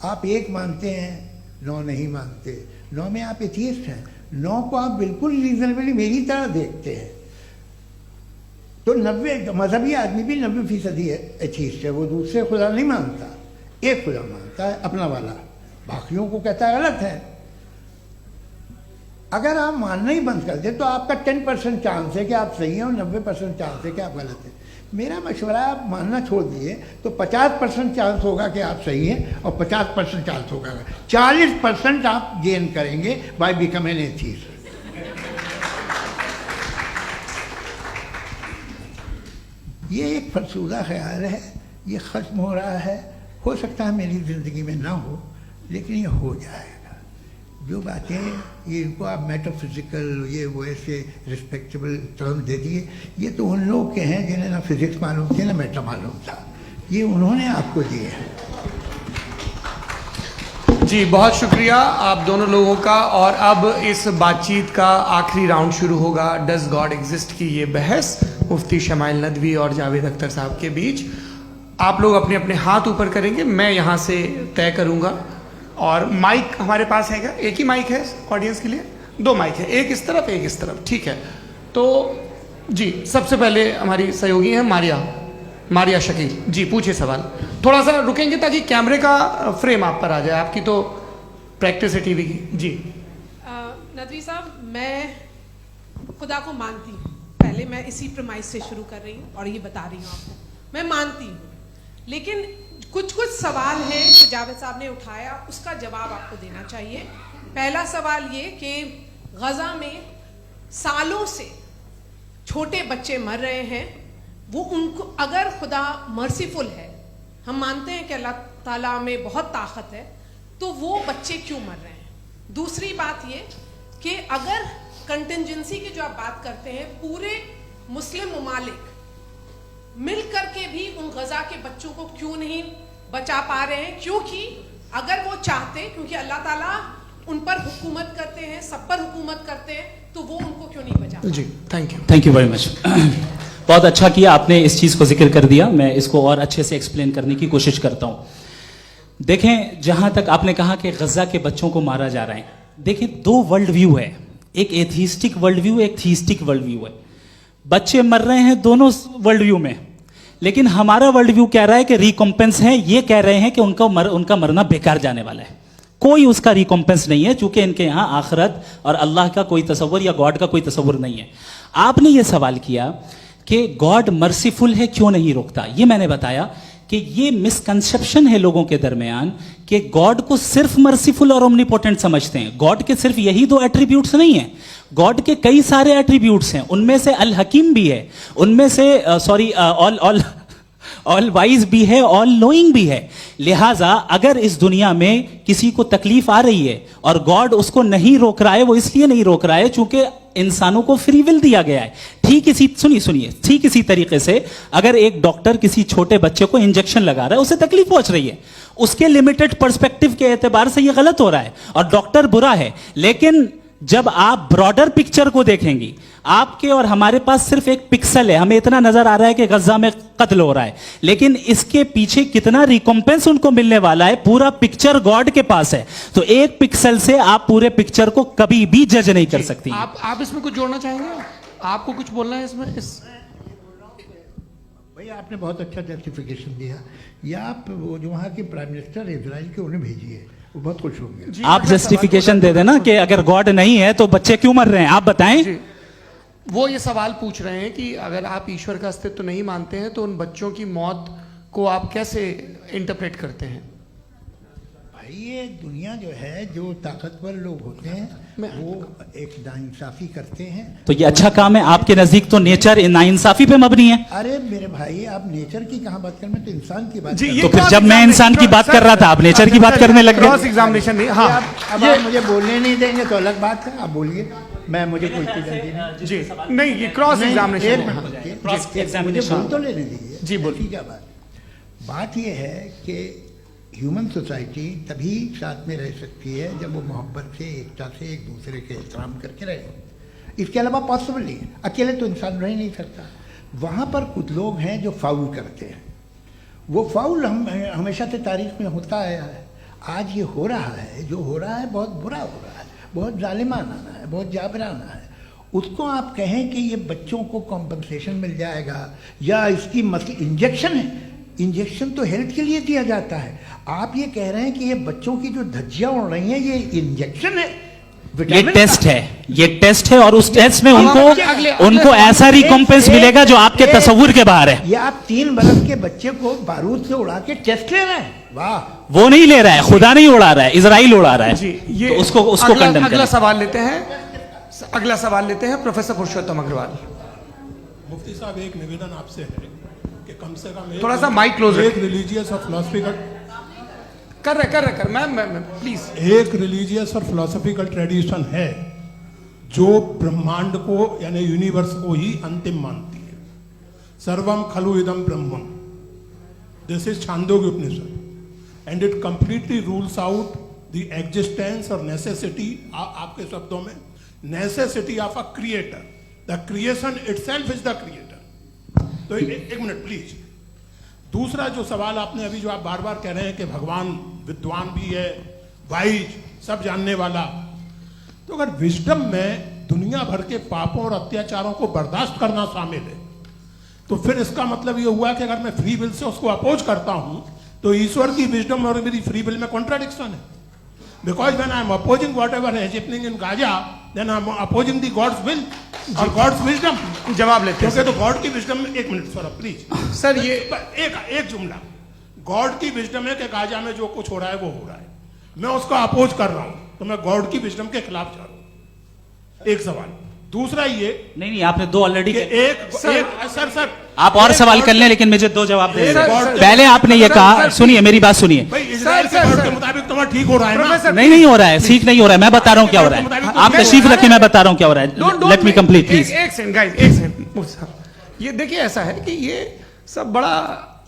आप एक मानते हैं, 9 नहीं मानते, 9 में आप एथियस्ट हैं, 9 को आप बिल्कुल रीजनेबली मेरी तरह देखते हैं। तो 90 मजहबी आदमी भी 90% एथियस्ट है, वो दूसरे खुदा नहीं मानता, एक खुदा मानता है अपना वाला, बाकियों को कहता है गलत है। अगर आप मानना ही बंद कर दें तो आपका 10% चांस है कि आप सही हैं और 90% चांस है कि आप गलत हैं। मेरा मशवरा है आप मानना छोड़ दिए तो 50% चांस होगा कि आप सही हैं और 50% चांस होगा, 40% आप गेन करेंगे बाय बिकमिंग एथीस्ट। ये एक फरसूदा ख्याल है, ये ख़त्म हो रहा है। हो सकता है मेरी ज़िंदगी में ना हो, लेकिन ये हो जाएगा। जो बातें ये इनको आप मेटाफिजिकल ये वो ऐसे रिस्पेक्टेबल टर्म दे दिए, ये तो उन लोग के हैं जिन्हें ना फिजिक्स मालूम थी ना मेटा मालूम था, ये उन्होंने आपको दिए हैं। जी बहुत शुक्रिया आप दोनों लोगों का। और अब इस बातचीत का आखिरी राउंड शुरू होगा, डज गॉड एग्जिस्ट की ये बहस मुफ्ती शमाइल नदवी और जावेद अख्तर साहब के बीच। आप लोग अपने अपने हाथ ऊपर करेंगे, मैं यहाँ से तय करूँगा। और माइक हमारे पास है क्या? एक ही माइक है ऑडियंस के लिए? 2 माइक है, एक इस तरफ एक इस तरफ, ठीक है। तो जी सबसे पहले हमारी सहयोगी हैं मारिया शकील जी, पूछिए सवाल। थोड़ा सा रुकेंगे ताकि कैमरे का फ्रेम आप पर आ जाए, आपकी तो प्रैक्टिस है टीवी की। जी नदवी साहब, मैं खुदा को मानती हूँ, पहले मैं इसी प्रमाइस से शुरू कर रही हूँ और ये बता रही हूँ आपको, मैं मानती हूँ। लेकिन कुछ सवाल हैं जो जावेद साहब ने उठाया, उसका जवाब आपको देना चाहिए। पहला सवाल ये कि गज़ा में सालों से छोटे बच्चे मर रहे हैं, वो उनको अगर खुदा मर्सीफुल है, हम मानते हैं कि अल्लाह ताला में बहुत ताकत है, तो वो बच्चे क्यों मर रहे हैं? दूसरी बात ये कि अगर कंटिजेंसी की जो आप बात करते हैं, पूरे मुस्लिम ममालिक मिल करके भी उन गजा के बच्चों को क्यों नहीं बचा पा रहे हैं? क्योंकि अगर वो चाहते, क्योंकि अल्लाह ताला उन पर हुकूमत करते हैं, सब पर हुकूमत करते हैं, तो वो उनको क्यों नहीं बचा? जी थैंक यू वेरी मच। बहुत अच्छा किया आपने इस चीज़ को जिक्र कर दिया, मैं इसको और अच्छे से एक्सप्लेन करने की कोशिश करता हूँ। देखें, जहाँ तक आपने कहा कि गजा के बच्चों को मारा जा रहा है, देखिए 2 वर्ल्ड व्यू है, एक एथीस्टिक वर्ल्ड व्यू, एक थीस्टिक वर्ल्ड व्यू है। बच्चे मर रहे हैं दोनों वर्ल्ड व्यू में, लेकिन हमारा वर्ल्ड व्यू कह रहा है कि रिकॉम्पेंस है, ये कह रहे हैं कि उनका मरना बेकार जाने वाला है, कोई उसका रिकॉम्पेंस नहीं है, चूंकि इनके यहाँ आखिरत और अल्लाह का कोई तसव्वुर या गॉड का कोई तसव्वुर नहीं है। आपने ये सवाल किया कि गॉड मर्सीफुल है, क्यों नहीं रोकता? ये मैंने बताया कि ये मिसकंसेप्शन है लोगों के दरमियान कि गॉड को सिर्फ मर्सीफुल और ओमनीपोटेंट समझते हैं। गॉड के सिर्फ यही 2 एट्रीब्यूट्स नहीं हैं, गॉड के कई सारे एट्रीब्यूट्स हैं, उनमें से अल हकीम भी है, उनमें से ऑल वाइज भी है, ऑल नोइंग भी है। लिहाजा अगर इस दुनिया में किसी को तकलीफ आ रही है और गॉड उसको नहीं रोक रहा है, वो इसलिए नहीं रोक रहा है चूंकि इंसानों को फ्री विल दिया गया है। ठीक इसी तरीके से अगर एक डॉक्टर किसी छोटे बच्चे को इंजेक्शन लगा रहा है, उसे तकलीफ पहुंच रही है, उसके लिमिटेड पर्सपेक्टिव के एतबार से यह गलत हो रहा है और डॉक्टर बुरा है। लेकिन जब आप ब्रॉडर पिक्चर को देखेंगी, आपके और हमारे पास सिर्फ एक पिक्सल है, हमें इतना नजर आ रहा है कि गजा में कत्ल हो रहा है, लेकिन इसके पीछे कितना रिकॉम्पेंस उनको मिलने वाला है, पूरा पिक्चर गॉड के पास है। तो एक पिक्सल से आप पूरे पिक्चर को कभी भी जज नहीं कर सकती। आप इसमें कुछ जोड़ना चाहेंगे? आपको कुछ बोलना है इसमें? भैया आपने बहुत अच्छा जस्टिफिकेशन दिया। या आप वो जो वहाँ के प्राइम मिनिस्टर इजराइल के उन्हें भेजिए, वो बहुत खुश होंगे। आप जस्टिफिकेशन दे देना कि अगर गॉड नहीं है तो बच्चे क्यों मर रहे हैं, आप बताएं। वो ये सवाल पूछ रहे हैं कि अगर आप ईश्वर का अस्तित्व नहीं मानते हैं तो उन बच्चों की मौत को आप कैसे इंटरप्रेट करते हैं? भाई ये दुनिया जो है, जो ताकतवर लोग होते हैं वो एक नाइंसाफी करते हैं। तो ये अच्छा काम है आपके नजदीक, तो नेचर नाइंसाफी पे मबनी है। अरे मेरे भाई, आप नेचर की कहाँ बात कर रहे हैं, तो इंसान की बात जी, कर। तो फिर जब मैं इंसान की बात कर रहा था, आप नेचर की बात करने लग गए। क्रॉस एग्जामिनेशन नहीं। हाँ, अब आप मुझे बोलने नहीं देंगे तो अलग बात है, आप बोलिए, मैं मुझे कोई चीज नहीं। जी नहीं, ये क्रॉस एग्जामिनेशन है। मुझे बोल तो लेने दीजिए। जी बोलिए। क्या बात ये है कि ह्यूमन सोसाइटी तभी साथ में रह सकती है जब वो मोहब्बत से, एकता से, एक दूसरे के एहतराम करके रहे। इसके अलावा पॉसिबल नहीं है, अकेले तो इंसान रह नहीं सकता। वहाँ पर कुछ लोग हैं जो फाउल करते हैं, वो फाउल हमेशा से तारीख में होता आया है। आज ये हो रहा है, जो हो रहा है बहुत बुरा हो रहा है, बहुत जालिमाना है, बहुत जाबराना है। उसको आप कहें कि ये बच्चों को कॉम्पनसेशन मिल जाएगा या इसकी इंजेक्शन है, इंजेक्शन तो हेल्थ के लिए दिया जाता है। आप ये कह रहे हैं कि ये बच्चों की जो धज्जियाँ उड़ रही हैं ये इंजेक्शन है, विटामिन टेस्ट है, ये टेस्ट है, और उस टेस्ट में उनको अगले उनको ऐसा रिकॉम्पेंस मिलेगा जो आपके तस्वुर के बाहर है। ये आप 3 बरस के बच्चे को बारूद से उड़ा के टेस्ट ले रहे हैं, वाह। वो नहीं ले रहा है, खुदा नहीं उड़ा रहा है, इजराइल उड़ा रहा है। जी, ये तो उसको कंडेम अगला करें। सवाल लेते हैं। अगला सवाल लेते हैं प्रोफेसर पुरुषोत्तम अग्रवाल। मुफ्ती साहब, एक निवेदन आपसे है कि कम से कम थोड़ा सा माइक क्लोज एक रिलीजियस और फिलोसफिकल कर मैं प्लीज। एक रिलीजियस और फिलोसफिकल ट्रेडिशन है जो ब्रह्मांड को यानी यूनिवर्स को ही अंतिम मानती है। सर्वम खलु इदम ब्रह्मम, this is Chandogya Upanishad, and it completely rules out the existence और नेसेसिटी, आपके शब्दों में necessity of a creator. The creation itself is the creator. तो एक मिनट प्लीज। दूसरा जो सवाल आपने अभी, जो आप बार बार कह रहे हैं कि भगवान विद्वान भी है, वाइज, सब जानने वाला, तो अगर विजडम में दुनिया भर के पापों और अत्याचारों को बर्दाश्त करना शामिल है, तो फिर इसका मतलब ये हुआ कि अगर मैं फ्री विल से उसको अपोज करता हूं तो ईश्वर की विजडम और मेरी फ्री विल में कॉन्ट्राडिक्शन है। Because when I am opposing whatever is happening in Gaza, then I am opposing the God's will और गॉड्स विजडम। जवाब लेते हैं क्योंकि तो गॉड की विजडम में, एक मिनट सर प्लीज सर, ये एक जुमला, गॉड की विजडम है कि गाजा में जो कुछ हो रहा है वो हो रहा है, मैं उसको अपोज कर रहा हूं, तो मैं गॉड की विजडम के खिलाफ जा रहा हूं। एक सवाल। दूसरा ये नहीं, आपने 2 ऑलरेडी। सर आप और सवाल कर लें, लेकिन मुझे 2 जवाब दे सर, दीजिए। सर, पहले आपने ये सर, कहा, सर, सुनिए मेरी बात सुनिए। भाई इजराइल के गॉड के मुताबिक तुम्हारा ठीक हो रहा है ना? प्रोफेसर, नहीं हो रहा है, ठीक नहीं हो रहा है, मैं बता रहा हूं क्या हो रहा है। आप तशरीफ रखिए, मैं बता रहा हूं क्या हो रहा है। Let me complete please. एक सेकंड गाइस, एक सेकंड। ये देखिए, ऐसा है कि ये सब बड़ा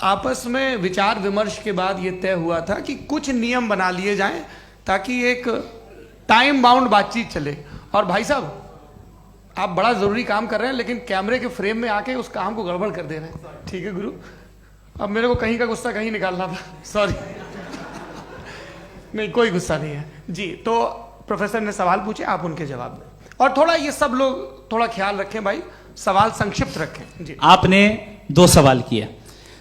आपस में विचार विमर्श के बाद ये तय हुआ था कि कुछ नियम बना लिए जाएं ताकि एक टाइम बाउंड बातचीत चले। और भाई साहब, आप बड़ा जरूरी काम कर रहे हैं, लेकिन कैमरे के फ्रेम में आके उस काम को गड़बड़ कर दे रहे हैं। ठीक है गुरु, अब मेरे को कहीं का गुस्सा कहीं निकालना था, सॉरी। नहीं, कोई गुस्सा नहीं है जी। तो प्रोफेसर ने सवाल पूछे, आप उनके जवाब दें, और थोड़ा ये सब लोग थोड़ा ख्याल रखें भाई, सवाल संक्षिप्त रखें जी। आपने 2 सवाल किए।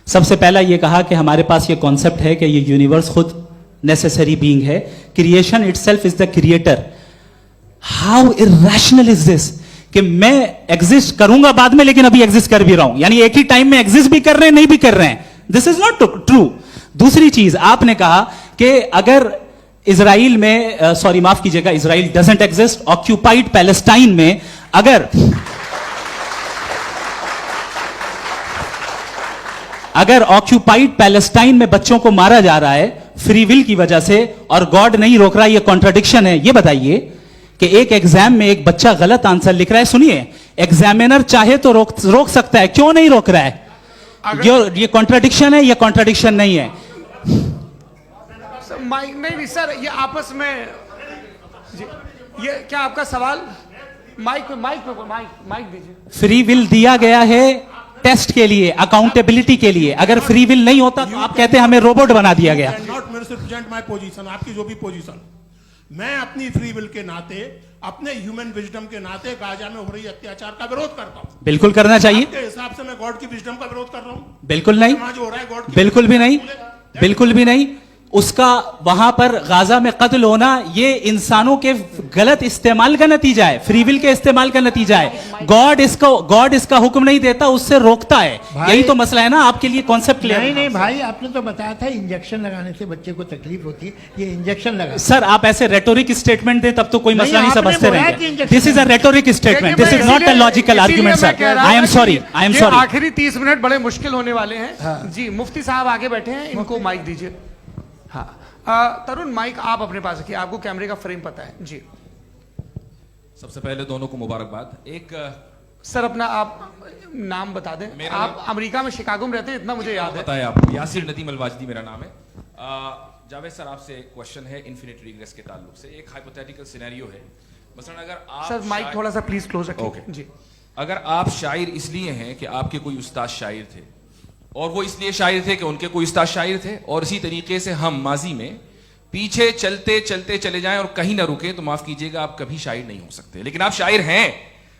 सबसे पहला ये कहा कि हमारे पास ये कॉन्सेप्ट है कि ये यूनिवर्स खुद नेसेसरी बीइंग है, creation itself is the creator. How irrational is this कि मैं एग्जिस्ट करूंगा बाद में, लेकिन अभी एग्जिस्ट कर भी रहा हूं, यानी एक ही टाइम में एग्जिस्ट भी कर रहे हैं, नहीं भी कर रहे हैं। This is not true. दूसरी चीज, आपने कहा कि अगर इजराइल में, सॉरी माफ कीजिएगा, Israel doesn't exist, occupied Palestine में अगर ऑक्यूपाइड पैलेस्टाइन में बच्चों को मारा जा रहा है फ्री विल की वजह से और गॉड नहीं रोक रहा, ये कॉन्ट्रडिक्शन है। ये बताइए कि एक एग्जाम में एक बच्चा गलत आंसर लिख रहा है, सुनिए, एग्जामिनर चाहे तो रोक सकता है, क्यों नहीं रोक रहा है? ये कॉन्ट्रडिक्शन है, ये कॉन्ट्रडिक्शन नहीं है। माइक नहीं सर, ये आपस में जी, ये क्या आपका सवाल? माइक दीजिए। फ्री विल दिया गया है टेस्ट के लिए, अकाउंटेबिलिटी के लिए। अगर फ्री विल नहीं होता तो आप कहते हैं हमें रोबोट बना दिया गया। नॉट मिसरिप्रेजेंट माय पोजीशन, आपकी जो भी पोजीशन, मैं अपनी फ्री विल के नाते, अपने ह्यूमन विजडम के नाते गाजा में हो रही अत्याचार का विरोध करता हूं। बिल्कुल करना चाहिए। आपके हिसाब से मैं गॉड की विजडम का विरोध कर रहा हूं? बिल्कुल नहीं, जो हो रहा है गॉड, बिल्कुल भी नहीं, बिल्कुल भी नहीं। उसका वहां पर गाजा में कत्ल होना ये इंसानों के गलत इस्तेमाल का नतीजा है, फ्री विल के इस्तेमाल का नतीजा है। गॉड इसका हुक्म नहीं देता, उससे रोकता है। यही तो मसला है ना, आपके लिए कॉन्सेप्ट क्लियर नहीं नहीं भाई, आपने तो बताया था इंजेक्शन लगाने से बच्चे को तकलीफ होती है, ये इंजेक्शन लगा। सर आप ऐसे रेटोरिक स्टेटमेंट दे तब तो कोई मसला नहीं आपने समझते बोला कि रहेंगे। Injection this is a rhetoric statement, this is not a logical argument sir. I am sorry, I am sorry. आखिरी 30 मिनट बड़े मुश्किल होने वाले हैं जी। मुफ्ती साहब आगे बैठे हैं, इनको माइक दीजिए। हाँ तरुण, माइक आप अपने पास रखिए, आपको कैमरे का फ्रेम पता है जी। सबसे पहले दोनों को मुबारकबाद। एक सर अपना आप नाम बता दें। आप अमेरिका में शिकागो में रहते हैं, इतना मुझे याद है। बताया आपको, यासिर नदीम अलवाजदी मेरा नाम है। जावेद सर, आपसे एक क्वेश्चन है इन्फिनिट रिग्रेस के ताल्लुक से। एक हाइपोथेटिकल सिनेरियो है, मसलन अगर आप सर माइक थोड़ा सा प्लीज क्लोज रखिए जी। अगर आप शायर इसलिए हैं कि आपके कोई उस्ताद शायर थे, और वो इसलिए शायर थे कि उनके कोई उस्ताद शायर थे, और इसी तरीके से हम माजी में पीछे चलते चलते चले जाएं और कहीं ना रुके, तो माफ कीजिएगा आप कभी शायर नहीं हो सकते। लेकिन आप शायर हैं,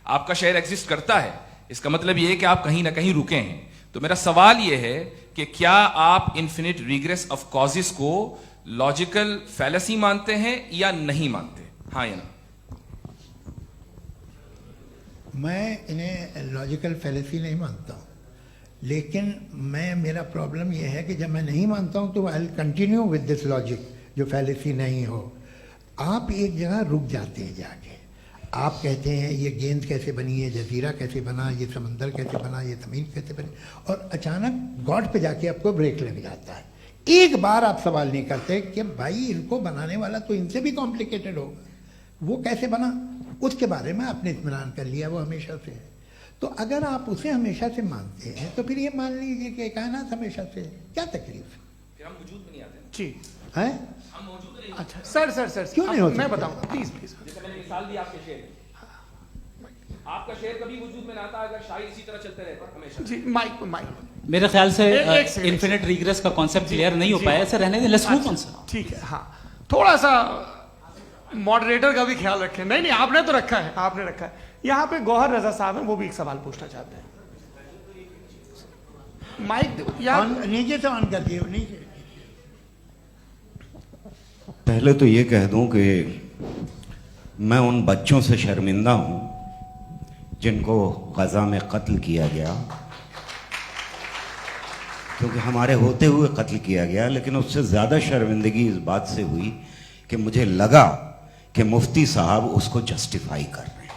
आपका शायर एग्जिस्ट करता है, इसका मतलब यह है कि आप कहीं ना कहीं रुके हैं। तो मेरा सवाल यह है कि क्या आप इन्फिनिट रिग्रेस ऑफ कॉजेस को लॉजिकल फैलेसी मानते हैं या नहीं मानते? हाँ या ना? मैं इन्हें लॉजिकल फैलेसी नहीं मानता हूँ, लेकिन मेरा प्रॉब्लम यह है कि जब मैं नहीं मानता हूँ तो I continue with this logic जो फैलेसी नहीं हो। आप एक जगह रुक जाते हैं जाके, आप कहते हैं ये गेंद कैसे बनी, ये जजीरा कैसे बना, ये समंदर कैसे बना, ये ज़मीन कैसे बनी, और अचानक गॉड पे जाके आपको ब्रेक लग जाता है। एक बार आप सवाल नहीं करते कि भाई इनको बनाने वाला तो इनसे भी कॉम्प्लिकेटेड होगा, वो कैसे बना, उसके बारे में आपने इत्मीनान कर लिया, वो हमेशा से है। तो अगर आप उसे हमेशा से मानते हैं तो फिर ये मान लीजिए कि कायनात हमेशा से है, क्या तकलीफ है? फिर हम वजूद में नहीं आते ना। जी हैं? हम मौजूद नहीं। अच्छा सर क्यों नहीं हो मैं सकता? बताऊं प्लीज प्लीज। जैसे मैंने मिसाल दी आपके शेर की। आपका शेर कभी वजूद में ना आता अगर शायर इसी तरह चलते रहते हमेशा। जी माइक मेरे ख्याल से एक सेकंड। इन्फिनिट रिग्रेस का कॉन्सेप्ट क्लियर नहीं हो पाया, ऐसे रहने दें, लेट्स मूव ऑन सर। ठीक है, हाँ थोड़ा सा मॉडरेटर का भी ख्याल रखें। नहीं आपने तो रखा है, आपने रखा है। यहाँ पे गौहर रजा साहब हैं, वो भी एक सवाल पूछना चाहते हैं। माइक नीचे से ऑन कर दिए, नीचे। पहले तो ये कह दूं कि मैं उन बच्चों से शर्मिंदा हूं जिनको गजा में कत्ल किया गया, क्योंकि हमारे होते हुए कत्ल किया गया। लेकिन उससे ज़्यादा शर्मिंदगी इस बात से हुई कि मुझे लगा कि मुफ्ती साहब उसको जस्टिफाई कर रहे हैं।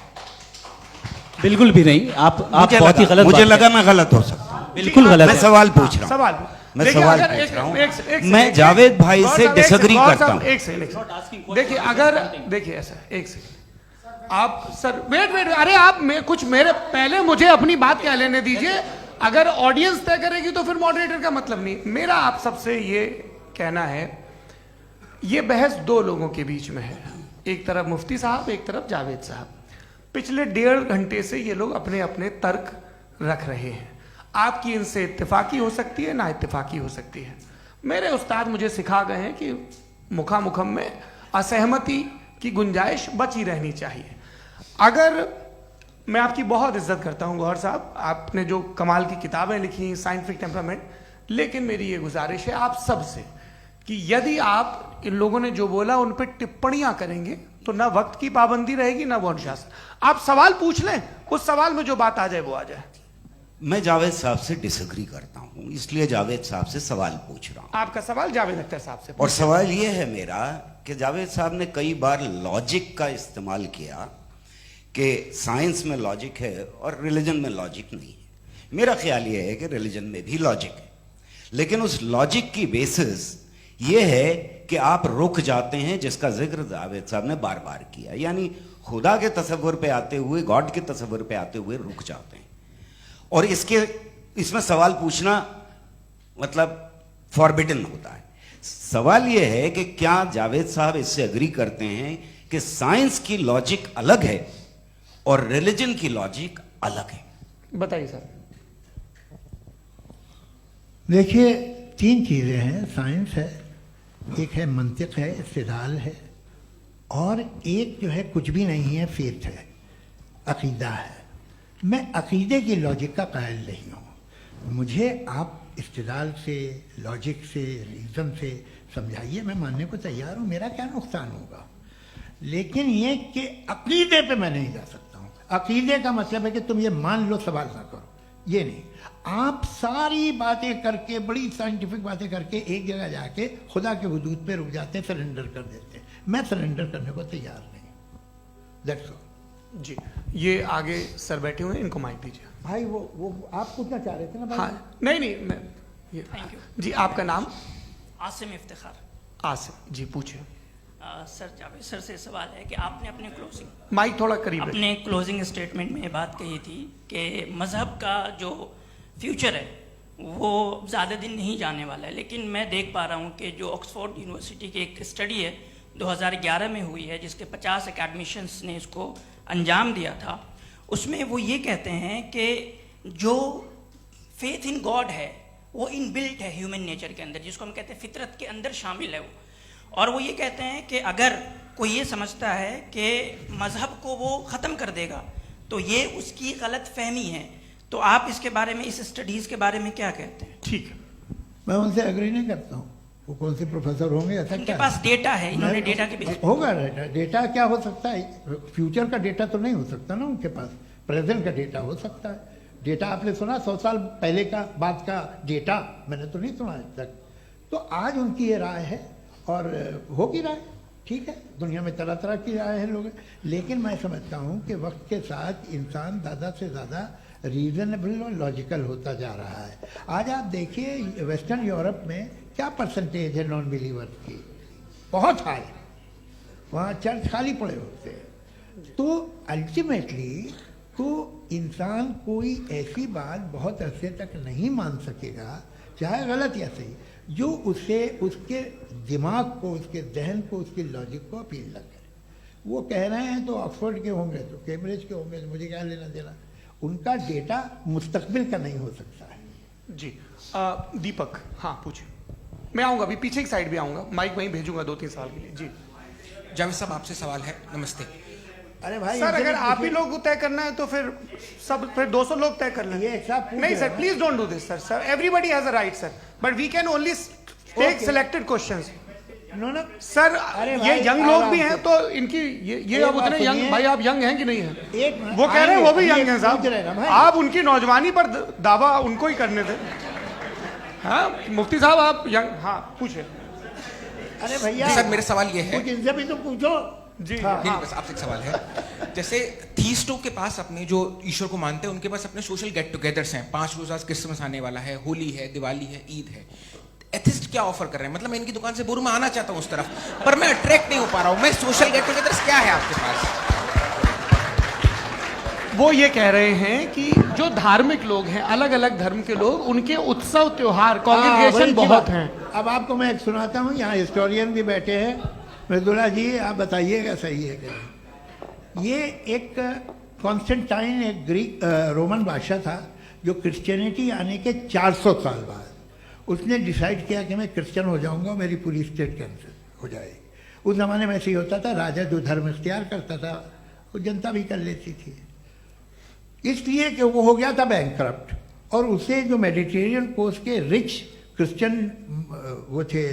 बिल्कुल भी नहीं, आप बहुत ही गलत मुझे बात लगा कह मैं गलत हो सकता हूं। बिल्कुल गलत मैं है। सवाल पूछ रहा हूं। सवाल मैं देखिए, सवाल अगर पूछ रहा हूं। एक मैं सेकंड, जावेद भाई गौर से साहब, एक डिसएग्री सेकंड, करता गौर हूं। साहब, एक सेकंड देखिए, अगर देखिए ऐसा एक सेकंड आप सर वेट अरे आप कुछ मेरे पहले मुझे अपनी बात क्या लेने दीजिए। अगर ऑडियंस तय करेगी तो फिर मॉडरेटर का मतलब नहीं। मेरा आप सबसे ये कहना है, ये बहस दो लोगों के बीच में है, एक तरफ मुफ्ती साहब, एक तरफ जावेद साहब। पिछले 1.5 घंटे से ये लोग अपने अपने तर्क रख रहे हैं। आपकी इनसे इत्तेफाकी हो सकती है, ना इत्तेफाकी हो सकती है। मेरे उस्ताद मुझे सिखा गए हैं कि मुखामुखम में असहमति की गुंजाइश बची रहनी चाहिए। अगर मैं आपकी बहुत इज्जत करता हूं गौहर साहब, आपने जो कमाल की किताबें लिखी, साइंटिफिक टेम्परामेंट, लेकिन मेरी ये गुजारिश है आप सबसे कि यदि आप इन लोगों ने जो बोला उन पर टिप्पणियां करेंगे तो ना वक्त की पाबंदी रहेगी, ना वो अनुशासन। आप सवाल पूछ लें, उस सवाल में जो बात आ जाए वो आ जाए। मैं जावेद साहब से डिसएग्री करता हूं, इसलिए जावेद साहब से सवाल पूछ रहा हूं। आपका सवाल जावेद अख्तर साहब से। और सवाल ये है मेरा कि जावेद साहब ने कई बार लॉजिक का इस्तेमाल किया कि साइंस में लॉजिक है और रिलीजन में लॉजिक नहीं है। मेरा ख्याल ये है कि रिलीजन में भी लॉजिक है, लेकिन उस लॉजिक की बेसिस ये है कि आप रुक जाते हैं, जिसका जिक्र जावेद साहब ने बार बार किया, यानी खुदा के तसव्वुर पे आते हुए, गॉड के तसव्वुर पे आते हुए रुक जाते हैं। और इसमें सवाल पूछना मतलब फॉरबिडन होता है। सवाल यह है कि क्या जावेद साहब इससे एग्री करते हैं कि साइंस की लॉजिक अलग है और रिलीजन की लॉजिक अलग है? बताइए सर। देखिए, 3 चीज़ें हैं। साइंस है, एक है मंतिक है, इस्तिदलाल है, और एक जो है कुछ भी नहीं है, फेथ है, अकीदा है। मैं अकीदे की लॉजिक का कायल नहीं हूँ। मुझे आप इस्तिदलाल से, लॉजिक से, रीज़न से समझाइए, मैं मानने को तैयार हूँ, मेरा क्या नुकसान होगा। लेकिन ये कि अकीदे पे मैं नहीं जा सकता हूँ। अकीदे का मतलब है कि तुम ये मान लो, सवाल ना करो, ये नहीं। आप सारी बातें करके, बड़ी साइंटिफिक बातें करके एक जगह जाके खुदा के हुदूद पे रुक जाते हैं, सरेंडर कर देते हैं। मैं सरेंडर करने को तैयार नहीं। That's all. जी, ये आगे सर बैठे हुए हैं, इनको माइक दीजिए। भाई वो आप पूछना चाह रहे थे ना भाई? हाँ नहीं मैं ये थैंक यू जी, आपका नाम? आसिम इफ्तिखार। आसिफ जी, पूछिए। सर जावेद सर से सवाल है कि आपने अपने माइक थोड़ा करीब रखिए। अपने क्लोजिंग स्टेटमेंट में ये बात कही थी कि मज़हब का जो फ्यूचर है वो ज़्यादा दिन नहीं जाने वाला है। लेकिन मैं देख पा रहा हूँ कि जो ऑक्सफोर्ड यूनिवर्सिटी की एक स्टडी है 2011 में हुई है, जिसके 50 एकेडमिशियंस ने इसको अंजाम दिया था, उसमें वो ये कहते हैं कि जो फेथ इन गॉड है वो इनबिल्ट है ह्यूमन नेचर के अंदर, जिसको हम कहते हैं फितरत के अंदर शामिल है वो। और वो ये कहते हैं कि अगर कोई ये समझता है कि मज़हब को वो ख़त्म कर देगा तो ये उसकी गलत फहमी है। तो आप इसके बारे में, इस स्टडीज़ के बारे में क्या कहते हैं? ठीक है, मैं उनसे एग्री नहीं करता हूँ। वो कौन से प्रोफेसर होंगे, ऐसा उनके क्या पास डेटा है, इन्होंने डेटा के बेस होगा। डेटा क्या हो सकता है? फ्यूचर का डेटा तो नहीं हो सकता ना उनके पास। प्रेजेंट का डेटा हो सकता है। डेटा आपने सुना 100 साल पहले का बाद का डेटा, मैंने तो नहीं सुना आज तक। तो आज उनकी ये राय है और होगी राय, ठीक है, दुनिया में तरह तरह की राय है लोग, लेकिन मैं समझता हूँ कि वक्त के साथ इंसान ज़्यादा से ज़्यादा रीजनेबल और लॉजिकल होता जा रहा है। आज आप देखिए वेस्टर्न यूरोप में क्या परसेंटेज है नॉन बिलीवर्स की, बहुत हाई, वहाँ चर्च खाली पड़े होते हैं। तो अल्टीमेटली तो इंसान कोई ऐसी बात बहुत अरसे तक नहीं मान सकेगा, चाहे गलत या सही, जो उसे उसके दिमाग को, उसके जहन को, उसके लॉजिक को अपील न करे। वो कह रहे हैं तो ऑक्सफोर्ड के होंगे तो कैम्ब्रिज के होंगे, तो मुझे क्या लेना देना, उनका डेटा मुस्तकबिल का नहीं हो सकता है। जी दीपक, हाँ पूछिए। मैं आऊँगा, अभी पीछे की साइड भी आऊँगा, माइक वहीं भेजूंगा 2-3 साल के लिए। जी जावेद साहब, आपसे सवाल है। नमस्ते। अरे भाई सर, अगर आप ही लोग तय करना है तो फिर 200 लोग तय कर लें। ये एक साथ नहीं sir, please don't do this sir. Everybody has a right sir, but we can only take selected questions. No sir, अरे ये भाई, यंग लोग भी आराम हैं से। तो इनकी ये अब उतने यंग, भाई आप यंग हैं कि नहीं हैं? एक मिनट, वो कह रहे हैं वो भी आइए, यंग हैं पूछ रहे हैं साहब, भाई। आप उनकी नौजवानी पर दावा उनको ही करने थे। हाँ मुफ्ती साहब आप यंग, हाँ पूछे। अरे भैया सर, मेरा सवाल ये है, कुछ इनसे भी तो पूछो। जी हाँ। नहीं, बस आपसे एक सवाल है। जैसे थीस्टों के पास अपने जो ईश्वर को मानते हैं, उनके पास अपने सोशल गेट टुगेदर्स हैं। 5 रोज आज क्रिसमस आने वाला है, होली है, दिवाली है, ईद है। एथिस्ट क्या ऑफर कर रहे हैं? मतलब मैं इनकी दुकान से बोलूं, मैं आना चाहता हूं उस तरफ, पर मैं अट्रैक्ट नहीं हो पा रहा हूं। मैं सोशल गेट टुगेदर्स क्या है आपके पास? वो ये कह रहे हैं कि जो धार्मिक लोग हैं, अलग अलग धर्म के लोग, उनके उत्सव त्योहार कांग्रेगेशन वही बहुत बात। हैं। अब आपको मैं एक सुनाता हूँ, यहाँ हिस्टोरियन भी बैठे हैं। मृदुला जी आप बताइएगा सही है कि नहीं। ये एक कॉन्स्टेंटाइन, एक ग्रीक रोमन बादशाह था, जो क्रिश्चियनिटी आने के 400 साल बाद उसने डिसाइड किया कि मैं क्रिश्चियन हो जाऊंगा, मेरी पूरी स्टेट कैंसिल हो जाएगी। उस ज़माने में ऐसे ही होता था, राजा जो धर्म इख्तियार करता था वो जनता भी कर लेती थी। इसलिए कि वो हो गया था बैंकक्रप्ट, और उसे जो मेडिटेरियन कोस्ट के रिच क्रिश्चियन वो थे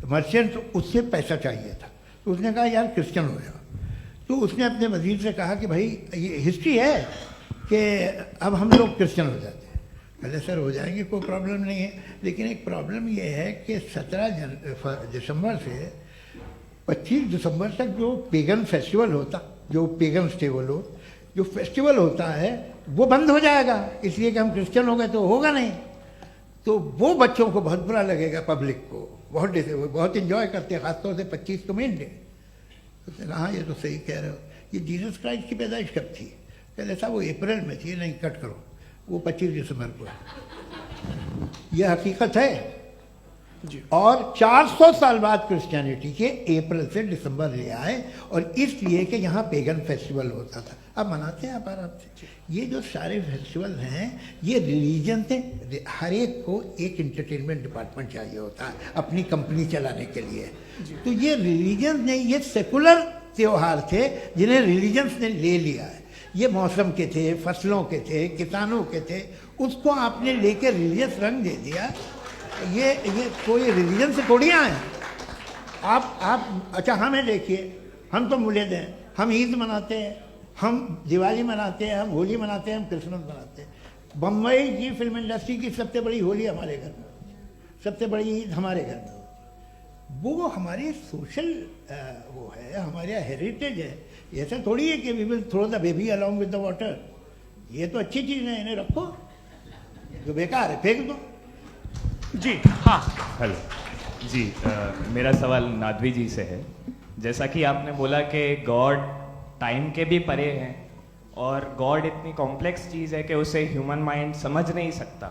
मर्चेंट, उससे पैसा चाहिए था। तो उसने कहा यार क्रिश्चियन हो जाओ। तो उसने अपने वजीर से कहा कि भाई ये हिस्ट्री है कि अब हम लोग क्रिश्चियन हो जाते हैं। पहले सर हो जाएंगे, कोई प्रॉब्लम नहीं है, लेकिन एक प्रॉब्लम ये है कि 17 दिसंबर से 25 दिसंबर तक जो पेगन फेस्टिवल होता, जो पेगन्स थे वो लोग, जो फेस्टिवल होता है वो बंद हो जाएगा, इसलिए कि हम क्रिश्चियन हो गए तो होगा नहीं। तो वो बच्चों को बहुत बुरा लगेगा, पब्लिक को बहुत इंजॉय करते हैं, खासतौर से 25 को मेन डे। तो हाँ ये तो सही कह रहे हो, ये जीसस क्राइस्ट की पैदाइश कब थी? पहले साहब वो अप्रैल में थी, नहीं कट करो, वो 25 दिसंबर को है। यह हकीकत है जी। और 400 साल बाद क्रिश्चियनिटी के अप्रैल से दिसंबर ले आए, और इसलिए कि यहाँ पेगन फेस्टिवल होता था। अब मनाते हैं आप आराम से। ये जो सारे फेस्टिवल हैं ये रिलीजन से, हर एक को एक इंटरटेनमेंट डिपार्टमेंट चाहिए होता है अपनी कंपनी चलाने के लिए। तो ये रिलीजन ने, ये सेकुलर त्यौहार थे जिन्हें रिलीजन्स ने ले लिया है। ये मौसम के थे, फसलों के थे, किसानों के थे, उसको आपने लेके रिलीजियस रंग दे दिया। ये कोई रिलीजन से थोड़ी आए आप। अच्छा हमें देखिए, हम तो मुल्द हैं, हम ईद मनाते हैं, हम दिवाली मनाते हैं, हम होली मनाते हैं, हम क्रिसमस मनाते हैं। बम्बई की फिल्म इंडस्ट्री की सबसे बड़ी होली हमारे घर में, सबसे बड़ी ईद हमारे घर में। वो हमारे सोशल वो है, हमारे हेरिटेज है। ऐसा थोड़ी है कि we will throw the baby along with the water. ये तो अच्छी चीज़ है, इन्हें रखो, जो बेकार है फेंक दो। जी हाँ। हेलो जी, मेरा सवाल नादवी जी से है। जैसा कि आपने बोला कि गॉड टाइम के भी परे हैं, और गॉड इतनी कॉम्प्लेक्स चीज़ है कि उसे ह्यूमन माइंड समझ नहीं सकता,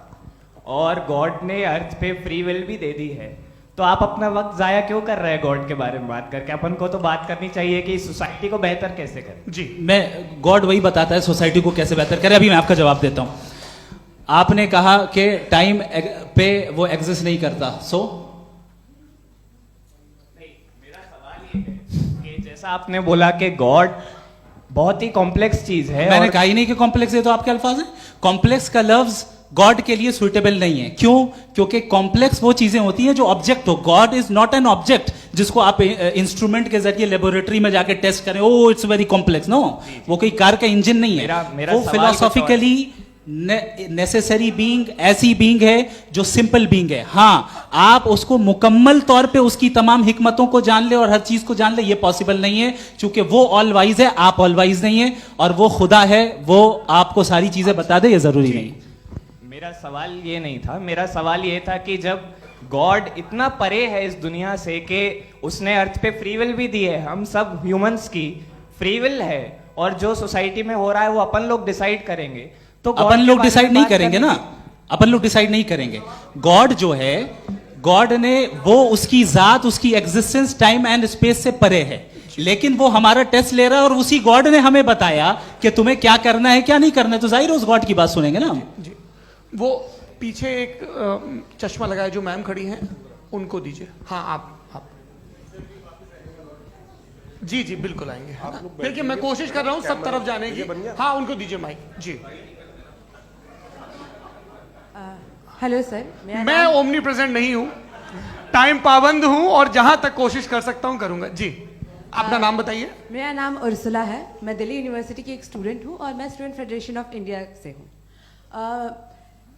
और गॉड ने अर्थ पे फ्री विल भी दे दी है। तो आप अपना वक्त ज़ाया क्यों कर रहे हैं गॉड के बारे में बात करके? अपन को तो बात करनी चाहिए कि सोसाइटी को बेहतर कैसे करें। जी, मैं गॉड वही बताता है सोसाइटी को कैसे बेहतर करे। अभी मैं आपका जवाब देता हूँ। आपने कहा कि टाइम पे वो एग्जिस्ट नहीं करता, मेरा सवाल ये है कि जैसा आपने बोला कि गॉड बहुत ही कॉम्प्लेक्स चीज है। मैंने कहा ही नहीं कि कॉम्प्लेक्स है, तो आपके अल्फाज हैं। कॉम्प्लेक्स का लफ्ज गॉड के लिए सुइटेबल नहीं है। क्यों? क्योंकि कॉम्प्लेक्स वो चीजें होती हैं जो ऑब्जेक्ट हो। God is not an object जिसको आप इंस्ट्रूमेंट के जरिए लेबोरेटरी में जाके टेस्ट करें, oh it's very complex. No, वो कोई कार का इंजन नहीं है। मेरा वो सवाल फिलोसॉफिकली नेसेसरी बीइंग ऐसी बीइंग है जो सिंपल बीइंग है। हाँ, आप उसको मुकम्मल तौर पे उसकी तमाम हिकमतों को जान ले और हर चीज को जान ले, ये पॉसिबल नहीं है, क्योंकि वो ऑल वाइज है, आप ऑल वाइज नहीं है, और वो खुदा है, वो आपको सारी चीजें बता दे, ये जरूरी नहीं। मेरा सवाल ये नहीं था, मेरा सवाल ये था कि जब गॉड इतना परे है इस दुनिया से कि उसने अर्थ पे फ्री विल भी दी है, हम सब ह्यूमंस की फ्री विल है, और जो सोसाइटी में हो रहा है वो अपन लोग डिसाइड करेंगे, तो God अपन के लोग बारे डिसाइड में नहीं बात करेंगे करने ना, अपन लोग डिसाइड नहीं करेंगे। गॉड जो है, गॉड ने वो उसकी जात, उसकी एग्जिस्टेंस टाइम एंड स्पेस से परे है, लेकिन वो हमारा टेस्ट ले रहा है और उसी गॉड ने हमें बताया कि तुम्हें क्या करना है क्या नहीं करना है, तो जाहिर है उस गॉड की बात सुनेंगे ना हम। जी, वो पीछे एक चश्मा लगाए जो मैम खड़ी हैं, उनको दीजिए। हाँ, आप जी जी बिल्कुल आएंगे। देखिए, मैं कोशिश कर रहा हूँ सब तरफ जाने की। हाँ, उनको दीजिए माइक। जी, हेलो सर, मैं ओमनी प्रेजेंट नहीं हूँ, टाइम पाबंद हूँ, और जहां तक कोशिश कर सकता हूँ करूंगा। जी, अपना नाम बताइए। मेरा नाम उर्सुला है, मैं दिल्ली यूनिवर्सिटी की एक स्टूडेंट हूँ और मैं स्टूडेंट फेडरेशन ऑफ इंडिया से हूँ।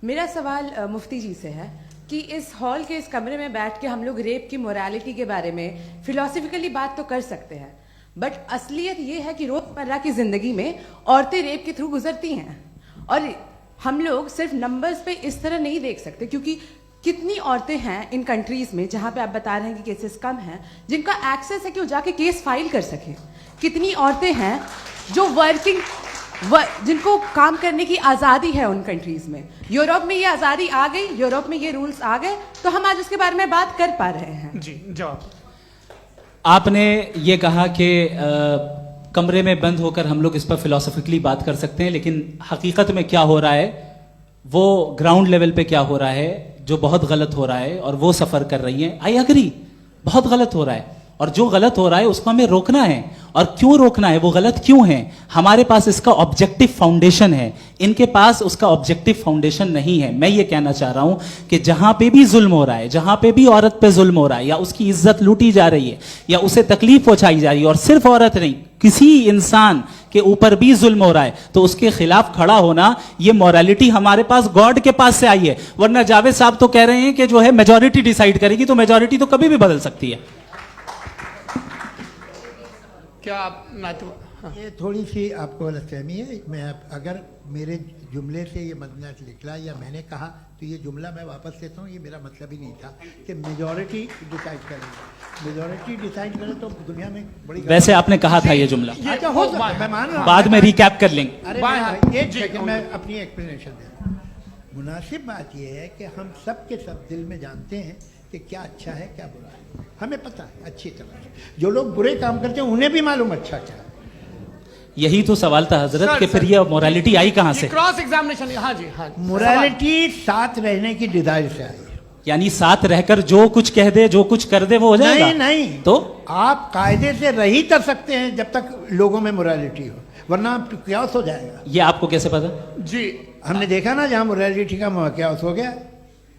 मेरा सवाल मुफ्ती जी से है कि इस हॉल के इस कमरे में बैठ के हम लोग रेप की मोरालिटी के बारे में फिलोसफिकली बात तो कर सकते हैं, बट असलियत ये है कि रोजमर्रा की जिंदगी में औरतें रेप के थ्रू गुजरती हैं, और हम लोग सिर्फ नंबर्स पे इस तरह नहीं देख सकते, क्योंकि कितनी औरतें हैं इन कंट्रीज में जहां पे आप बता रहे हैं कि केसेस कम हैं, जिनका एक्सेस है कि वो जाके केस फाइल कर सकें। कितनी औरतें हैं जो जिनको काम करने की आज़ादी है उन कंट्रीज में। यूरोप में ये आज़ादी आ गई, यूरोप में ये रूल्स आ गए, तो हम आज उसके बारे में बात कर पा रहे हैं। जी, जवाब। आपने ये कहा कि कमरे में बंद होकर हम लोग इस पर फिलोसफिकली बात कर सकते हैं, लेकिन हकीकत में क्या हो रहा है, वो ग्राउंड लेवल पे क्या हो रहा है, जो बहुत गलत हो रहा है, और वो सफर कर रही हैं। आई अग्री, बहुत गलत हो रहा है, और जो गलत हो रहा है उसको हमें रोकना है। और क्यों रोकना है, वो गलत क्यों है, हमारे पास इसका ऑब्जेक्टिव फाउंडेशन है, इनके पास उसका ऑब्जेक्टिव फाउंडेशन नहीं है। मैं ये कहना चाह रहा हूं कि जहां पे भी जुल्म हो रहा है, जहां पे भी औरत पे जुल्म हो रहा है, या उसकी इज्जत लूटी जा रही है, या उसे तकलीफ पहुंचाई जा रही है, और सिर्फ औरत नहीं, किसी इंसान के ऊपर भी जुल्म हो रहा है, तो उसके खिलाफ खड़ा होना, ये मोरालिटी हमारे पास गॉड के पास से आई है। वरना जावेद साहब तो कह रहे हैं कि जो है मेजॉरिटी डिसाइड करेगी, तो मेजॉरिटी तो कभी भी बदल सकती है। क्या आप ये थोड़ी सी आपको गलतफहमी है। मैं अगर मेरे जुमले से ये मदनत निकला या मैंने कहा, तो ये जुमला मैं वापस लेता हूँ। ये मेरा मतलब ही नहीं था कि मेजॉरिटी डिसाइड करेगी। मेजॉरिटी डिसाइड करे तो दुनिया में बड़ी, वैसे आपने कहा था ये जुमला, अच्छा हो सकता है, मैं मान रहा हूँ, बाद में रिकैप कर लेंगे। अरे एक सेकंड, मैं अपनी एक्सप्लेनेशन देता हूँ। मुनासिब बात यह है कि हम सब के सब दिल में जानते हैं कि क्या अच्छा है क्या बुरा है, हमें पता है अच्छी तरह से। जो लोग बुरे काम करते हैं उन्हें भी मालूम अच्छा क्या है। यही तो सवाल था हजरत कि फिर ये मोरालिटी आई कहां से? Cross examination. हाँ जी, हाँ। मोरालिटी साथ रहने की डिजायर से आई, यानी साथ रहकर जो कुछ कह दे, जो कुछ कर दे, वो हो जाएगा। नहीं नहीं, तो आप कायदे से रही कर सकते हैं जब तक लोगों में मोरालिटी हो, वरना क्यास हो जाएगा। ये आपको कैसे पता? जी, हमने देखा ना, जहां मोरालिटी का क्यास हो गया,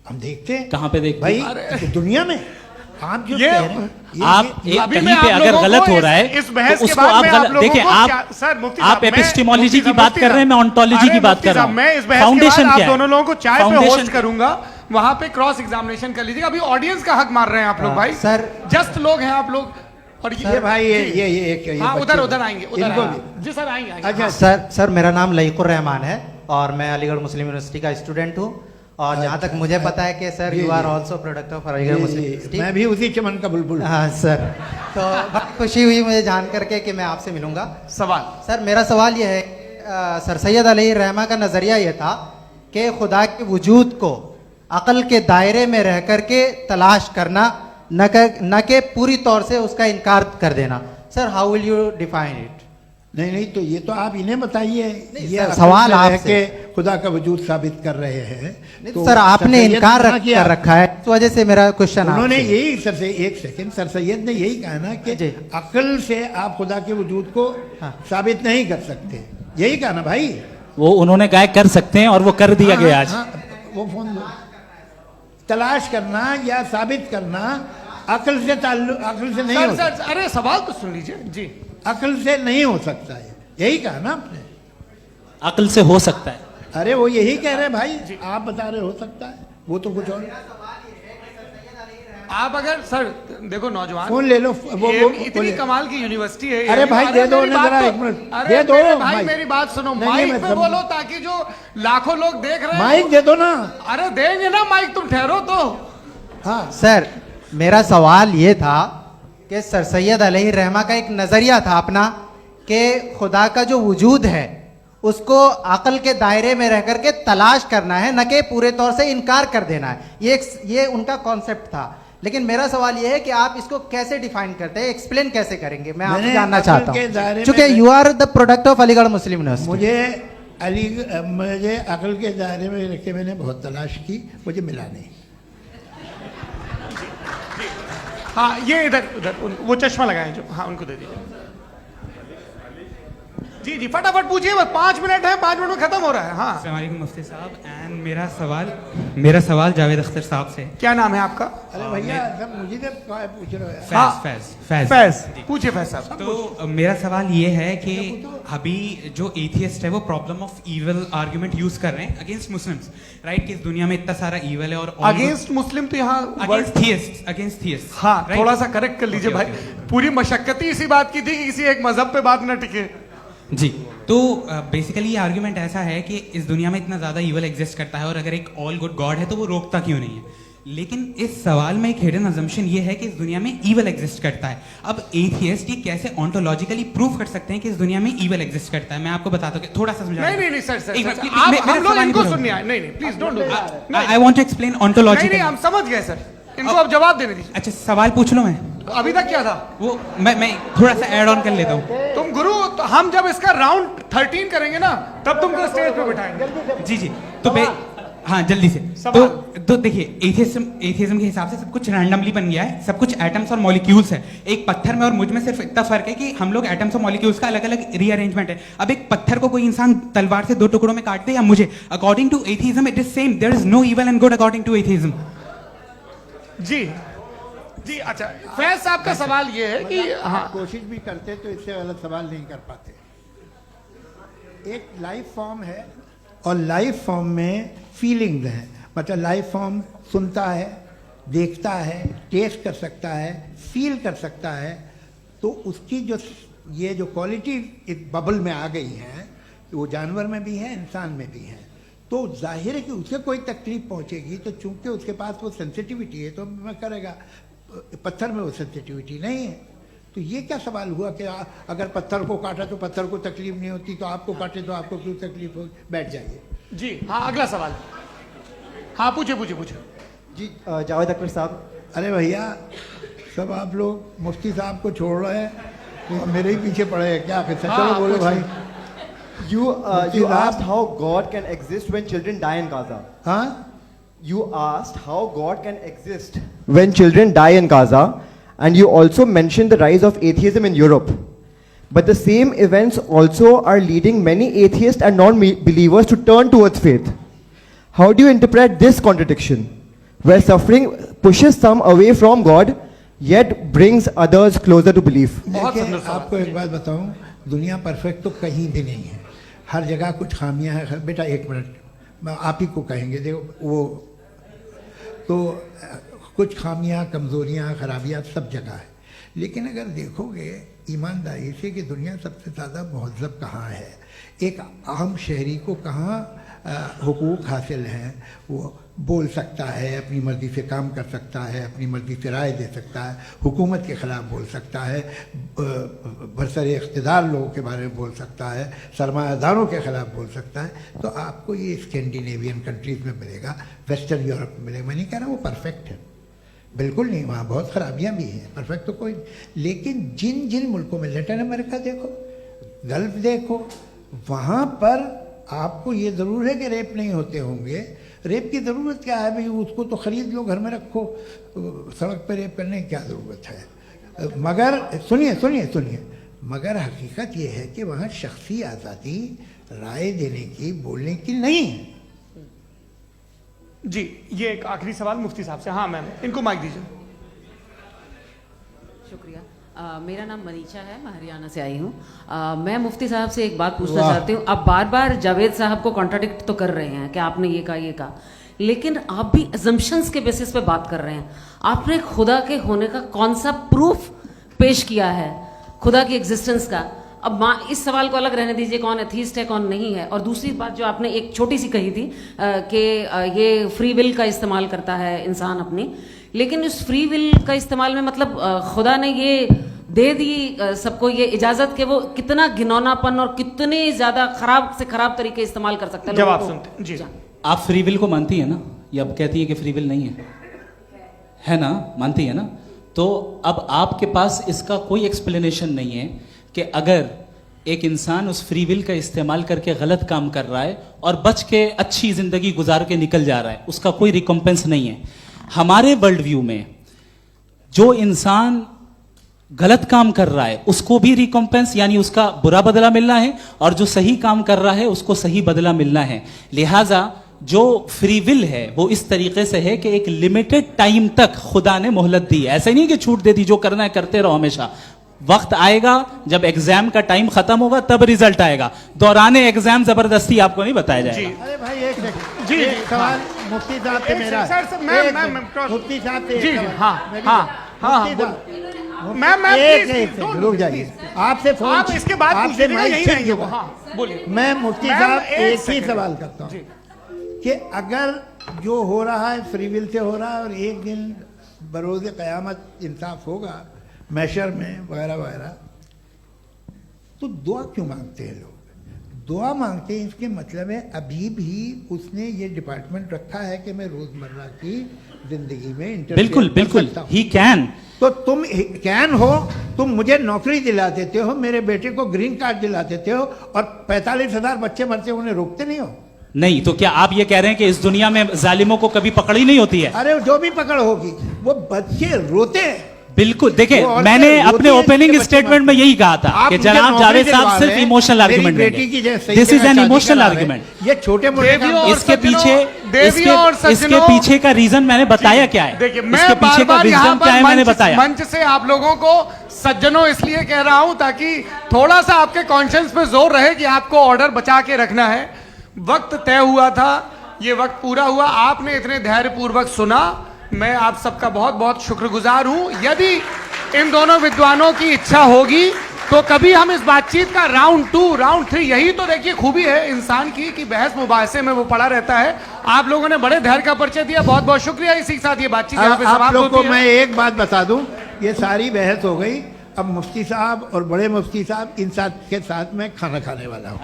हम देखते हैं। कहां पे देखते भाई? दुनिया में। आप जो आप कहीं पे अगर गलत हो रहा है तो उसको आप गलत देखिए। आप एपिस्टेमोलॉजी की बात कर रहे हैं, मैं ऑन्टोलॉजी की बात कर रहा हूं। मैं इस बहस फाउंडेशन के बाद क्या आप दोनों लोगों को चाय पे फाउंडेशन होस्ट करूंगा, वहां पे क्रॉस एग्जामिनेशन कर लीजिएगा। अभी ऑडियंस का हक मार रहे हैं आप लोग भाई, सर जस्ट लोग हैं आप लोग। और ये भाई ये हाँ, उधर आएंगे, जी सर आएंगे। अच्छा सर, मेरा नाम लईकुर रहमान है और मैं अलीगढ़ मुस्लिम यूनिवर्सिटी का स्टूडेंट हूँ, और जहाँ तक मुझे पता है कि sir you are also product of Aligarh Muslim University. मैं भी उसी चमन का बुलबुल। हाँ सर, तो बहुत खुशी हुई मुझे जान करके कि मैं आपसे मिलूंगा। सवाल सर, मेरा सवाल यह है, सर सैयद अली रहमा का नज़रिया यह था कि खुदा के वजूद को अक़ल के दायरे में रह कर के तलाश करना, न कि पूरी तौर से उसका इनकार कर देना। Sir, how will you define it? नहीं, तो ये तो आप इन्हें बताइए। ये सवाल आपसे खुदा का वजूद साबित कर रहे हैं तो सर आपने इनकार कर रखा है, इस वजह से मेरा क्वेश्चन। उन्होंने यही सर से एक सेकंड, सर सैयद ने यही कहा ना कि अक्ल से आप खुदा के वजूद को साबित नहीं कर सकते, यही कहा ना भाई। वो उन्होंने कहा कर सकते हैं और वो कर दिया गया आज। वो फोन दो। तलाश करना या साबित करना अक्ल से अक्ल से नहीं सर हो सर अरे सवाल तो सुन लीजिए जी। अक्ल से नहीं हो सकता है, यही कहा ना आपने। अक्ल से हो सकता है। अरे वो यही कह रहे हैं भाई, आप बता रहे हो सकता है, वो तो कुछ और। आप अगर सर देखो नौजवान फोन ले लो, वो इतनी कमाल की यूनिवर्सिटी है। अरे भाई दे दो उन्हें जरा, एक मिनट दे दो भाई माइक। मेरी बात सुनो, नहीं, माइक मैं पे समझ- बोलो ताकि जो लाखों लोग देख रहे हैं माइक दे दो ना। अरे देंगे ना माइक, तुम ठहरो तो। हाँ सर, मेरा सवाल ये था कि सर सैयद अलैहिर्रहमा का एक नजरिया था अपना कि खुदा का जो वजूद है उसको अकल के दायरे में रह करके तलाश करना है, न कि पूरे तौर से इनकार कर देना है। ये उनका कॉन्सेप्ट था। लेकिन मेरा सवाल ये है कि आप इसको कैसे डिफाइन करते हैं, एक्सप्लेन कैसे करेंगे, मैं आपसे जानना चाहता हूँ, क्योंकि you are the product of Aligarh Muslim University. मुझे अकल के दायरे में रख के मैंने बहुत तलाश की, मुझे मिला नहीं। हाँ ये इधर उधर वो चश्मा लगाए जो, हाँ उनको दे दीजिए। जी जी फटाफट पूछिए, बस 5 मिनट है, 5 मिनट में खत्म हो रहा है। हाँ अस्सलाम वालेकुम मुफ्ती साहब। एंड मेरा सवाल जावेद अख्तर साहब से। क्या नाम है आपका? अरे भैया सब मुझे तो पूछ रहे हो। हाँ, फैज पूछिए फैज साहब। तो मेरा सवाल ये है कि अभी जो एथियस्ट है वो problem of evil argument use कर रहे हैं अगेंस्ट मुस्लिम्स, राइट? कि इस दुनिया में इतना सारा इविल है और अगेंस्ट मुस्लिम तो यहाँ अगेंस्ट थियस्ट। हाँ थोड़ा सा करेक्ट कर लीजिए भाई, पूरी मशक्कत ही इसी बात की थी कि किसी एक मजहब पे बात न टिके। जी, तो बेसिकली ये आर्गुमेंट ऐसा है कि इस दुनिया में इतना ज्यादा इविल एग्जिस्ट करता है और अगर एक ऑल गुड गॉड है तो वो रोकता क्यों नहीं है? लेकिन इस सवाल में एक हिडन अजम्पशन ये है कि इस दुनिया में ईवल एग्जिस्ट करता है। अब एथियस्ट ये कैसे ऑन्टोलॉजिकली प्रूव कर सकते हैं कि इस दुनिया में ईवल एग्जिस्ट करता है? मैं आपको बताता हूँ, थोड़ा सा समझा। नहीं सर हम लोग इनको सुनने आए। नहीं please don't do that. I want to explain ontologically. नहीं हम समझ गए सर, इनको अब जवाब देने दीजिए। अच्छा सवाल पूछ लो। मैं अभी तक क्या था वो मैं थोड़ा सा ऐड ऑन कर लेता हूँ। तुम गुरु, तो हम जब इसका राउंड 13 करेंगे ना तब तुमको स्टेज पे बिठाएंगे। जी तो हाँ जल्दी से। तो देखिए एथियज्म के हिसाब से सब कुछ रैंडमली बन गया है, सब कुछ एटम्स और मॉलिक्यूल्स है। एक पत्थर में और मुझ में सिर्फ इतना फर्क है कि हम लोग एटम्स और मॉलिक्यूल्स का अलग अलग रीअरेंजमेंट है। अब एक पत्थर को कोई इंसान तलवार से 2 टुकड़ों में काट दे या मुझे, according to atheism it is same. There is no evil and good according to atheism. जी अच्छा फैज साहब का सवाल ये है कि हाँ कोशिश भी करते तो इससे गलत सवाल नहीं कर पाते। एक लाइफ फॉर्म है और लाइफ फॉर्म में फीलिंग्स हैं, मतलब लाइफ फॉर्म सुनता है, देखता है, टेस्ट कर सकता है, फील कर सकता है। तो उसकी जो ये जो क्वालिटी एक बबल में आ गई हैं वो जानवर में भी है, इंसान में भी है। तो जाहिर है कि उसे कोई तकलीफ पहुंचेगी, तो चूंकि उसके पास वो सेंसिटिविटी है तो मैं करेगा। पत्थर में वो सेंसिटिविटी नहीं है। तो ये क्या सवाल हुआ कि अगर पत्थर को काटा तो पत्थर को तकलीफ नहीं होती, तो आपको काटे तो आपको क्यों तकलीफ हो? बैठ जाइए। जी हाँ अगला सवाल। हाँ पूछे जी जावेद अख्तर साहब। अरे भैया सब आप लोग मुफ्ती साहब को छोड़ रहे हैं, तो मेरे ही पीछे पड़े हैं क्या? चलो बोलो भाई। You asked how God can exist when children die in Gaza. हाँ? You asked how God can exist when children die in Gaza, and you also mentioned the rise of atheism in Europe. But the same events also are leading many atheists and non-believers to turn towards faith. How do you interpret this contradiction, where suffering pushes some away from God, yet brings others closer to belief? आपको एक बात बताऊं, दुनिया perfect तो कहीं भी नहीं है, हर जगह कुछ खामियां हैं। बेटा एक मिनट, आप ही को कहेंगे, देखो वो तो कुछ खामियां, कमज़ोरियां, खराबियां सब जगह है। लेकिन अगर देखोगे ईमानदारी से कि दुनिया सबसे ज़्यादा महज़ब कहाँ है, एक आम शहरी को कहाँ हुकूक हासिल हैं, वो बोल सकता है, अपनी मर्ज़ी से काम कर सकता है, अपनी मर्ज़ी से राय दे सकता है, हुकूमत के ख़िलाफ़ बोल सकता है, बरसरे इक़्तिदार लोगों के बारे में बोल सकता है, सरमायादारों के ख़िलाफ़ बोल सकता है। तो आपको ये स्कैंडिनेवियन कंट्रीज़ में मिलेगा, वेस्टर्न यूरोप में मिलेगा। मैं नहीं कह रहा वो परफेक्ट है, बिल्कुल नहीं, वहाँ बहुत ख़राबियाँ भी हैं, परफेक्ट तो कोई। लेकिन जिन जिन मुल्कों में, लैटिन अमेरिका देखो, गल्फ़ देखो, वहाँ पर आपको ये ज़रूर है कि रेप नहीं होते होंगे। रेप की ज़रूरत क्या है भाई? उसको तो ख़रीद लो, घर में रखो, सड़क पर रेप करने की क्या ज़रूरत है? मगर सुनिए, मगर हकीकत ये है कि वहाँ शख्सी आज़ादी राय देने की, बोलने की नहीं है। जी, ये एक आखिरी सवाल मुफ्ती साहब से। हाँ मैम, इनको माइक दीजिए। शुक्रिया। मेरा नाम मनीषा है, मैं हरियाणा से आई हूँ। मैं मुफ्ती साहब से एक बात पूछना चाहती हूँ। आप बार बार जावेद साहब को कॉन्ट्राडिक्ट तो कर रहे हैं कि आपने ये कहा, लेकिन आप भी अजम्पशंस के बेसिस पे बात कर रहे हैं। आपने खुदा के होने का कौन सा प्रूफ पेश किया है खुदा की एग्जिस्टेंस का? अब इस सवाल को अलग रहने दीजिए, कौन एथीस्ट है कौन नहीं है। और दूसरी बात जो आपने एक छोटी सी कही थी कि ये फ्री विल का इस्तेमाल करता है इंसान अपनी, लेकिन इस फ्री विल का इस्तेमाल में मतलब खुदा ने ये दे दी सबको ये इजाजत कि वो कितना घिनौनापन और कितने ज्यादा खराब से खराब तरीके इस्तेमाल कर सकता है। जवाब सुनते जी। आप फ्री विल को मानती है ना, या अब कहती है कि फ्री विल नहीं है ना? मानती है ना? तो अब आपके पास इसका कोई एक्सप्लेनेशन नहीं है कि अगर एक इंसान उस फ्री विल का इस्तेमाल करके गलत काम कर रहा है और बच के अच्छी जिंदगी गुजार के निकल जा रहा है, उसका कोई रिकम्पेंस नहीं है। हमारे वर्ल्ड व्यू में जो इंसान गलत काम कर रहा है उसको भी रिकम्पेंस यानी उसका बुरा बदला मिलना है, और जो सही काम कर रहा है उसको सही बदला मिलना है। लिहाजा जो फ्री विल है वो इस तरीके से है कि एक लिमिटेड टाइम तक खुदा ने मोहलत दी है। ऐसा नहीं कि छूट दे दी, जो करना है करते रहो हमेशा। वक्त आएगा जब एग्जाम का टाइम खत्म होगा तब रिजल्ट आएगा। दौराने एग्जाम जबरदस्ती आपको नहीं बताया जाएगा। अरे भाई एक सेकंड, जी एक सवाल मुफ्ती साहब से मेरा। मुफ्ती साहब से जी, रुक जाइए। आपसे फोन, आप इसके बाद आपसे यही रहेंगे वो। हाँ बोलिए। मैं मुफ्ती साहब एक ही सवाल करता हूँ कि अगर जो हो रहा है फ्री विल से हो रहा है और एक दिन बरोज़ क़यामत इंसाफ होगा मैशर में वगैरह वगैरह, तो दुआ क्यों मांगते हैं लोग? दुआ मांगते हैं इसके मतलब है अभी भी उसने ये डिपार्टमेंट रखा है कि मैं रोजमर्रा की जिंदगी में बिल्कुल बिल्कुल ही कैन। तो तुम कैन हो, तुम मुझे नौकरी दिला देते हो, मेरे बेटे को ग्रीन कार्ड दिला देते हो, और 45,000 बच्चे मरते हो उन्हें रोकते नहीं हो। नहीं तो क्या आप ये कह रहे हैं कि इस दुनिया में जालिमों को कभी पकड़ ही नहीं होती है? अरे जो भी पकड़ होगी वो बच्चे रोते हैं। बिल्कुल, देखिए मैंने अपने ओपनिंग स्टेटमेंट में यही कहा था कि जनाब जावेद साहब सिर्फ इमोशनल आर्गुमेंट देंगे। This is an emotional argument. ये छोटे मोटे इसके पीछे का रीजन मैंने बताया क्या है। देखिए मैं इसके पीछे का रीजन क्या है मैंने बताया। मंच से आप लोगों को सज्जनों इसलिए कह रहा हूं ताकि थोड़ा सा आपके कॉन्शियंस पे जोर रहे कि आपको ऑर्डर बचा के रखना है। वक्त तय हुआ था, ये वक्त पूरा हुआ, आपने इतने धैर्यपूर्वक सुना, मैं आप सबका बहुत बहुत शुक्रगुजार हूं। यदि इन दोनों विद्वानों की इच्छा होगी तो कभी हम इस बातचीत का राउंड 2 राउंड 3, यही तो देखिए खूबी है इंसान की कि बहस मुबाहसे में वो पड़ा रहता है। आप लोगों ने बड़े धैर्य का परिचय दिया, बहुत बहुत शुक्रिया। इसी के साथ ये बातचीत यहाँ पे समाप्त होती है। आप लोग को मैं एक बात बता दूं, ये सारी बहस हो गई, अब मुफ्ती साहब और बड़े मुफ्ती साहब इन साथ के साथ मैं खाना खाने वाला हूँ।